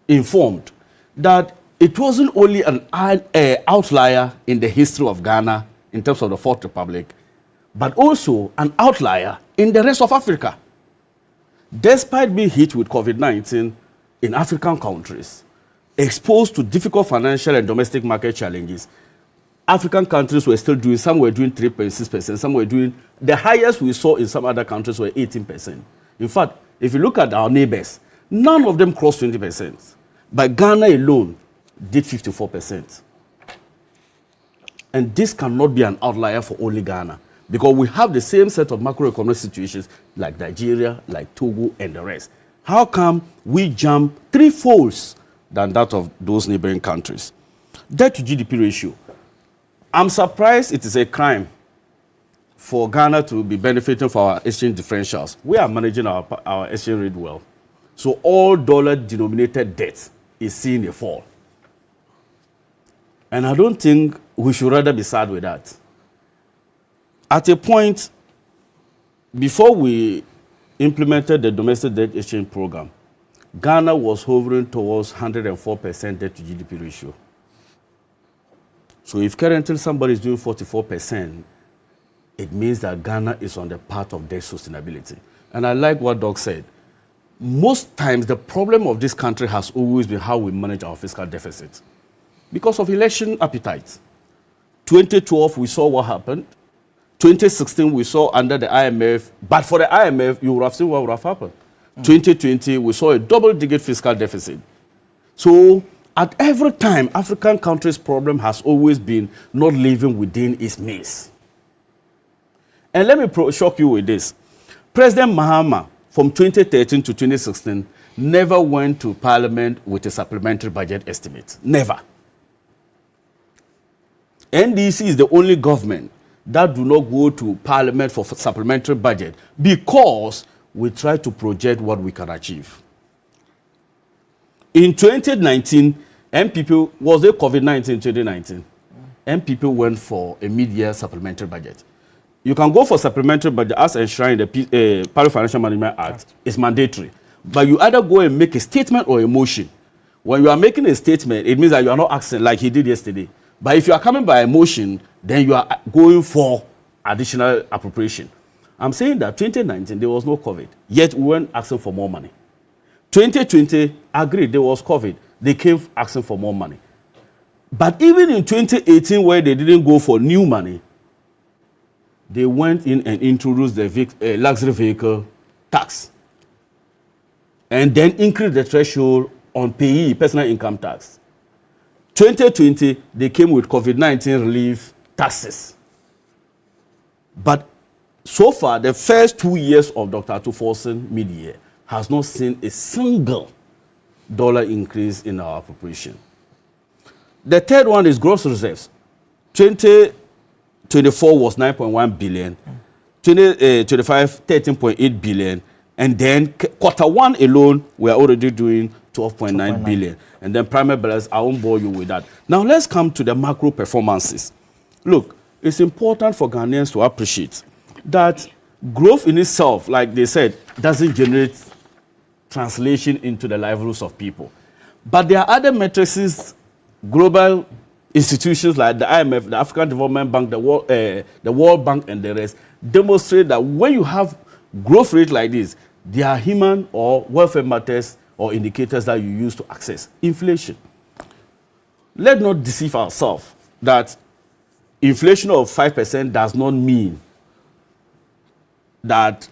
informed that it wasn't only an outlier in the history of Ghana in terms of the Fourth Republic, but also an outlier in the rest of Africa. Despite being hit with COVID-19 in African countries, exposed to difficult financial and domestic market challenges, African countries were still doing, some were doing 3.6%, some were doing, the highest we saw in some other countries were 18%. In fact, if you look at our neighbors, none of them crossed 20%. But Ghana alone did 54%. And this cannot be an outlier for only Ghana, because we have the same set of macroeconomic situations like Nigeria, like Togo, and the rest. How come we jump 3 folds than that of those neighboring countries? Debt to GDP ratio. I'm surprised it is a crime for Ghana to be benefiting from our exchange differentials. We are managing our exchange rate well. So all dollar-denominated debt is seeing a fall. And I don't think we should rather be sad with that. At a point, before we implemented the domestic debt exchange program, Ghana was hovering towards 104% debt to GDP ratio. So if currently somebody is doing 44%, it means that Ghana is on the path of debt sustainability. And I like what Doc said. Most times the problem of this country has always been how we manage our fiscal deficit. Because of election appetite. 2012, we saw what happened. 2016, we saw under the IMF, but for the IMF, you would have seen what would have happened. 2020, we saw a double-digit fiscal deficit. So at every time, African countries' problem has always been not living within its means. And let me shock you with this. President Mahama, from 2013 to 2016, never went to Parliament with a supplementary budget estimate. Never. NDC is the only government that do not go to Parliament for supplementary budget because we try to project what we can achieve. In 2019, MPP, was there COVID-19 in 2019? MPP went for a mid-year supplementary budget. You can go for supplementary budget as enshrined in the Public Financial Management Act. It's mandatory. But you either go and make a statement or a motion. When you are making a statement, it means that you are not asking like he did yesterday. But if you are coming by a motion, then you are going for additional appropriation. I'm saying that 2019, there was no COVID, yet we weren't asking for more money. 2020, agreed, there was COVID. They came asking for more money. But even in 2018, where they didn't go for new money, they went in and introduced the luxury vehicle tax. And then increased the threshold on PE, personal income tax. 2020, they came with COVID-19 relief taxes. But so far, the first 2 years of Dr. Atuforsen mid-year has not seen a single dollar increase in our appropriation. The third one is gross reserves. 2024 was 9.1 billion, 2025, 13.8 billion, and then quarter one alone, we are already doing 12.9 billion. And then primary balance, I won't bore you with that. Now let's come to the macro performances. Look, it's important for Ghanaians to appreciate that growth in itself, like they said, doesn't generate translation into the livelihoods of people. But there are other matrices, global institutions like the IMF, the African Development Bank, the World Bank, and the rest, demonstrate that when you have growth rate like this, there are human or welfare matters or indicators that you use to access inflation. Let's not deceive ourselves that inflation of 5% does not mean that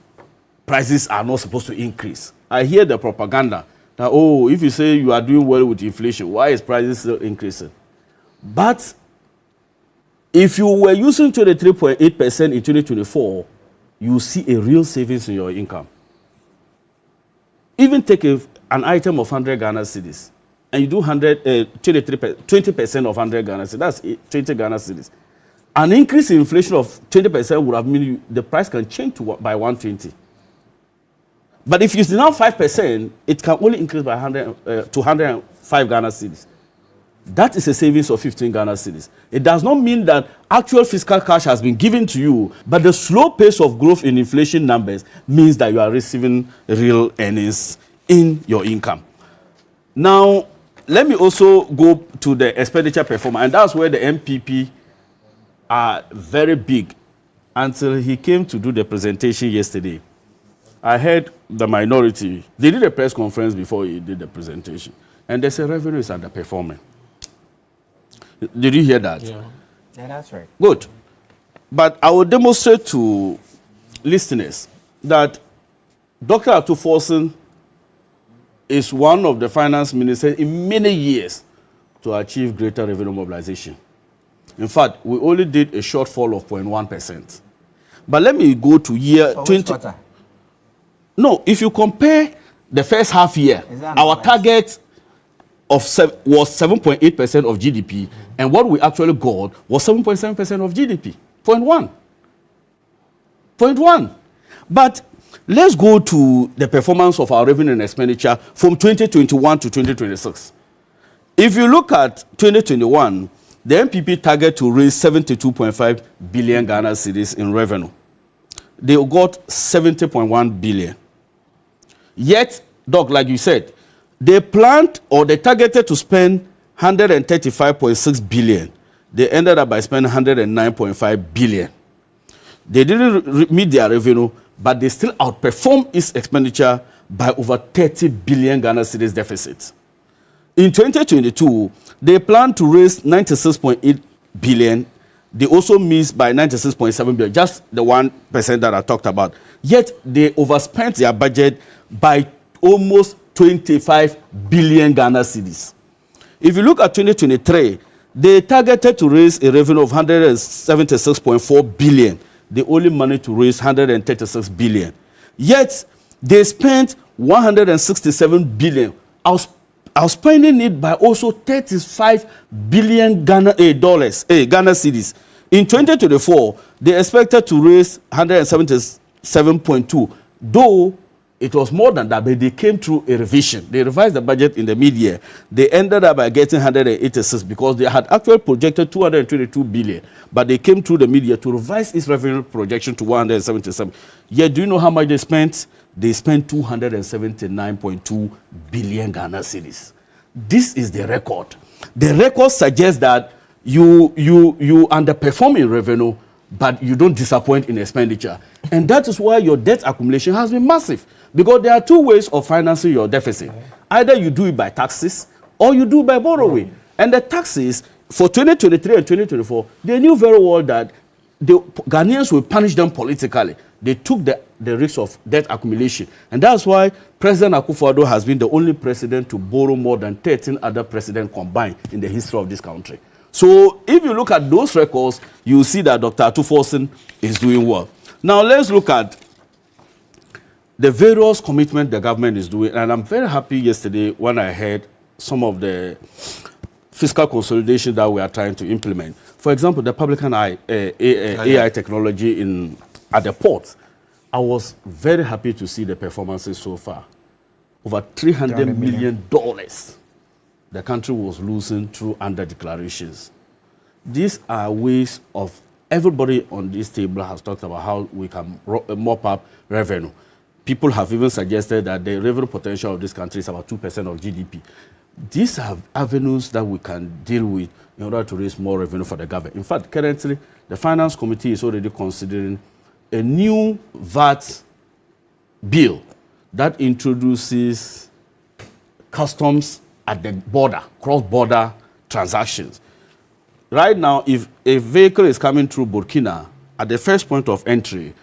prices are not supposed to increase. I hear the propaganda that, oh, if you say you are doing well with inflation, why is prices still increasing? But if you were using 23.8% in 2024, you see a real savings in your income. Even take an item of 100 Ghana cedis, and you do 20% of 100 Ghana cedis, that's 20 Ghana cedis. An increase in inflation of 20% would have meant the price can change by 120. But if it's now 5%, it can only increase by 100 to 105 Ghana cedis. That is a savings of 15 Ghana cedis. It does not mean that actual fiscal cash has been given to you, but the slow pace of growth in inflation numbers means that you are receiving real earnings in your income. Now, let me also go to the expenditure performance, and that's where the MPP are very big. Until he came to do the presentation yesterday, I heard the minority. They did a press conference before he did the presentation, and they said revenue is underperforming. Did you hear that? Yeah, that's right. Good. But I will demonstrate to listeners that Dr. Atuforsen is one of the finance ministers in many years to achieve greater revenue mobilization. In fact, we only did a shortfall of 0.1%. But let me go to year 20. No, if you compare the first half year, our target was 7.8% of GDP, and what we actually got was 7.7% of GDP. 0.1. But let's go to the performance of our revenue and expenditure from 2021 to 2026. If you look at 2021, the MPP target to raise 72.5 billion Ghana cedis in revenue. They got 70.1 billion. Yet, Doc, like you said, they planned or they targeted to spend 135.6 billion. They ended up by spending 109.5 billion. They didn't meet their revenue, but they still outperformed its expenditure by over 30 billion Ghana cedis deficit. In 2022, they planned to raise 96.8 billion. They also missed by 96.7 billion, just the 1% that I talked about. Yet they overspent their budget by almost 25 billion Ghana cedis. If you look at 2023, they targeted to raise a revenue of 176.4 billion. They only managed to raise 136 billion. Yet they spent 167 billion. Outspending it by also 35 billion Ghana cedis. In 2024, they expected to raise 177.2, though it was more than that, but they came through a revision. They revised the budget in the mid-year. They ended up by getting 186 because they had actually projected 222 billion, but they came through the mid-year to revise its revenue projection to 177. Yet, do you know how much they spent? They spent 279.2 billion Ghana cedis. This is the record. The record suggests that you underperform in revenue, but you don't disappoint in expenditure. And that is why your debt accumulation has been massive. Because there are two ways of financing your deficit. Either you do it by taxes or you do it by borrowing. And the taxes for 2023 and 2024, they knew very well that the Ghanaians will punish them politically. They took the risk of debt accumulation. And that's why President Akufo-Addo has been the only president to borrow more than 13 other presidents combined in the history of this country. So if you look at those records, you will see that Dr. Atuforsen is doing well. Now let's look at the various commitments the government is doing. And I'm very happy yesterday when I heard some of the fiscal consolidation that we are trying to implement. For example, the public and AI technology at the port. I was very happy to see the performances so far. Over $300 million the country was losing through under declarations. These are ways of everybody on this table has talked about how we can mop up revenue. People have even suggested that the revenue potential of this country is about 2% of GDP. These are avenues that we can deal with in order to raise more revenue for the government. In fact, currently, the Finance Committee is already considering a new VAT bill that introduces customs at the border, cross-border transactions. Right now, if a vehicle is coming through Burkina, at the first point of entry,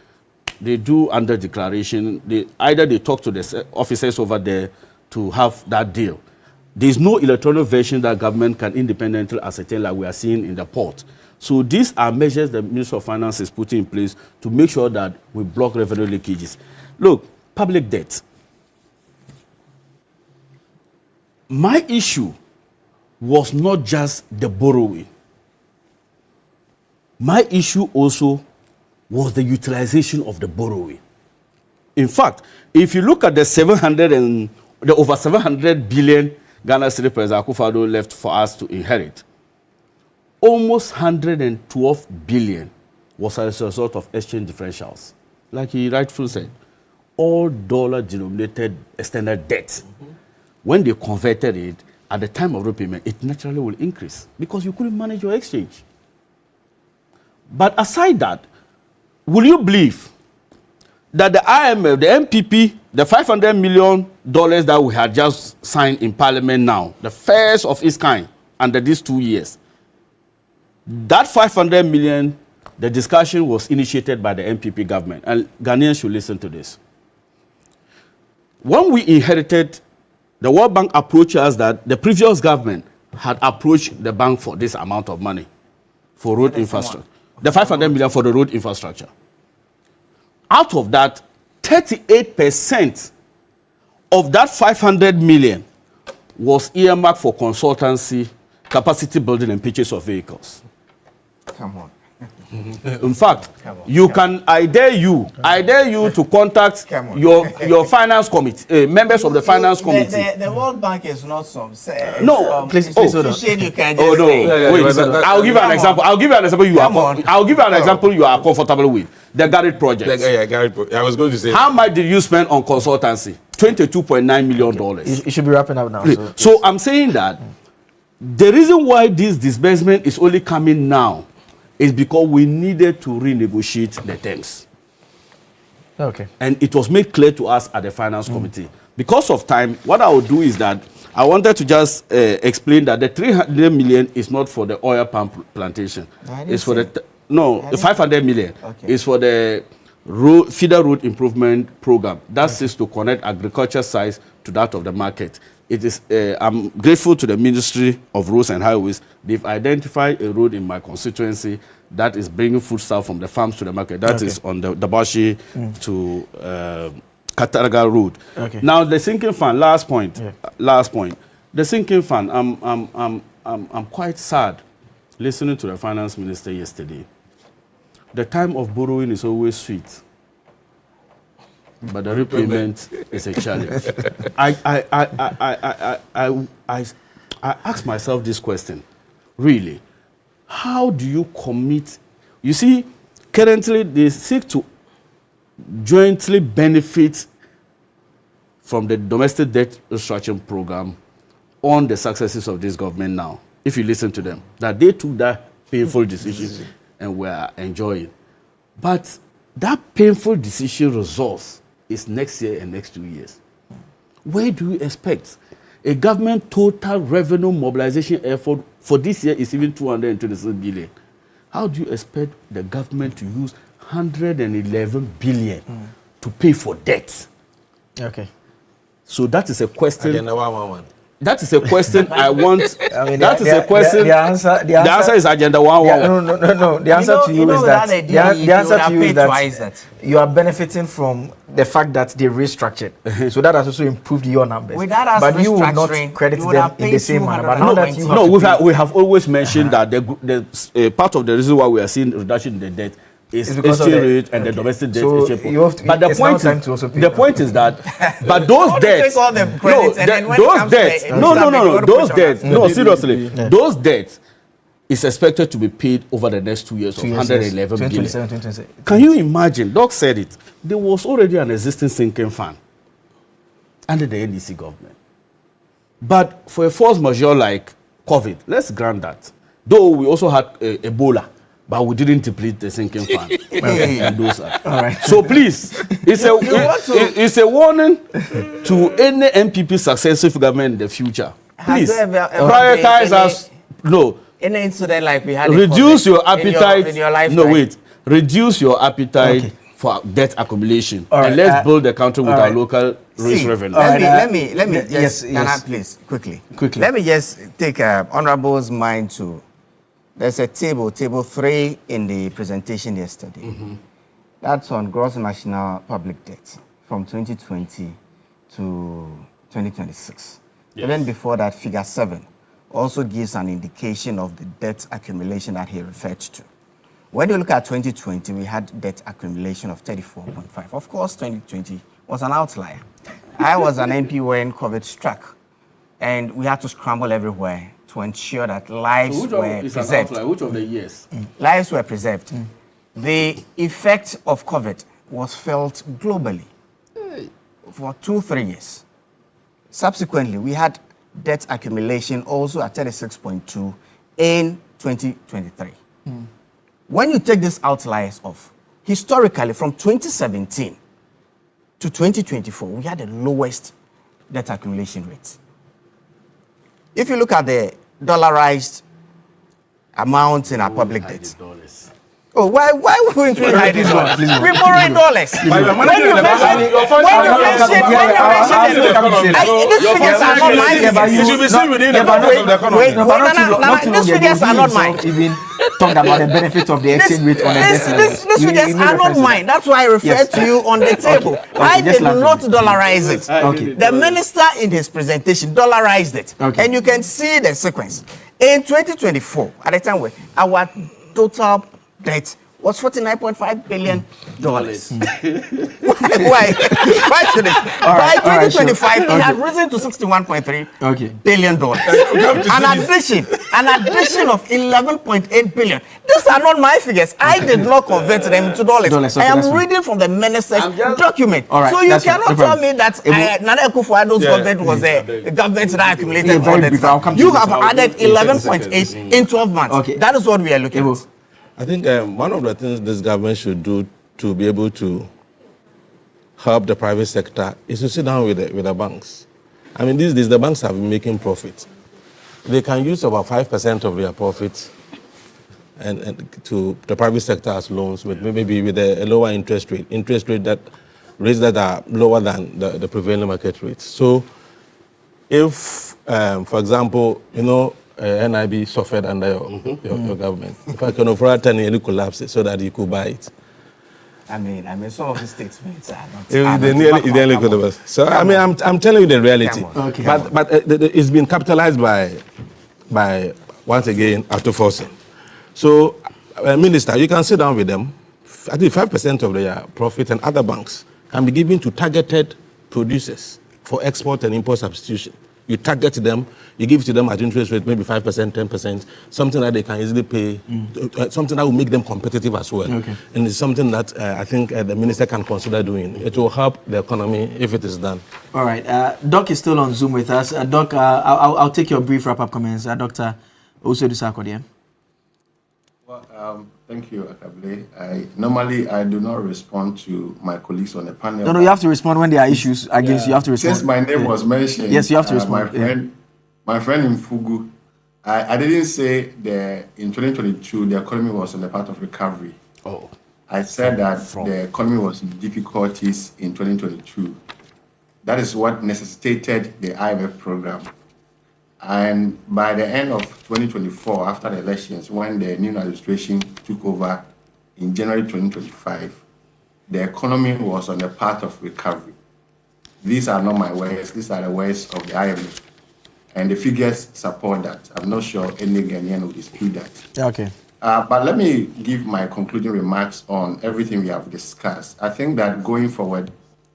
they do under declaration. Either they talk to the officers over there to have that deal. There's no electronic version that government can independently ascertain like we are seeing in the port. So these are measures the Ministry of Finance is putting in place to make sure that we block revenue leakages. Look, public debt. My issue was not just the borrowing. My issue also was the utilization of the borrowing. In fact, if you look at the over 700 billion Ghana's President Akufo-Addo left for us to inherit, almost 112 billion was as a result of exchange differentials. Like he rightfully said, all dollar-denominated extended debt, when they converted it, at the time of repayment, it naturally will increase because you couldn't manage your exchange. But aside that, will you believe that the IMF, the MPP, the $500 million that we had just signed in Parliament now, the first of its kind under these 2 years, that 500 million, the discussion was initiated by the MPP government, and Ghanaians should listen to this. When we inherited, the World Bank approached us that the previous government had approached the bank for this amount of money for road infrastructure. The 500 million for the road infrastructure. Out of that, 38% of that 500 million was earmarked for consultancy, capacity building, and purchase of vehicles. Come on. In fact, I dare you to contact your finance committee, members of the finance committee. The World Bank is not some. No, please hold on. Oh no, wait. I'll give you an example. I'll give you an example you are comfortable with. The Garrett project. I was going to say. How much did you spend on consultancy? $22.9 million. You should be wrapping up now. So I'm saying that the reason why this disbursement is only coming now is because we needed to renegotiate the terms. Okay. And it was made clear to us at the finance committee. Because of time, what I will do is that I wanted to just explain that the 300 million is not for the oil palm plantation. It's for the 500 million. Okay. It's for the feeder road improvement program. That is to connect agriculture sites to that of the market. It is. I'm grateful to the Ministry of Roads and Highways. They've identified a road in my constituency that is bringing foodstuff from the farms to the market. That is on the Dabashi to Kataraga Road. Okay. Now the sinking fund. Last point. The sinking fund. I'm quite sad listening to the finance minister yesterday. The time of borrowing is always sweet, but the repayment is a challenge. I ask myself this question, really, how do you commit? You see, currently they seek to jointly benefit from the domestic debt restructuring program on the successes of this government now. If you listen to them, that they took that painful decision and we are enjoying. But that painful decision results is next year and next 2 years. Where do you expect? A government total revenue mobilization effort for this year is even 226 billion. How do you expect the government to use 111 billion to pay for debt? Okay. So that is a question. That is a question I want. That is a question. The answer is Agenda 111. No. The answer to you is that the answer to you is that you are benefiting from the fact that they restructured. So that has also improved your numbers. But you will not credit them in the same manner. But now that you we have always mentioned that the part of the reason why we are seeing reduction in the debt is because of the rate and the domestic debt. So but the point is that, but those debts, seriously, those debts is expected to be paid over the next 2 years of 111 billion. Can you imagine? Doc said it. There was already an existing sinking fund under the NDC government. But for a force majeure like COVID, let's grant that. Though we also had Ebola, but we didn't deplete the sinking fund. And those are. All right. So please, it's a warning to any MPP successive government in the future. Please, prioritize us. No. In an incident like we had, reduce your appetite. In your lifetime. No, wait. Reduce your appetite for debt accumulation, and let's build the country with our local race revenue. Let me just, please, quickly. Let me just take Honorable's mind to. There's a table 3 in the presentation yesterday. That's on gross national public debt from 2020 to 2026. Yes. Even before that, figure 7 also gives an indication of the debt accumulation that he referred to. When you look at 2020, we had debt accumulation of 34.5. Of course, 2020 was an outlier. I was an MP when COVID struck. and we had to scramble everywhere to ensure that lives So were preserved. which of the years? Lives were preserved. The effect of COVID was felt globally for 2-3 years. Subsequently, we had debt accumulation also at 36.2 in 2023. When you take these outliers off, historically from 2017 to 2024, we had the lowest debt accumulation rate. If you look at the dollarized amount in our public debt. Oh, why wouldn't we hide it? We borrow in dollars. When you mention these figures are not mine. You should be seen within the context of the economy. These figures are not mine. Even talked about the benefit of the exchange rate on the debt level. These figures are not mine. That's why I referred to you on the table. I did not dollarize it. The minister in his presentation dollarized it. And you can see the sequence. In 2024, at the time when our total debt was $49.5 billion. Why should it? By 2025, it had risen to $61.3 billion. An addition of $11.8 billion. These are not my figures. I did not convert them into dollars. I am reading from the minister's document. So you cannot tell me that Nana Akufo-Addo's government was the government that accumulated all that. You have added 11.8 in 12 months. That is what we are looking at. I think one of the things this government should do to be able to help the private sector is to sit down with the banks. I mean, these days the banks have been making profits. They can use about 5% of their profits and to the private sector as loans with maybe with a lower interest rate that rates that are lower than the prevailing market rates. So, if for example, NIB suffered under your government. If I can offer 10 years, you collapse it so that you could buy it. I mean, some of the statements are not. So I mean, I'm telling you the reality. But it's been capitalized by once again Auto-forcing. So, Minister, you can sit down with them. I think 5% of their profit and other banks can be given to targeted producers for export and import substitution. You target them, you give it to them at interest rate, maybe 5%, 10%, something that they can easily pay, something that will make them competitive as well. And it's something that I think the minister can consider doing. It will help the economy if it is done. All right. Doc is still on Zoom with us. Doc, I'll take your brief wrap-up comments. Dr. Osuedu Sarkodie. Well, thank you, Akable. Normally I do not respond to my colleagues on the panel. No, you have to respond when there are issues against you have to respond. Since my name was mentioned, yes, you have to respond. My friend in Fugu, I didn't say in 2022 the economy was on the path of recovery. I said that the economy was in difficulties in 2022. That is what necessitated the IMF program. And by the end of 2024, after the elections, when the new administration took over in January 2025, the economy was on the path of recovery. These are not my words, these are the words of the IMF. And the figures support that. I'm not sure any Ghanaian will dispute that. Okay. But let me give my concluding remarks on everything we have discussed. I think that going forward,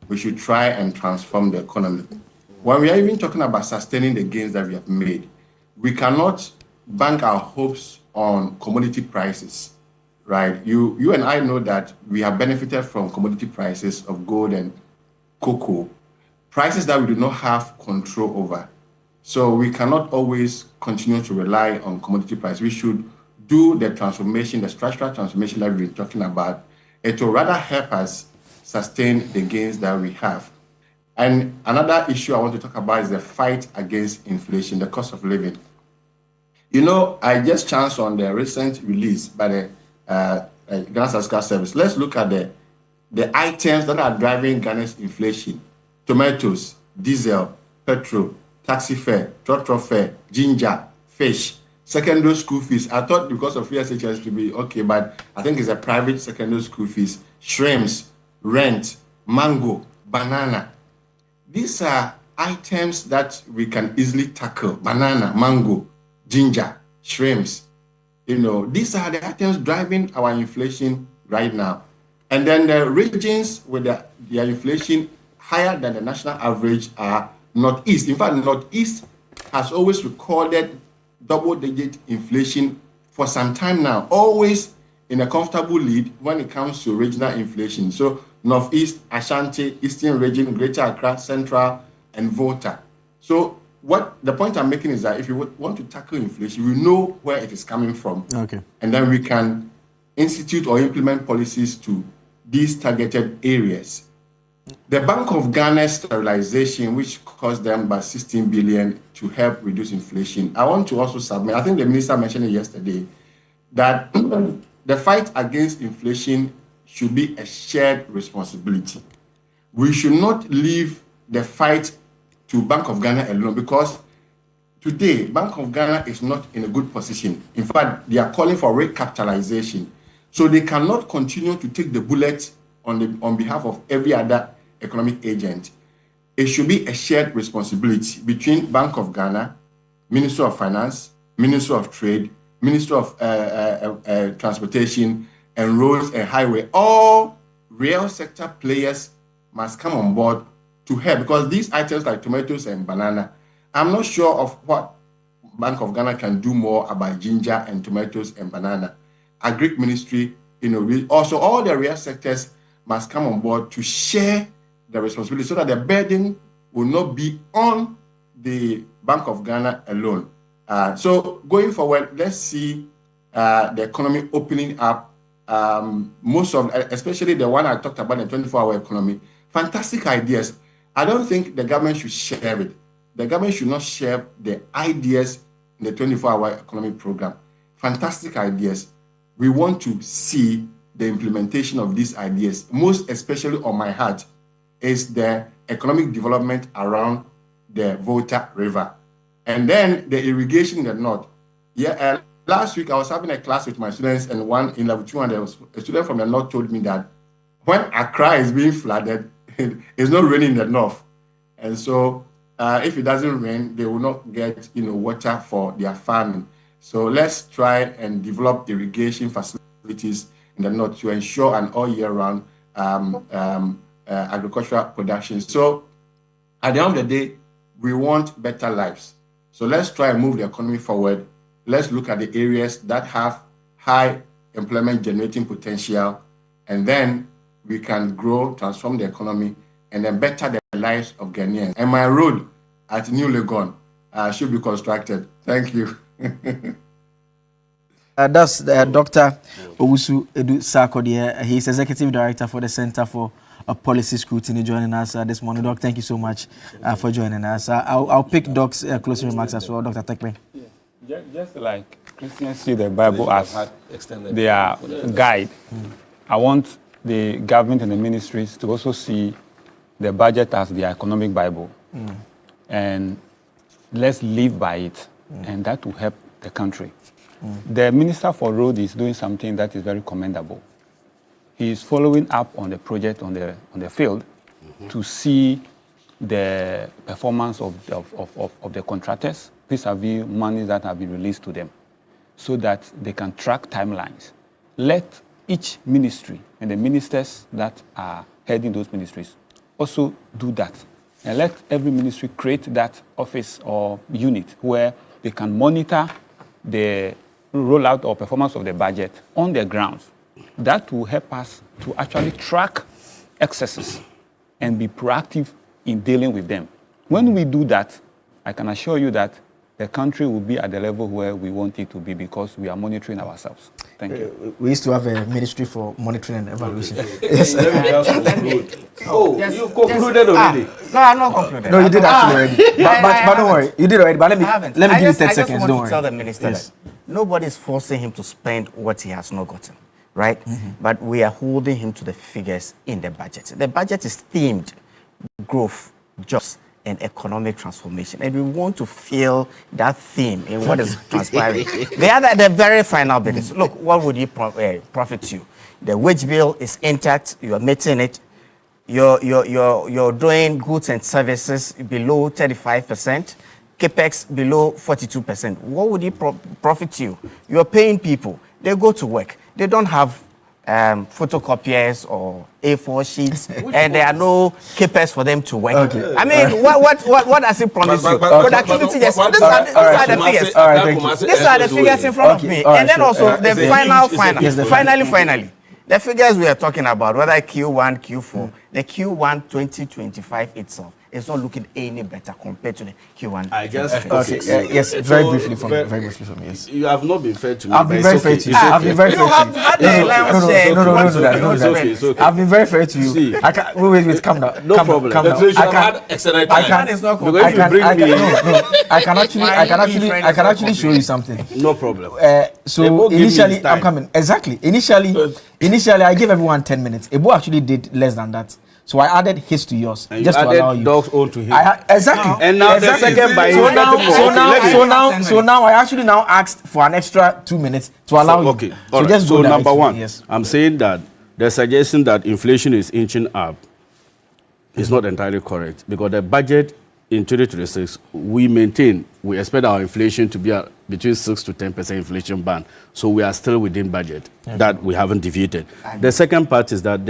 we should try and transform the economy. When we are even talking about sustaining the gains that we have made, we cannot bank our hopes on commodity prices, right? You and I know that we have benefited from commodity prices of gold and cocoa, prices that we do not have control over. So we cannot always continue to rely on commodity prices. We should do the transformation, the structural transformation that we've been talking about. It will rather help us sustain the gains that we have. And another issue I want to talk about is the fight against inflation, the cost of living. I just chanced on the recent release by the Ghana Statistical Service. Let's look at the items that are driving Ghana's inflation. Tomatoes, diesel, petrol, taxi fare, trotro fare, ginger, fish, secondary school fees. I thought because of ESHS to be okay, but I think it's a private secondary school fees, shrimps, rent, mango, banana. These are items that we can easily tackle. Banana, mango, ginger, shrimps. These are the items driving our inflation right now. And then the regions with their inflation higher than the national average are Northeast. In fact, Northeast has always recorded double-digit inflation for some time now, always in a comfortable lead when it comes to regional inflation. So Northeast, Ashanti, Eastern region, Greater Accra, Central, and Volta. So what the point I'm making is that if you want to tackle inflation, we know where it is coming from. Okay. And then we can institute or implement policies to these targeted areas. The Bank of Ghana's sterilization, which cost them about 16 billion to help reduce inflation. I want to also submit, I think the minister mentioned it yesterday, that the fight against inflation should be a shared responsibility. We should not leave the fight to Bank of Ghana alone, because today, Bank of Ghana is not in a good position. In fact, they are calling for recapitalization. So they cannot continue to take the bullet on behalf of every other economic agent. It should be a shared responsibility between Bank of Ghana, Ministry of Finance, Ministry of Trade, Ministry of Transportation, and Roads and Highway. All real sector players must come on board to help, because these items like tomatoes and banana, I'm not sure of what Bank of Ghana can do more about ginger and tomatoes and banana. Agric Ministry, also all the real sectors must come on board to share the responsibility so that the burden will not be on the Bank of Ghana alone. So going forward, let's see the economy opening up. Most of, especially the one I talked about, the 24-hour economy, fantastic ideas. I don't think the government should share it. The government should not share the ideas in the 24-hour economy program. Fantastic ideas. We want to see the implementation of these ideas. Most especially on my heart is the economic development around the Volta River. And then the irrigation in the north. Yeah, last week I was having a class with my students, and one in level 2, and there was a student from the north told me that when Accra is being flooded, it's not raining in the north. And so if it doesn't rain, they will not get water for their farming. So let's try and develop irrigation facilities in the north to ensure an all year round agricultural production. So at the end of the day, we want better lives. So let's try and move the economy forward. Let's look at the areas that have high employment generating potential, and then we can grow, transform the economy, and then better the lives of Ghanaians. And my road at New Legon should be constructed. Thank you. That's Dr. Owusu Edu Sarkodie. He's Executive Director for the Center for Policy Scrutiny, joining us this morning. Doc, thank you so much for joining us. I'll pick Doc's closing remarks as well, Dr. Tekpe. Yeah, just like Christians see the Bible as their guide, I want the government and the ministries to also see the budget as their economic Bible. And let's live by it, and that will help the country. The Minister for Road is doing something that is very commendable. He is following up on the project on the field to see the performance of the contractors vis-a-vis money that have been released to them, so that they can track timelines. Let each ministry and the ministers that are heading those ministries also do that. And let every ministry create that office or unit where they can monitor the rollout or performance of the budget on the grounds. That will help us to actually track excesses and be proactive in dealing with them. When we do that, I can assure you that the country will be at the level where we want it to be, because we are monitoring ourselves. Thank you. We used to have a ministry for monitoring and evaluation. Yes. You've concluded already. No, I'm not concluded. No, you did actually already. But don't worry, you did already. But let me give you 10 seconds. I just Don't want worry. to tell the minister that nobody's forcing him to spend what he has not gotten, right? But we are holding him to the figures in the budget. The budget is themed growth, jobs, and economic transformation, and we want to feel that theme in what is transpiring. The very final bit is, look, what would you profit you? The wage bill is intact. You are meeting it. You're doing goods and services below 35%, capex below 42%. What would it profit you? You're paying people. They go to work. They don't have photocopiers or A4 sheets, and there are no keepers for them to work. Okay. I mean, what does it promise you? Productivity, these are the figures. All right, thank you. These are the figures in front of me. And then also the finally, the figures we are talking about, whether Q1, Q4, the Q1 2025 itself is not looking any better compared to the Q1. I just yes, very briefly from me. Yes. You have not been fair to me. I've been very fair to you. I've been very fair to you. I've been very fair to you. I can't wait, calm down. No problem. Calm down. I can actually show you something. No problem. So initially, I'm coming. Exactly. Initially, I gave everyone 10 minutes. Ebo actually did less than that. So I added his to yours, and just to allow you. Dog's own to him. Exactly. And now the second by so now I actually now asked for an extra 2 minutes to allow you. Okay. So just so go number one, yes. I'm saying that the suggestion that inflation is inching up is not entirely correct, because the budget in 2026 we expect our inflation to be between 6 to 10% inflation band. So we are still within budget. That we haven't deviated. The second part is that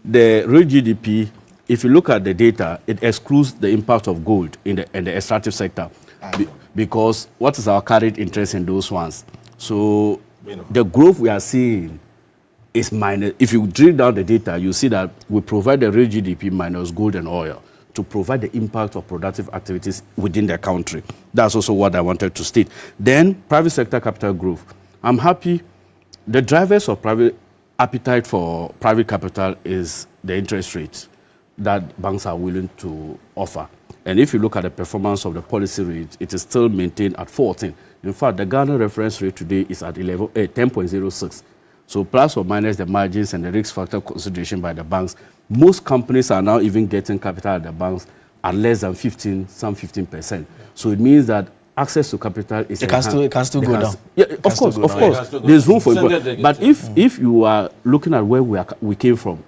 the real GDP, if you look at the data, it excludes the impact of gold in the extractive sector, because what is our carried interest in those ones? So the growth we are seeing is minus. If you drill down the data, you see that we provide the real GDP minus gold and oil to provide the impact of productive activities within the country. That's also what I wanted to state. Then private sector capital growth. I'm happy. The drivers of private appetite for private capital is the interest rate that banks are willing to offer. And if you look at the performance of the policy rate, it is still maintained at 14. In fact, the Ghana reference rate today is at 10.06. So plus or minus the margins and the risk factor consideration by the banks, most companies are now even getting capital at the banks at less than 15%. So it means that access to capital is... It can still go down. Yeah, of course. There's room for it. But if you are looking at where we came from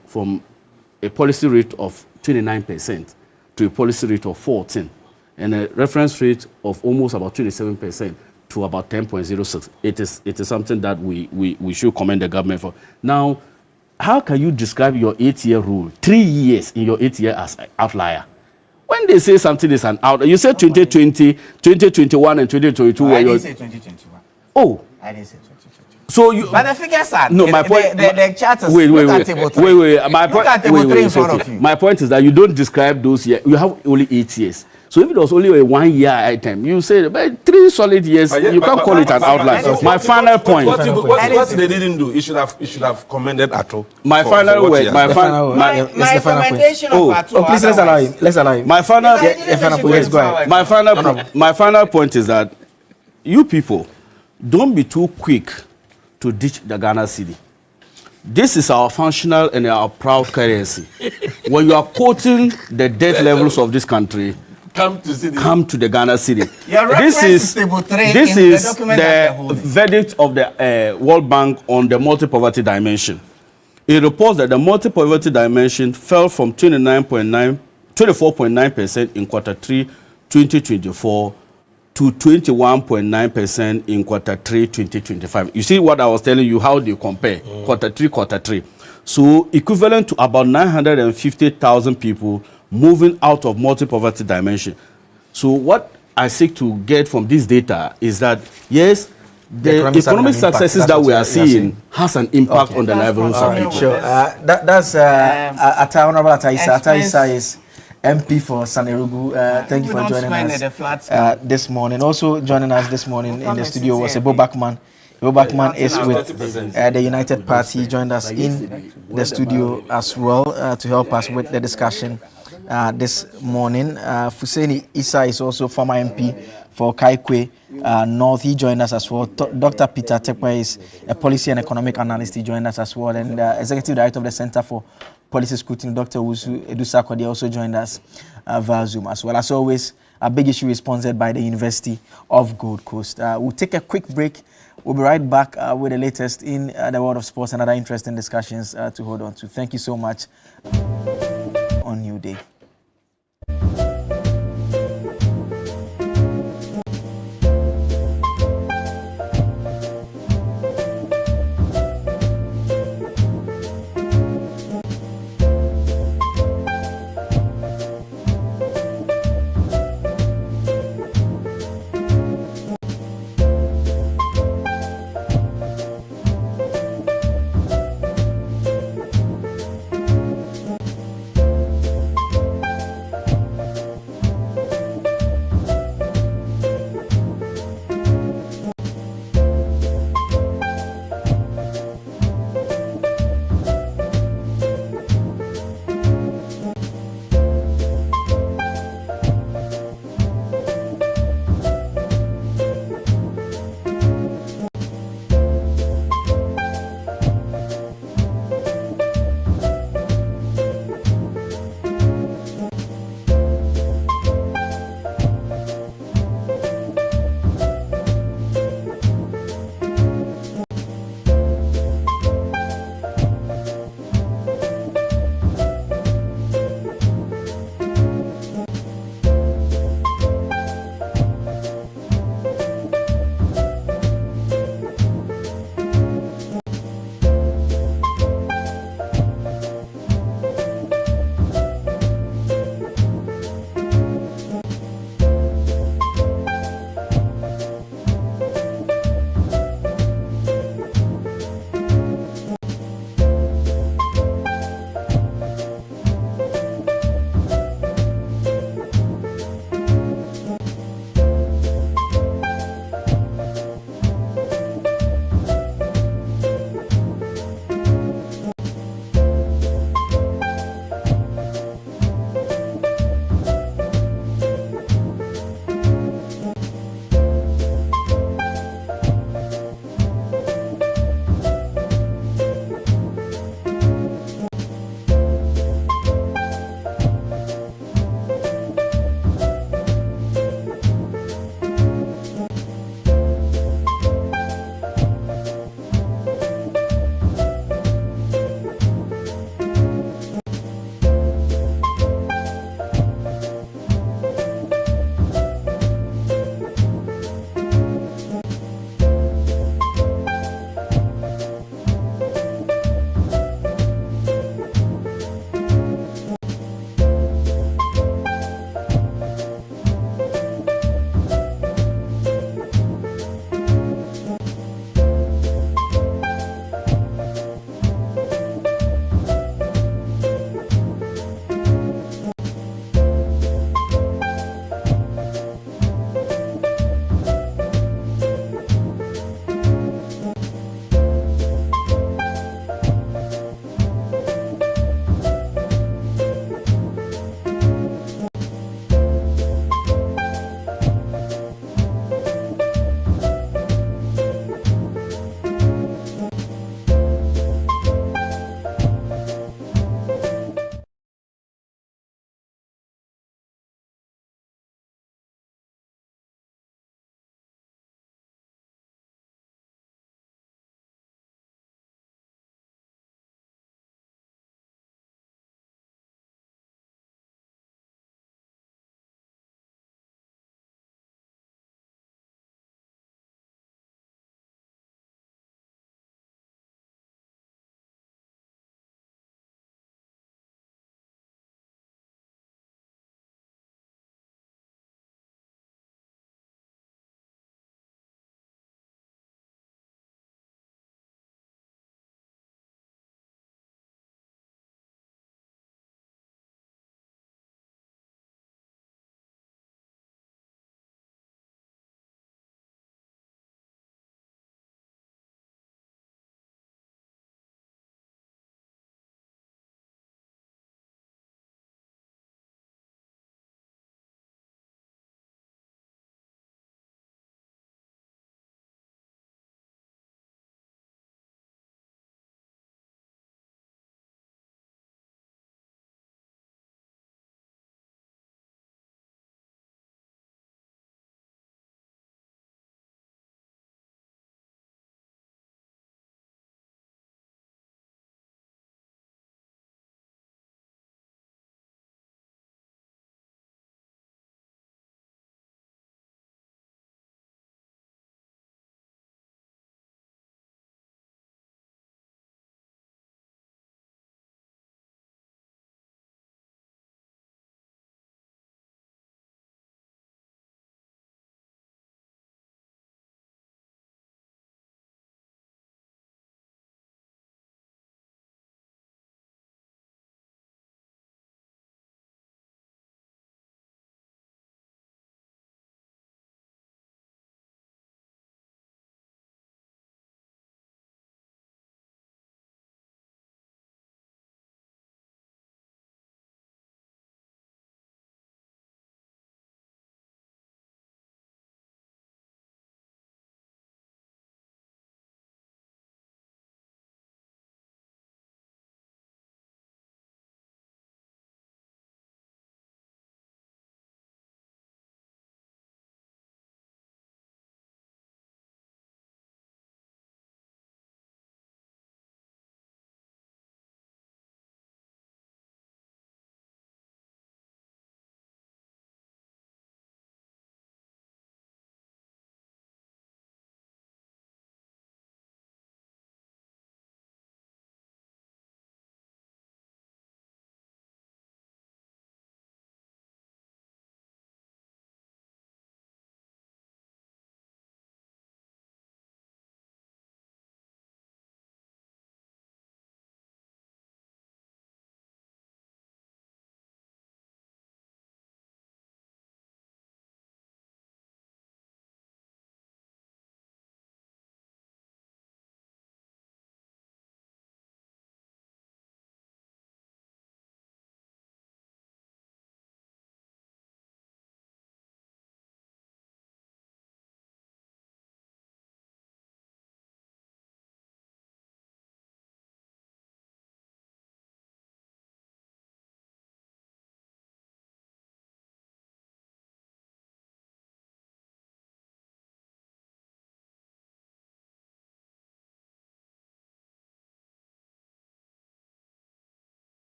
a policy rate of 29% to a policy rate of 14%, and a reference rate of almost about 27% to about 10.06, it is something that we should commend the government for. Now, how can you describe your 8-year rule, 3 years in your 8-year as an outlier? When they say something is an outlier, you said 2020, 2021, and 2022. I didn't say 2021. Oh. I didn't say 2022. So you, but the figures are... No, my point... The chart is... Wait. My point is that you don't describe those years. You have only 8 years. So if it was only a 1 year item, you say, but 3 solid years, you can't call it an outline. My final point. What they didn't do, you should have commended Ato. My final word. My recommendation of Ato. Please let's allow him. My final point is that you people don't be too quick to ditch the Ghana cedi. This is our functional and our proud currency. When you are quoting the debt levels of this country, come to the Ghana cedi. This is the verdict of the World Bank on the multi-poverty dimension. It reports that the multi-poverty dimension fell from 24.9% in Q3 2024 to 21.9% in Q3 2025. You see what I was telling you, how they compare Q3. So equivalent to about 950,000 people moving out of multi-poverty dimension. So what I seek to get from this data is that, yes, the economic successes that we are seeing has an impact on the livelihoods of people. Sure. That's Honorable Ata Issa is MP for Sanerugu. Thank you for joining us this morning. Also joining us this morning in the studio was Ebo Bakman. Ebo Bakman is with the United Party. He joined us in the studio as well to help us with the discussion this morning. Fuseni Issa is also former MP for Kaikwe North. He joined us as well. Dr. Peter Tekwe is a policy and economic analyst. He joined us as well. And Executive Director of the Center for Policy Scrutiny, Dr. Wusu Edusakode, also joined us via Zoom as well. As always, a big issue is sponsored by the University of Gold Coast. We'll take a quick break. We'll be right back with the latest in the world of sports and other interesting discussions to hold on to. Thank you so much on New Day.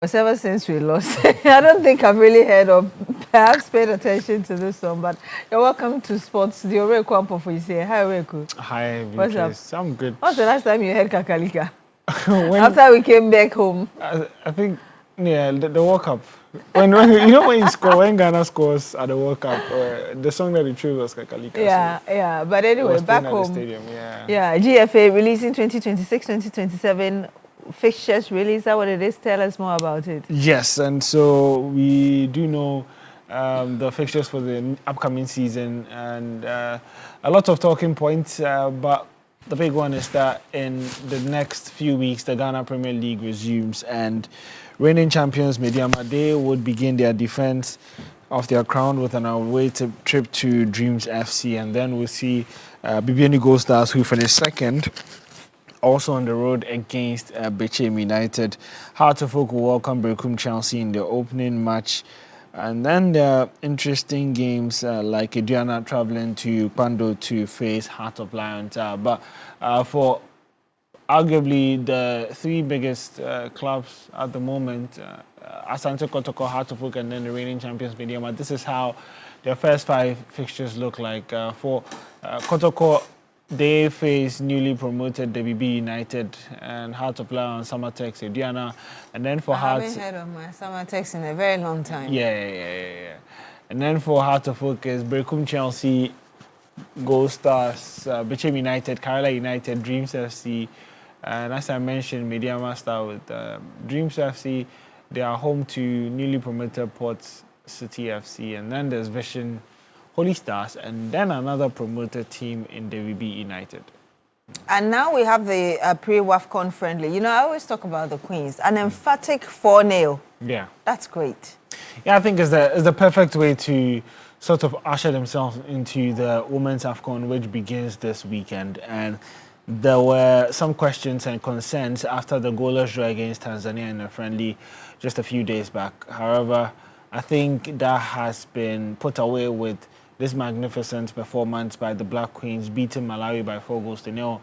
Ever since we lost, I don't think I've really heard of, perhaps paid attention to this one, but you're welcome to Sports. The Oreku Ampofo, you say, hi Oreku. Hi, What's up? I'm good. What's the last time you heard Kakalika? After we came back home. I think, yeah, the World Cup. When you score, when Ghana scores at the World Cup, the song that they chose was Kakalika. Yeah. But anyway, back home. At the stadium, GFA releasing 2026, 2027 fixtures release. Is that what it is? Tell us more about it. Yes, and so we do know the fixtures for the upcoming season, and a lot of talking points, but the big one is that in the next few weeks, the Ghana Premier League resumes, and reigning champions Mediama, they would begin their defense of their crown with an away trip to Dreams FC, and then we'll see BBN Gold Stars, who finished second, also on the road against Bechem United. Heart of Oak will welcome Berkum Chelsea in the opening match. And then there are interesting games like Aduana traveling to Pando to face Heart of Lions. But for arguably the three biggest clubs at the moment, Asante Kotoko, Heart of Oak, and then the reigning champions Mediama, this is how their first 5 fixtures look like. For Kotoko, they face newly promoted WB United and Heart of Lion, Samatex, Aduana, and then for Heart. I haven't heard of my Samatex in a very long time. Yeah. And then for Heart of Oak is Berkum Chelsea, Gold Stars, Bechem United, Kerala United, Dreams FC, and as I mentioned, Mediama Star with Dreams FC. They are home to newly promoted Port City FC, and then there's Vision Holy Stars, and then another promoted team in WB United. And now we have the pre-WAFCON friendly. You know, I always talk about the Queens. An emphatic 4-0. Yeah. That's great. Yeah, I think it's the perfect way to sort of usher themselves into the Women's AFCON, which begins this weekend. And there were some questions and concerns after the goalless draw against Tanzania in a friendly just a few days back. However, I think that has been put away with this magnificent performance by the Black Queens, beating Malawi by 4-0,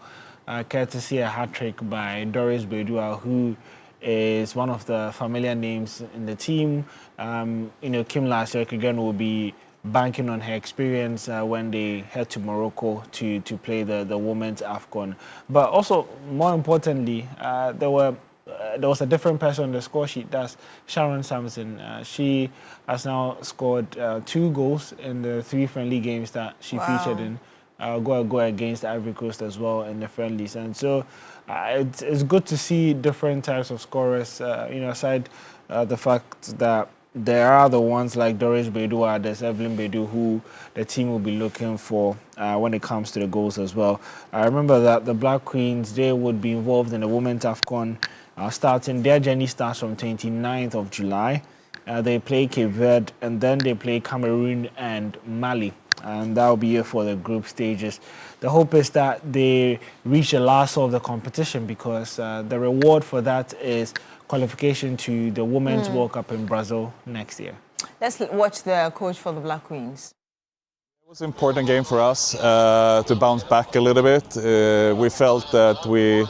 courtesy a hat-trick by Doris Bedua, who is one of the familiar names in the team. Kim Lasek again will be banking on her experience when they head to Morocco to play the Women's AFCON. But also, more importantly, there was a different person on the score sheet. That's Sharon Sampson. She has now scored 2 goals in the 3 friendly games that she featured in. Go against Ivory Coast as well in the friendlies. And so it's good to see different types of scorers, aside the fact that there are the ones like Doris Bedua, there's Evelyn Bedu, who the team will be looking for when it comes to the goals as well. I remember that the Black Queens, they would be involved in the Women's AFCON starting. Their journey starts from 29th of July. They play Cape Verde, and then they play Cameroon and Mali. And that will be it for the group stages. The hope is that they reach the last of the competition, because the reward for that is qualification to the Women's World Cup in Brazil next year. Let's watch the coach for the Black Queens. It was an important game for us to bounce back a little bit. We felt that we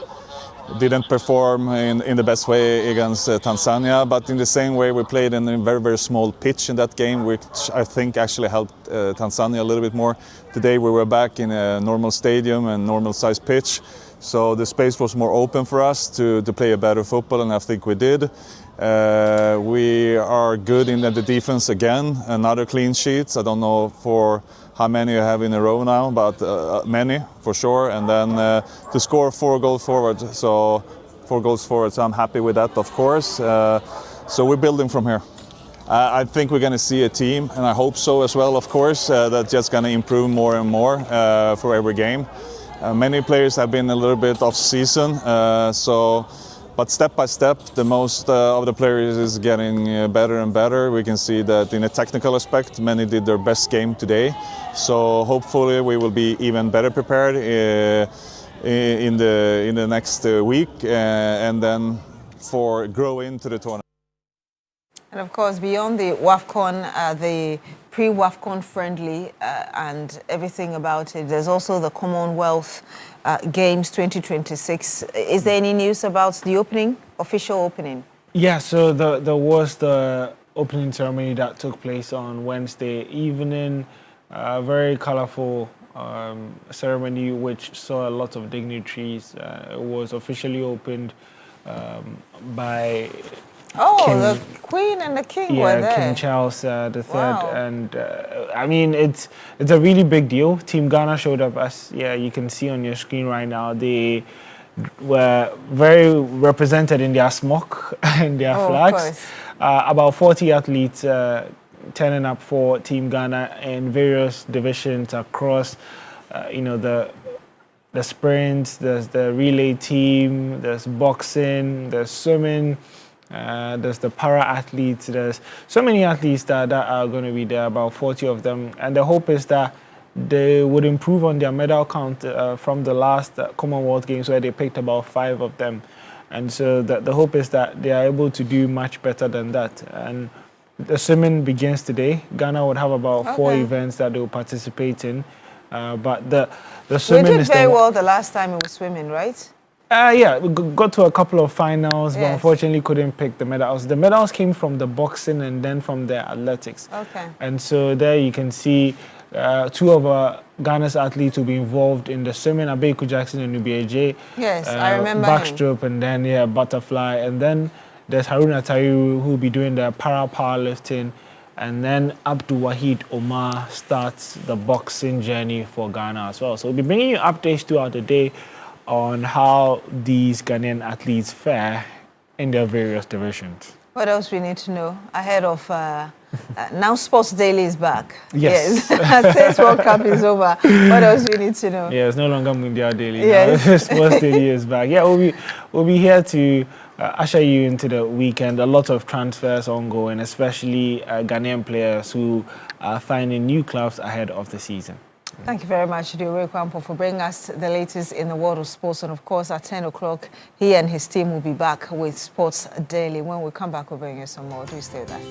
didn't perform in the best way against Tanzania, but in the same way we played in a very, very small pitch in that game, which I think actually helped Tanzania a little bit more. Today we were back in a normal stadium and normal size pitch, so the space was more open for us to play a better football, and I think we did. We are good in the defense again, another clean sheets. I don't know for how many you have in a row now, but many for sure. And then to score 4 goals forward, so 4 goals forward, so I'm happy with that, of course. So we're building from here. I think we're going to see a team, and I hope so as well, of course, that's just going to improve more and more for every game. Many players have been a little bit off season, but step by step, the most of the players is getting better and better. We can see that in a technical aspect, many did their best game today. So hopefully we will be even better prepared in the next week, and then for grow into the tournament. And of course, beyond the WAFCON, the pre-WAFCON friendly and everything about it, there's also the Commonwealth Games 2026. Is there any news about the opening, official opening? Yeah, so there was the opening ceremony that took place on Wednesday evening. Very colorful ceremony which saw a lot of dignitaries. It was officially opened by King, the Queen and the King were there. King Charles III, Wow. and I mean it's a really big deal. Team Ghana showed up, as you can see on your screen right now. They were very represented in their smock and their flags. About 40 athletes turning up for Team Ghana in various divisions across, the sprints, there's the relay team, there's boxing, there's swimming, there's the para athletes, there's so many athletes that are going to be there, about 40 of them. And the hope is that they would improve on their medal count from the last Commonwealth Games where they picked about 5 of them. And so the hope is that they are able to do much better than that. And the swimming begins today. Ghana would have about 4 events that they will participate in. But the swimming we did very well the last time it was swimming, right? Yeah, we got to a couple of finals, but unfortunately couldn't pick the medals. The medals came from the boxing and then from the athletics. Okay. And so there you can see 2 of Ghana's athletes will be involved in the swimming, Abeku Jackson and Nubiaje. Yes, I remember backstroke and then butterfly. And then there's Haruna Tahiru who will be doing the powerlifting. And then Abdul Wahid Omar starts the boxing journey for Ghana as well. So we'll be bringing you updates throughout the day on how these Ghanaian athletes fare in their various divisions. What else we need to know ahead of now Sports Daily is back? Yes. Since World Cup is over, what else we need to know? Yeah, it's no longer Mundial Daily. Yes. Now Sports Daily is back. Yeah, we'll be here to usher you into the weekend. A lot of transfers ongoing, especially Ghanaian players who are finding new clubs ahead of the season. Thank you very much, Diore Kwampo, for bringing us the latest in the world of sports. And of course, at 10 o'clock, he and his team will be back with Sports Daily. When we come back, we'll bring you some more. Do stay with us.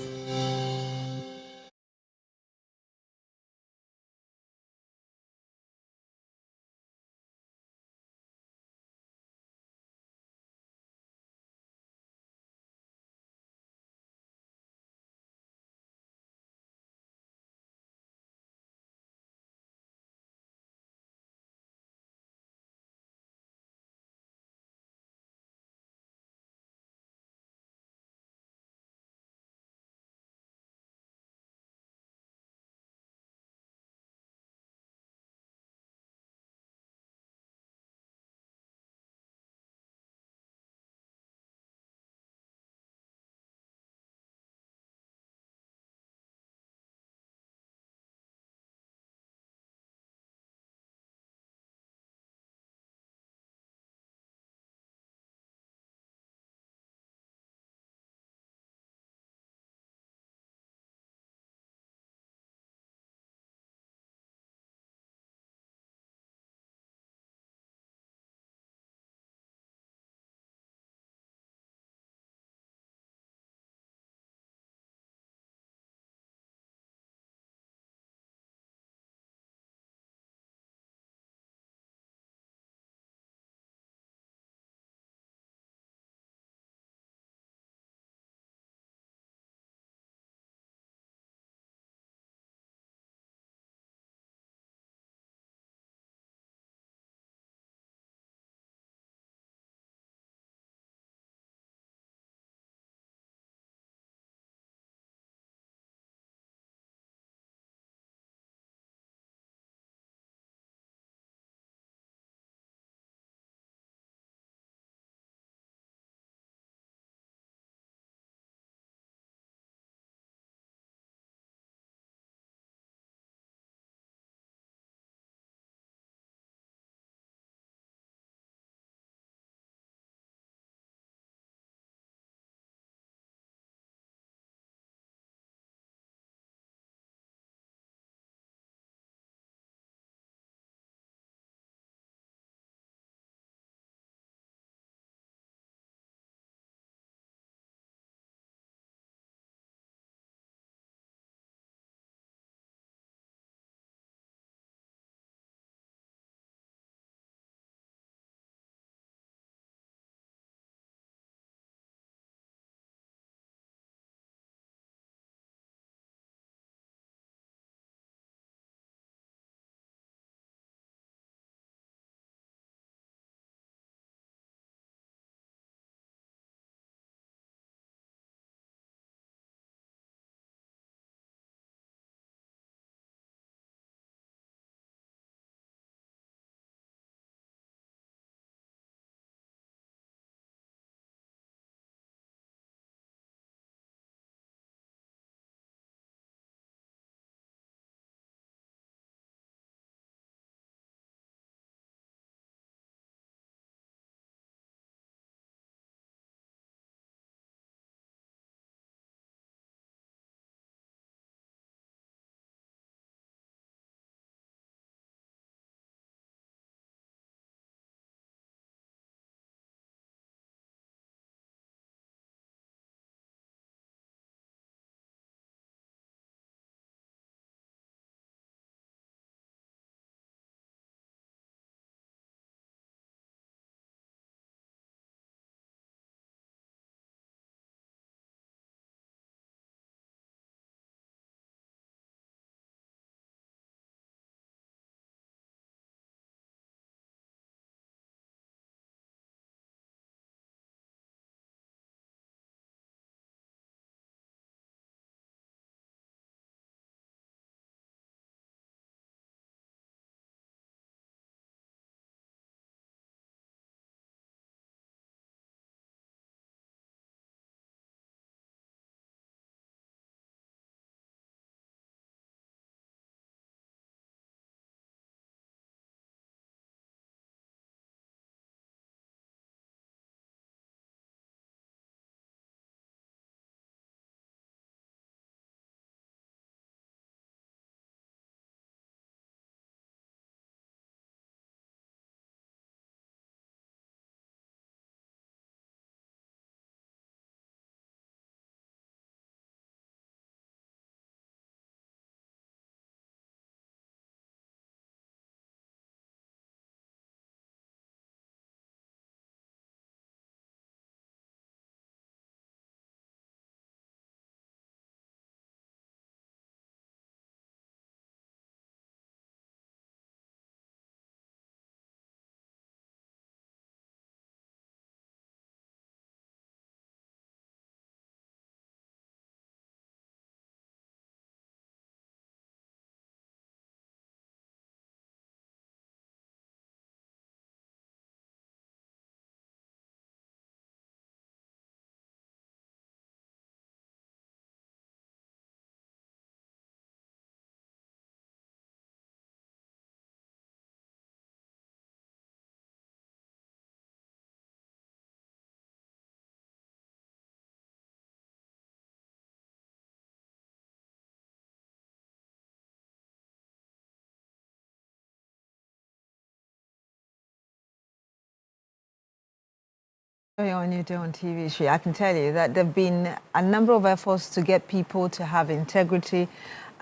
On you do on TV3, I can tell you that there have been a number of efforts to get people to have integrity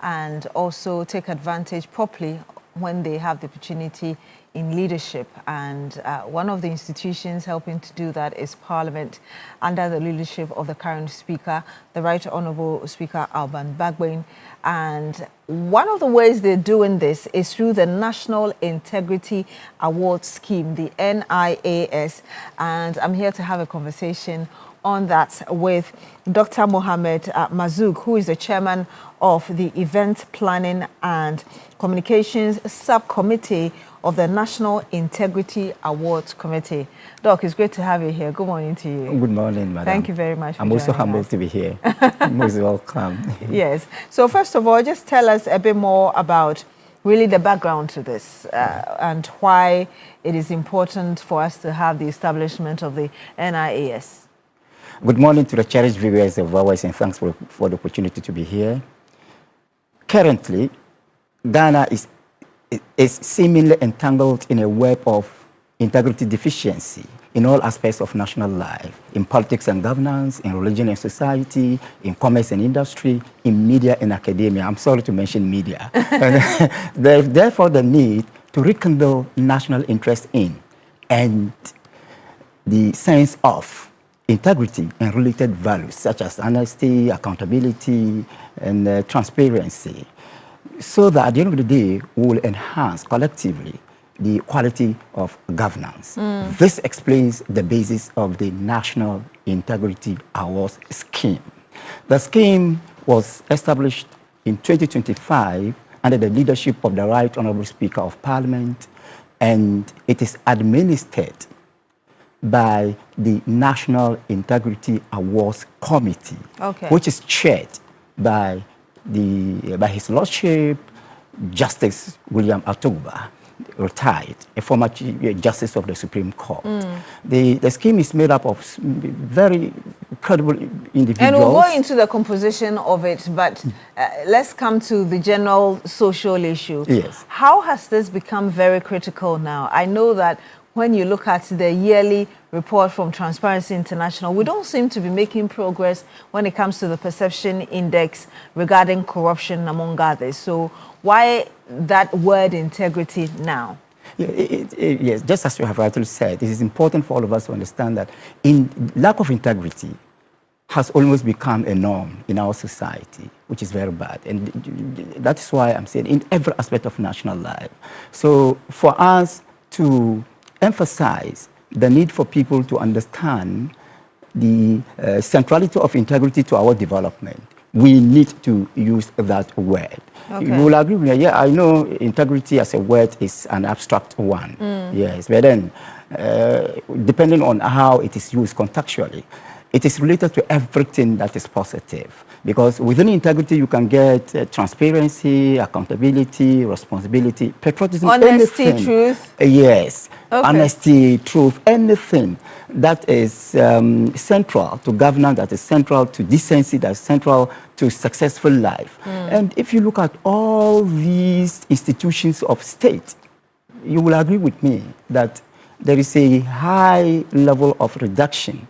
and also take advantage properly when they have the opportunity in leadership. And one of the institutions helping to do that is Parliament, under the leadership of the current Speaker, the Right Honourable Speaker Alban Bagbin. And one of the ways they're doing this is through the National Integrity Award Scheme, the NIAS. And I'm here to have a conversation on that with Dr. Mohamed Mazouk, who is the chairman of the Event Planning and Communications Subcommittee of the National Integrity Awards Committee. Doc, it's great to have you here. Good morning to you. Good morning, madam. Thank you very much for I'm also joining humbled us. to be here. Most welcome. Yes. So first of all, just tell us a bit more about really the background to this and why it is important for us to have the establishment of the NIAS. Good morning to the cherished viewers of ours, and thanks for the opportunity to be here. Currently, Ghana is seemingly entangled in a web of integrity deficiency in all aspects of national life, in politics and governance, in religion and society, in commerce and industry, in media and academia. I'm sorry to mention media. There's therefore the need to rekindle national interest in and the sense of integrity and related values such as honesty, accountability, and transparency, so that at the end of the day, we will enhance collectively the quality of governance. This explains the basis of the National Integrity Awards Scheme. The scheme was established in 2025 under the leadership of the Right Honourable Speaker of Parliament, and it is administered by the National Integrity Awards Committee, which is chaired by His Lordship Justice William Atogba, retired, a former Chief Justice of the Supreme Court. The scheme is made up of very credible individuals. And we'll go into the composition of it, but let's come to the general social issue. Yes. How has this become very critical now? I know that when you look at the yearly report from Transparency International, we don't seem to be making progress when it comes to the perception index regarding corruption, among others. So why that word integrity now? Yes, just as you have rightly said, it is important for all of us to understand that lack of integrity has almost become a norm in our society, which is very bad. And that is why I'm saying in every aspect of national life. So for us to emphasize the need for people to understand the centrality of integrity to our development, we need to use that word. You will agree with me. Yeah, I know integrity as a word is an abstract one. Yes, but then depending on how it is used contextually, it is related to everything that is positive. Because within integrity, you can get transparency, accountability, responsibility, patriotism, honesty, anything. truth. Yes, honesty, truth, anything that is central to governance, that is central to decency, that is central to successful life. And if you look at all these institutions of state, you will agree with me that there is a high level of reduction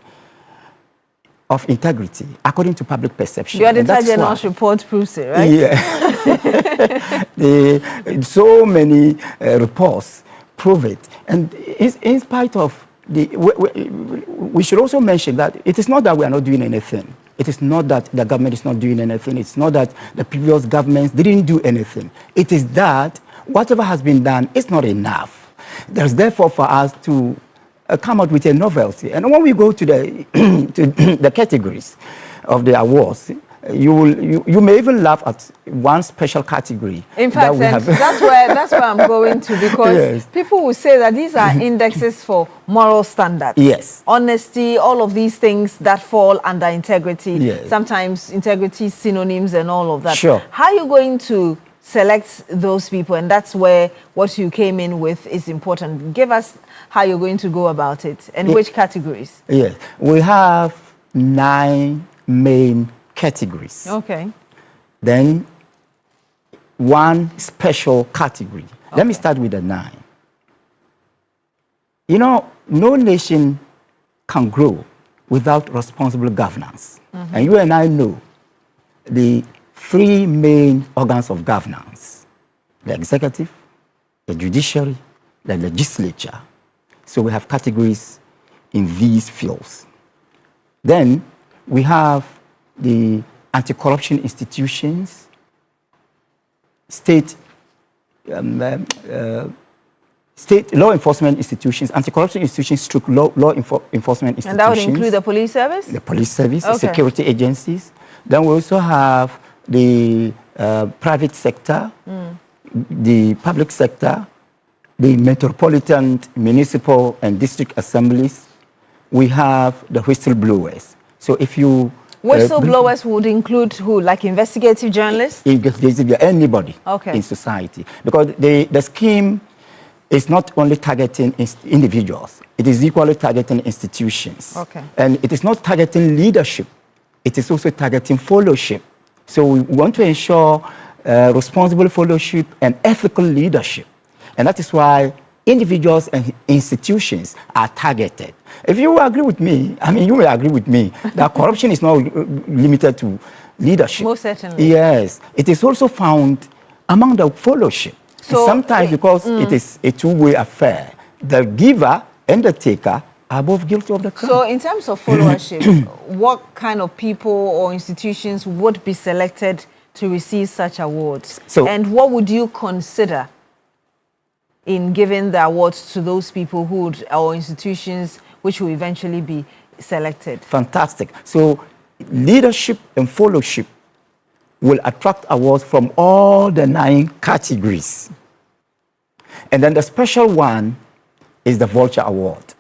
of integrity according to public perception. The Auditor General's report proves it, right? Yeah. So many reports prove it. And in spite of we should also mention that it is not that we are not doing anything. It is not that the government is not doing anything. It's not that the previous governments didn't do anything. It is that whatever has been done is not enough. There's therefore for us to come out with a novelty. And when we go to the to the categories of the awards, you may even laugh at one special category. In fact, that's where I'm going to, because people will say that these are indexes for moral standards. Yes. Honesty, all of these things that fall under integrity. Yes. Sometimes integrity synonyms and all of that. Sure. How are you going to select those people? And that's where what you came in with is important. Give us how you're going to go about it and which categories. Yes. We have 9 main categories. Okay. Then one special category. Let me start with the 9. You know, no nation can grow without responsible governance. And you and I know the three main organs of governance: the executive, the judiciary, the legislature. So we have categories in these fields. Then we have the anti-corruption institutions, state law enforcement institutions, anti-corruption institutions, stroke law enforcement institutions. And that would include the police service? The police service, the Okay. security agencies. Then we also have the private sector, the public sector, the metropolitan, municipal, and district assemblies. We have the whistleblowers. So if you... Whistleblowers would include who? Like investigative journalists? Anybody Okay. in society. Because the scheme is not only targeting individuals, it is equally targeting institutions. Okay. And it is not targeting leadership, it is also targeting fellowship. So we want to ensure responsible fellowship and ethical leadership. And that is why individuals and institutions are targeted. If you agree with me, I mean, you will agree with me that corruption is not limited to leadership. Most certainly. Yes. It is also found among the fellowship. So, sometimes because it is a two-way affair, the giver and the taker are both guilty of the crime. So in terms of followership, what kind of people or institutions would be selected to receive such awards? And what would you consider in giving the awards to those people who would, or institutions which will eventually be selected? Fantastic. So leadership and fellowship will attract awards from all the 9 categories. And then the special one is the Vulture Award.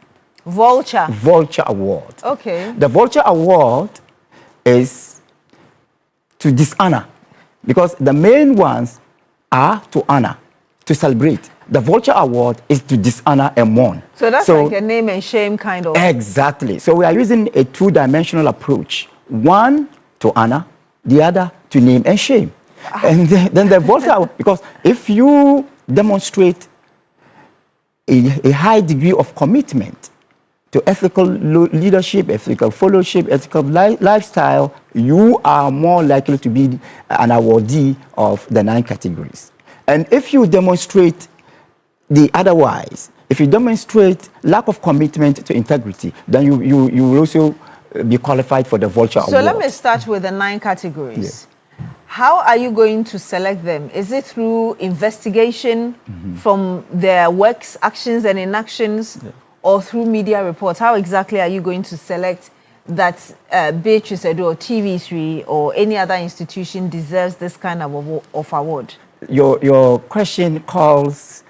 Vulture? Vulture Award. Okay. The Vulture Award is to dishonor, because the main ones are to honor, to celebrate. The Vulture Award is to dishonor and mourn. So that's like a name and shame kind of. Exactly. So we are using a two-dimensional approach. One, to honor, the other, to name and shame. And then the Vulture Award, because if you demonstrate a high degree of commitment to ethical leadership, ethical fellowship, ethical lifestyle, you are more likely to be an awardee of the 9 categories. And if you demonstrate the otherwise, if you demonstrate lack of commitment to integrity, then you will also be qualified for the Vulture Award. So let me start with the 9 categories. How are you going to select them? Is it through investigation from their works, actions and inactions, or through media reports? How exactly are you going to select that Beatrice Edu or TV3 or any other institution deserves this kind of award? Your question calls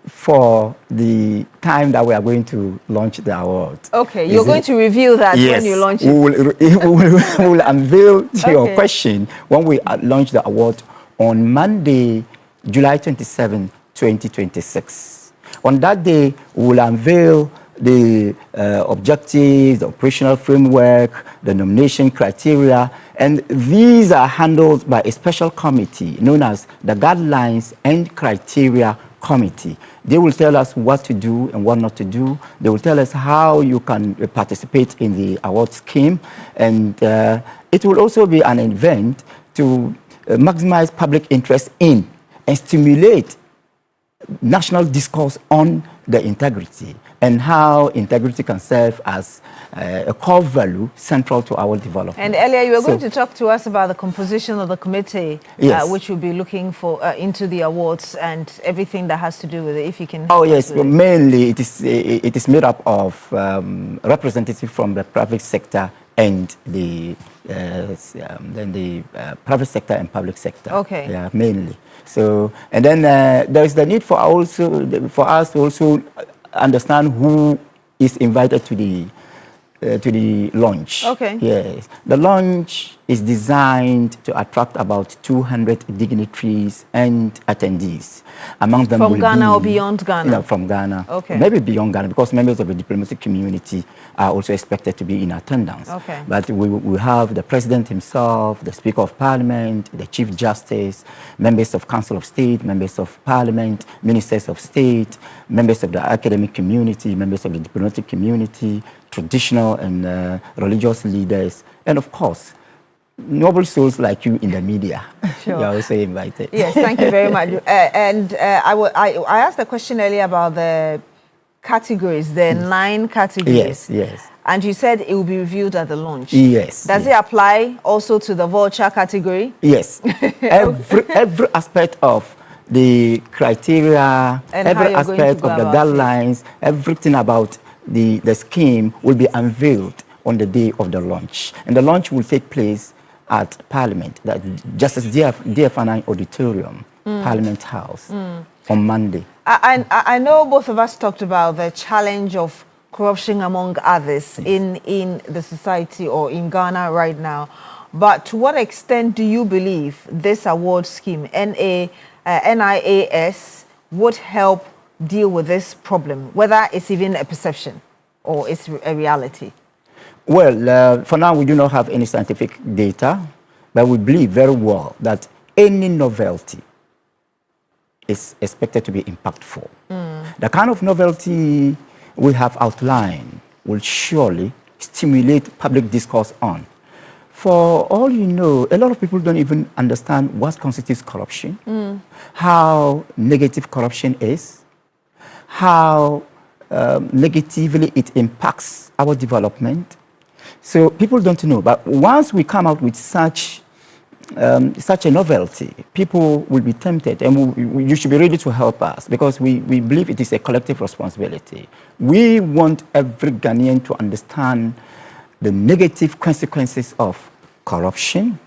for the time that we are going to launch the award. Okay, you're going to reveal that when you launch it? We will unveil your question when we launch the award on Monday, July 27, 2026. On that day, we will unveil the objectives, the operational framework, the nomination criteria, and these are handled by a special committee known as the Guidelines and Criteria Committee. They will tell us what to do and what not to do. They will tell us how you can participate in the award scheme, and it will also be an event to maximize public interest in and stimulate national discourse on the integrity and how integrity can serve as a core value central to our development. And earlier you were going to talk to us about the composition of the committee, which will be looking for into the awards and everything that has to do with it, if you can. Oh yes, well, mainly it is made up of representatives from the private sector and the private sector and public sector. Okay. Yeah, mainly. So, and then there is the need for us to also understand who is invited to the launch. Okay. Yes. The launch is designed to attract about 200 dignitaries and attendees. Among them from Ghana or beyond Ghana? You know, from Ghana. Okay. Maybe beyond Ghana, because members of the diplomatic community are also expected to be in attendance. Okay. But we have the President himself, the Speaker of Parliament, the Chief Justice, members of Council of State, members of Parliament, ministers of state, members of the academic community, members of the diplomatic community, traditional and religious leaders, and of course, noble souls like you in the media. Sure. You're also invited. Yes, thank you very much. I asked a question earlier about the categories, the 9 categories. Yes. And you said it will be reviewed at the launch. Yes. Does it apply also to the vulture category? Yes. every aspect of the criteria, And every aspect of the guidelines, everything about the scheme will be unveiled on the day of the launch. And the launch will take place at Parliament, that Justice DFNI Auditorium, Parliament House, on Monday. I know both of us talked about the challenge of corruption among others in the society or in Ghana right now. But to what extent do you believe this award scheme, NIAS, would help deal with this problem, whether it's even a perception or it's a reality? Well, for now, we do not have any scientific data, but we believe very well that any novelty is expected to be impactful. The kind of novelty we have outlined will surely stimulate public discourse on. For all you know, a lot of people don't even understand what constitutes corruption, how negative corruption is, how negatively it impacts our development. So people don't know. But once we come out with such a novelty, people will be tempted, and you should be ready to help us, because we believe it is a collective responsibility. We want every Ghanaian to understand the negative consequences of corruption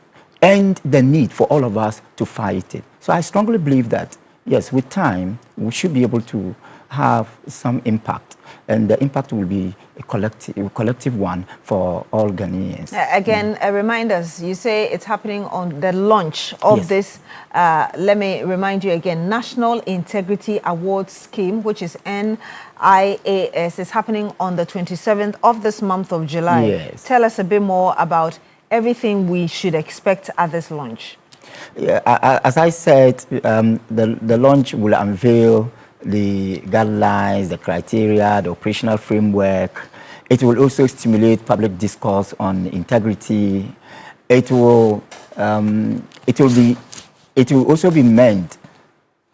and the need for all of us to fight it. So I strongly believe that, yes, with time, we should be able to have some impact, and the impact will be a collective one for all Ghanaians. Again, remind us, you say it's happening on the launch of this, let me remind you again, National Integrity Award Scheme, which is NIAS, is happening on the 27th of this month of July. Yes. Tell us a bit more about everything we should expect at this launch. Yeah, as I said, the launch will unveil the guidelines, the criteria, the operational framework. It will also stimulate public discourse on integrity. It will also be meant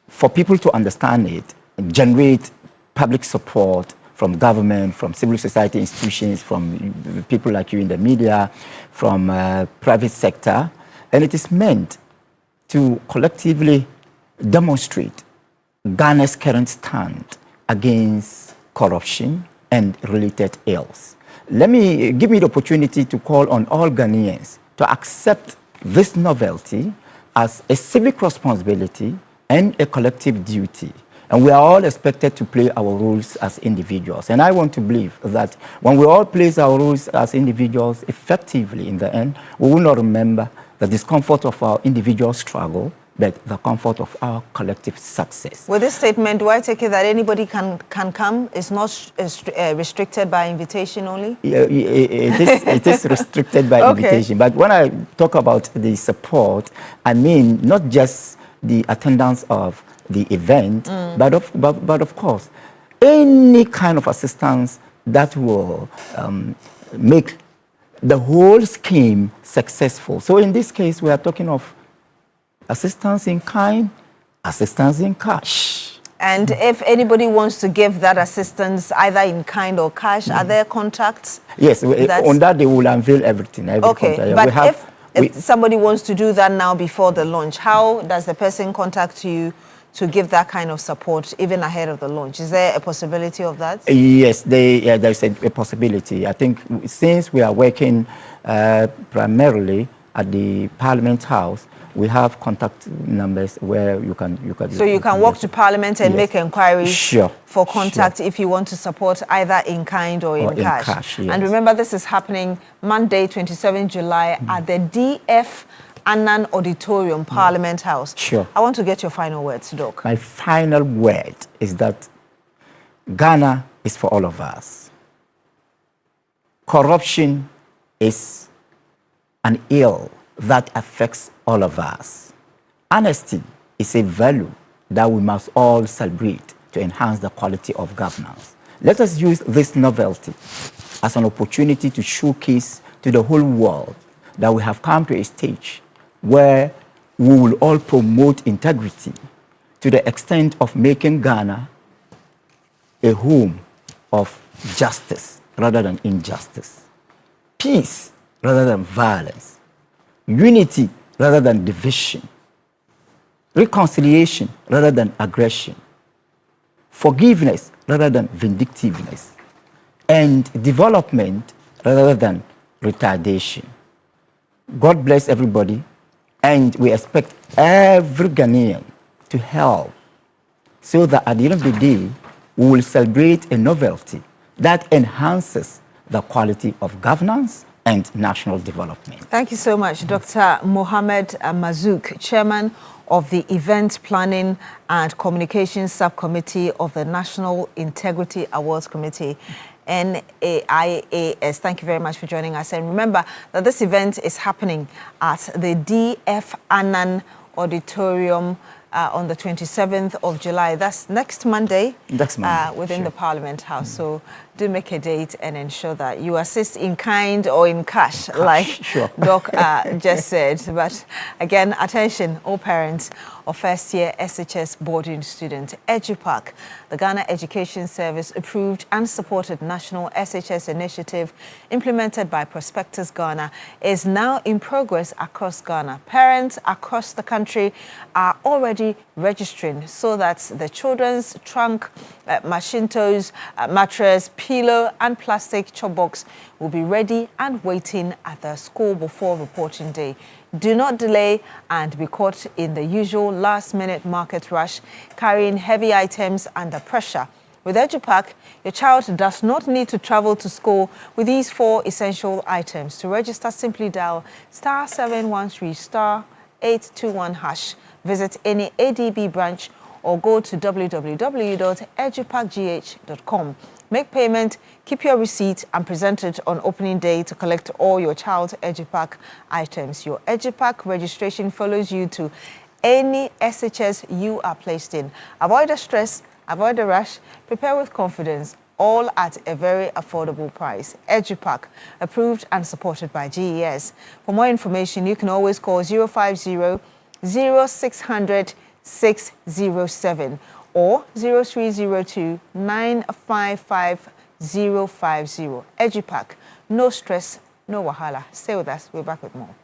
for people to understand it and generate public support from government, from civil society institutions, from people like you in the media, from private sector. And it is meant to collectively demonstrate Ghana's current stand against corruption and related ills. Give me the opportunity to call on all Ghanaians to accept this novelty as a civic responsibility and a collective duty. And we are all expected to play our roles as individuals. And I want to believe that when we all play our roles as individuals effectively in the end, we will not remember the discomfort of our individual struggle, but the comfort of our collective success. With this statement, do I take it that anybody can come? It's not restricted by invitation only? Yeah, it is restricted by invitation. But when I talk about the support, I mean not just the attendance of the event, but of course, any kind of assistance that will make the whole scheme successful. So in this case, we are talking of assistance in kind, assistance in cash. And if anybody wants to give that assistance, either in kind or cash, are there contacts? Yes, on that they will unveil everything. Okay, but if somebody wants to do that now before the launch, how does the person contact you to give that kind of support even ahead of the launch? Is there a possibility of that? Yes, there's a possibility. I think since we are working primarily at the Parliament House, we have contact numbers where you can. So you can walk to Parliament and make inquiries for contact if you want to support either in kind or in cash. Yes. And remember, this is happening Monday, 27 July at the DF Annan Auditorium, Parliament House. Sure. I want to get your final words, Doc. My final word is that Ghana is for all of us. Corruption is an ill that affects all of us. Honesty is a value that we must all celebrate to enhance the quality of governance. Let us use this novelty as an opportunity to showcase to the whole world that we have come to a stage where we will all promote integrity to the extent of making Ghana a home of justice rather than injustice, peace rather than violence, unity rather than division, reconciliation rather than aggression, forgiveness rather than vindictiveness, and development rather than retardation. God bless everybody, and we expect every Ghanaian to help so that at the end of the day, we will celebrate a novelty that enhances the quality of governance and national development. Thank you so much, Dr. Mohammed Mazouk, Chairman of the Event Planning and Communications Subcommittee of the National Integrity Awards Committee, NAIAS. Thank you very much for joining us. And remember that this event is happening at the DF Annan Auditorium on the 27th of July. That's next Monday, within the Parliament House. So do make a date and ensure that you assist in kind or in cash, like Doc just said. But again, attention, all parents of first-year SHS boarding student. EduPac, the Ghana Education Service approved and supported national SHS initiative implemented by Prospectus Ghana, is now in progress across Ghana. Parents across the country are already registering so that the children's trunk, machintos, mattress, pillow and plastic chop box will be ready and waiting at the school before reporting day. Do not delay and be caught in the usual last-minute market rush, carrying heavy items under pressure. With EduPac, your child does not need to travel to school with these 4 essential items. To register, simply dial *713 *821#. Visit any ADB branch or go to www.edupacgh.com. Make payment, keep your receipt, and present it on opening day to collect all your child's EduPac items. Your EduPac registration follows you to any SHS you are placed in. Avoid the stress, avoid the rush, prepare with confidence, all at a very affordable price. EduPac, approved and supported by GES. For more information, you can always call 050 0600 607 or 0302 955 050. EduPac, no stress, no wahala. Stay with us. We're back with more.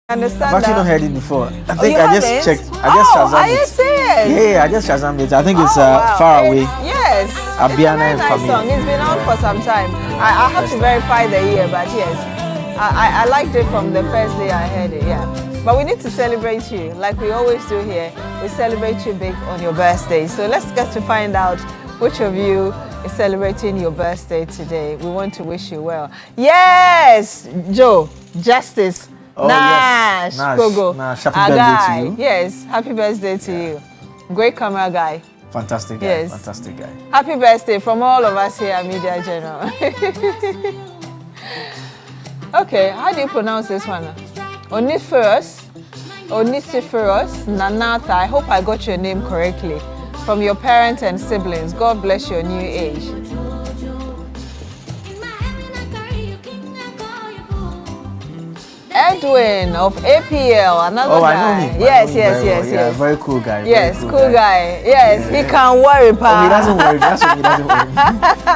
Understand I've actually that? not heard it before. I Oh, think you I just haven't? checked. I just Shazammed are you it. serious? Yeah, I just Shazammed it. I think it's Wow. far away. Yes. Abiana it's a very nice family. song. It's been on for some time. I have to verify the year, but yes. I liked it from the first day I heard it, yeah. But we need to celebrate you, like we always do here. We celebrate you big on your birthday. So let's get to find out which of you is celebrating your birthday today. We want to wish you well. Yes, Joe, Justice, Oh, Nash, yes. Nash, Kogo, Nash, happy our birthday guy. to you. Yes, happy birthday to you. Great camera guy. Fantastic guy. Yes. Fantastic guy. Happy birthday from all of us here at Media General. Okay, how do you pronounce this one? Oniferous Nanata. I hope I got your name correctly. From your parents and siblings. God bless your new age. Edwin of APL, another guy. I know him. Yes, I know him yes, very yes, well. yes. Yeah, very cool guy. Yes, very cool guy. Yes, he can worry, pa. Oh, he doesn't worry. That's what he doesn't worry.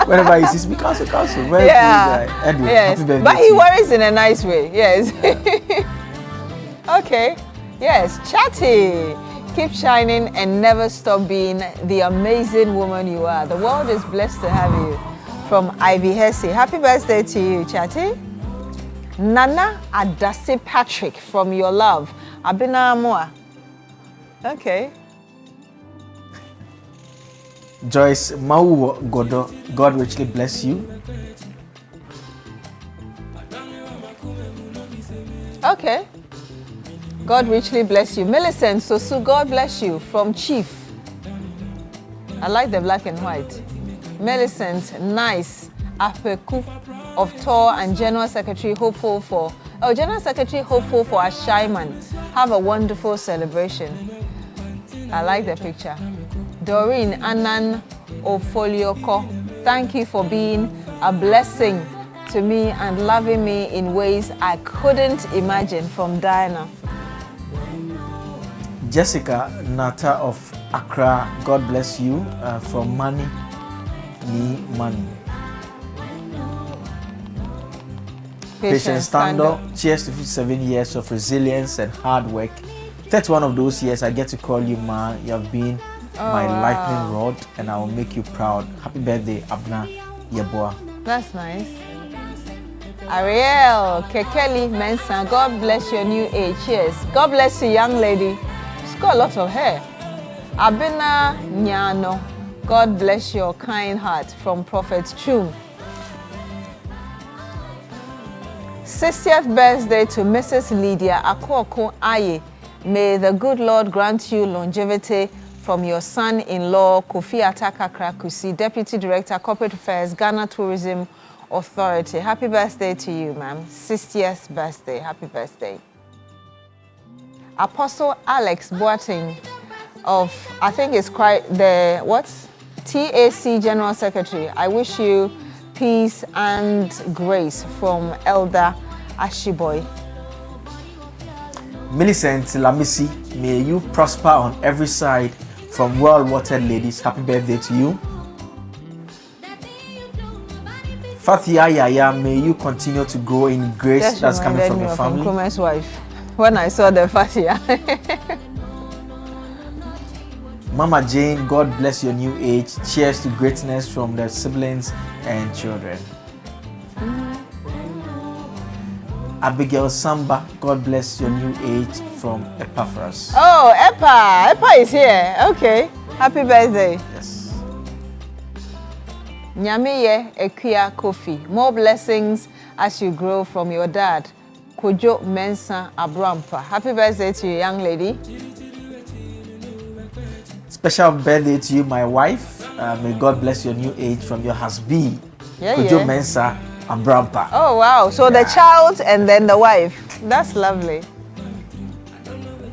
Whenever he sees me, cancel. Very cool guy. Edwin, yes. happy birthday But he to you. worries in a nice way. Yes. Okay. Yes, Chatty. Keep shining and never stop being the amazing woman you are. The world is blessed to have you. From Ivy Hesse. Happy birthday to you, Chatty. Nana Adasi Patrick from Your Love. Abina Moa. Okay. Joyce Mau Godo, God richly bless you. Okay. God richly bless you. Millicent Sosu, God bless you. From Chief. I like the black and white. Millicent, nice. Apeku of Tor and General Secretary hopeful for Ashaiman. Have a wonderful celebration. I like the picture. Doreen Anan Ofolioko, thank you for being a blessing to me and loving me in ways I couldn't imagine. From Diana. Jessica Nata of Accra, God bless you. From Money. Patience Stando, cheers to 57 years of resilience and hard work. 31 of those years, I get to call you Ma. You have been my lightning rod, and I will make you proud. Happy birthday, Abna Yeboah. That's nice. Ariel Kekeli Mensa, God bless your new age. Cheers. God bless you, young lady. She's got a lot of hair. Abina Nyano, God bless your kind heart. From Prophet Chum. 60th birthday to Mrs. Lydia Akoko Aye. May the good Lord grant you longevity. From your son-in-law, Kofi Ataka Krakusi, Deputy Director, Corporate Affairs, Ghana Tourism Authority. Happy birthday to you, ma'am. 60th birthday. Happy birthday. Apostle Alex Boating of, I think it's quite the, what? TAC General Secretary. I wish you peace and grace. From Elder Ashiboy. Millicent Lamisi, may you prosper on every side. From well-watered ladies, happy birthday to you. Fathia Yaya, may you continue to grow in grace that's coming from your family. Nkrumah's wife. When I saw the Fathia. Mama Jane, God bless your new age. Cheers to greatness from their siblings and children. Abigail Samba, God bless your new age. From Epaphras. Oh, Epa is here. Okay. Happy birthday. Yes. Nyamiye Ekia Kofi. More blessings as you grow from your dad. Kojo Mensa Abrampa. Happy birthday to you, young lady. Special birthday to you, my wife. May God bless your new age. From your husband, Kojo Mensa Abrampa. Oh, wow. So the child and then the wife. That's lovely.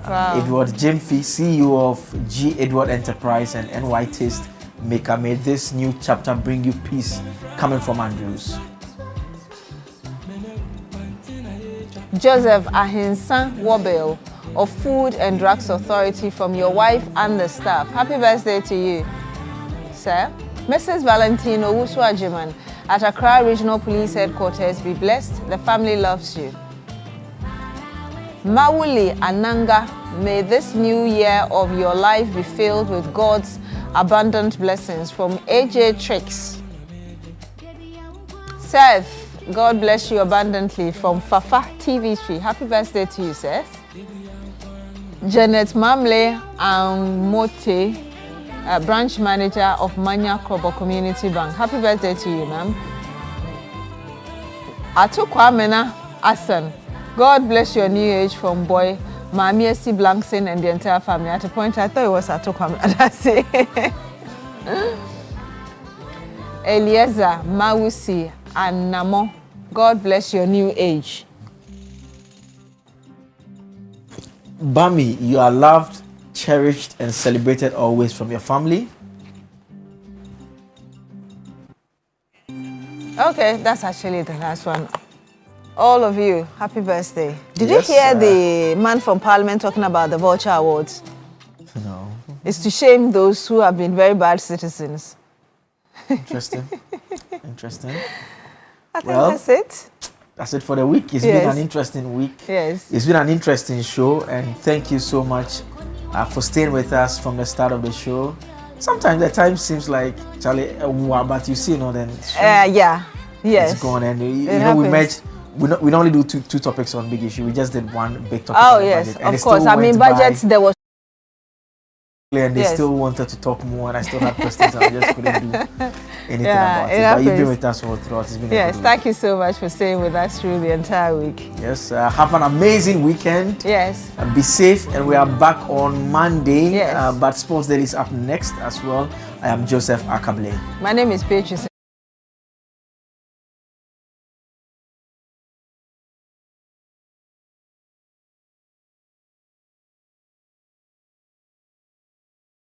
Wow. Edward Jemfi, CEO of G. Edward Enterprise and NY Taste Maker. May this new chapter bring you peace. Coming from Andrews. Joseph Ahinsan Wobel of Food and Drugs Authority. From your wife and the staff. Happy birthday to you, sir. Mrs. Valentino Wuswajiman at Accra Regional Police Headquarters. Be blessed. The family loves you. Mawuli Ananga, may this new year of your life be filled with God's abundant blessings. From AJ Tricks. Seth God bless you abundantly from Fafa TV3. Happy birthday to you, sir. Janet Mamle and Mote, branch manager of Manya Krobo Community Bank. Happy birthday to you, ma'am. Atukwamena Asan. God bless your new age from boy Mami S.C. Blankson and the entire family. At a point, I thought it was Atukwamena. That's it. Eliezer, Mawusi, and Namo. God bless your new age. Bami, you are loved, cherished, and celebrated always from your family. Okay, that's actually the last one. All of you, happy birthday. Did Yes, you hear the man from Parliament talking about the Vulture Awards? No. It's to shame those who have been very bad citizens. Interesting. Interesting. I think that's it. That's it for the week. It's been an interesting week. Yes. It's been an interesting show, and thank you so much for staying with us from the start of the show. Sometimes the time seems like, Charlie, but you see, you know, then yeah. Yes. it's gone. And you know, happens. we met. We normally do two topics on big issue. We just did one big topic. Oh on the yes, budget, and of it course. still I mean, went budgets. by, There was. and they Yes. still wanted to talk more, and I still had questions. And I just couldn't do anything Yeah, about it it. But you've been happens. with us all throughout. It's been a Yes, good week. thank you so much for staying with us through the entire week. Yes, have an amazing weekend. Yes. Be safe, and we are back on Monday. Yes. But Sports Daily is up next as well. I am Joseph Akable. My name is Beatrice.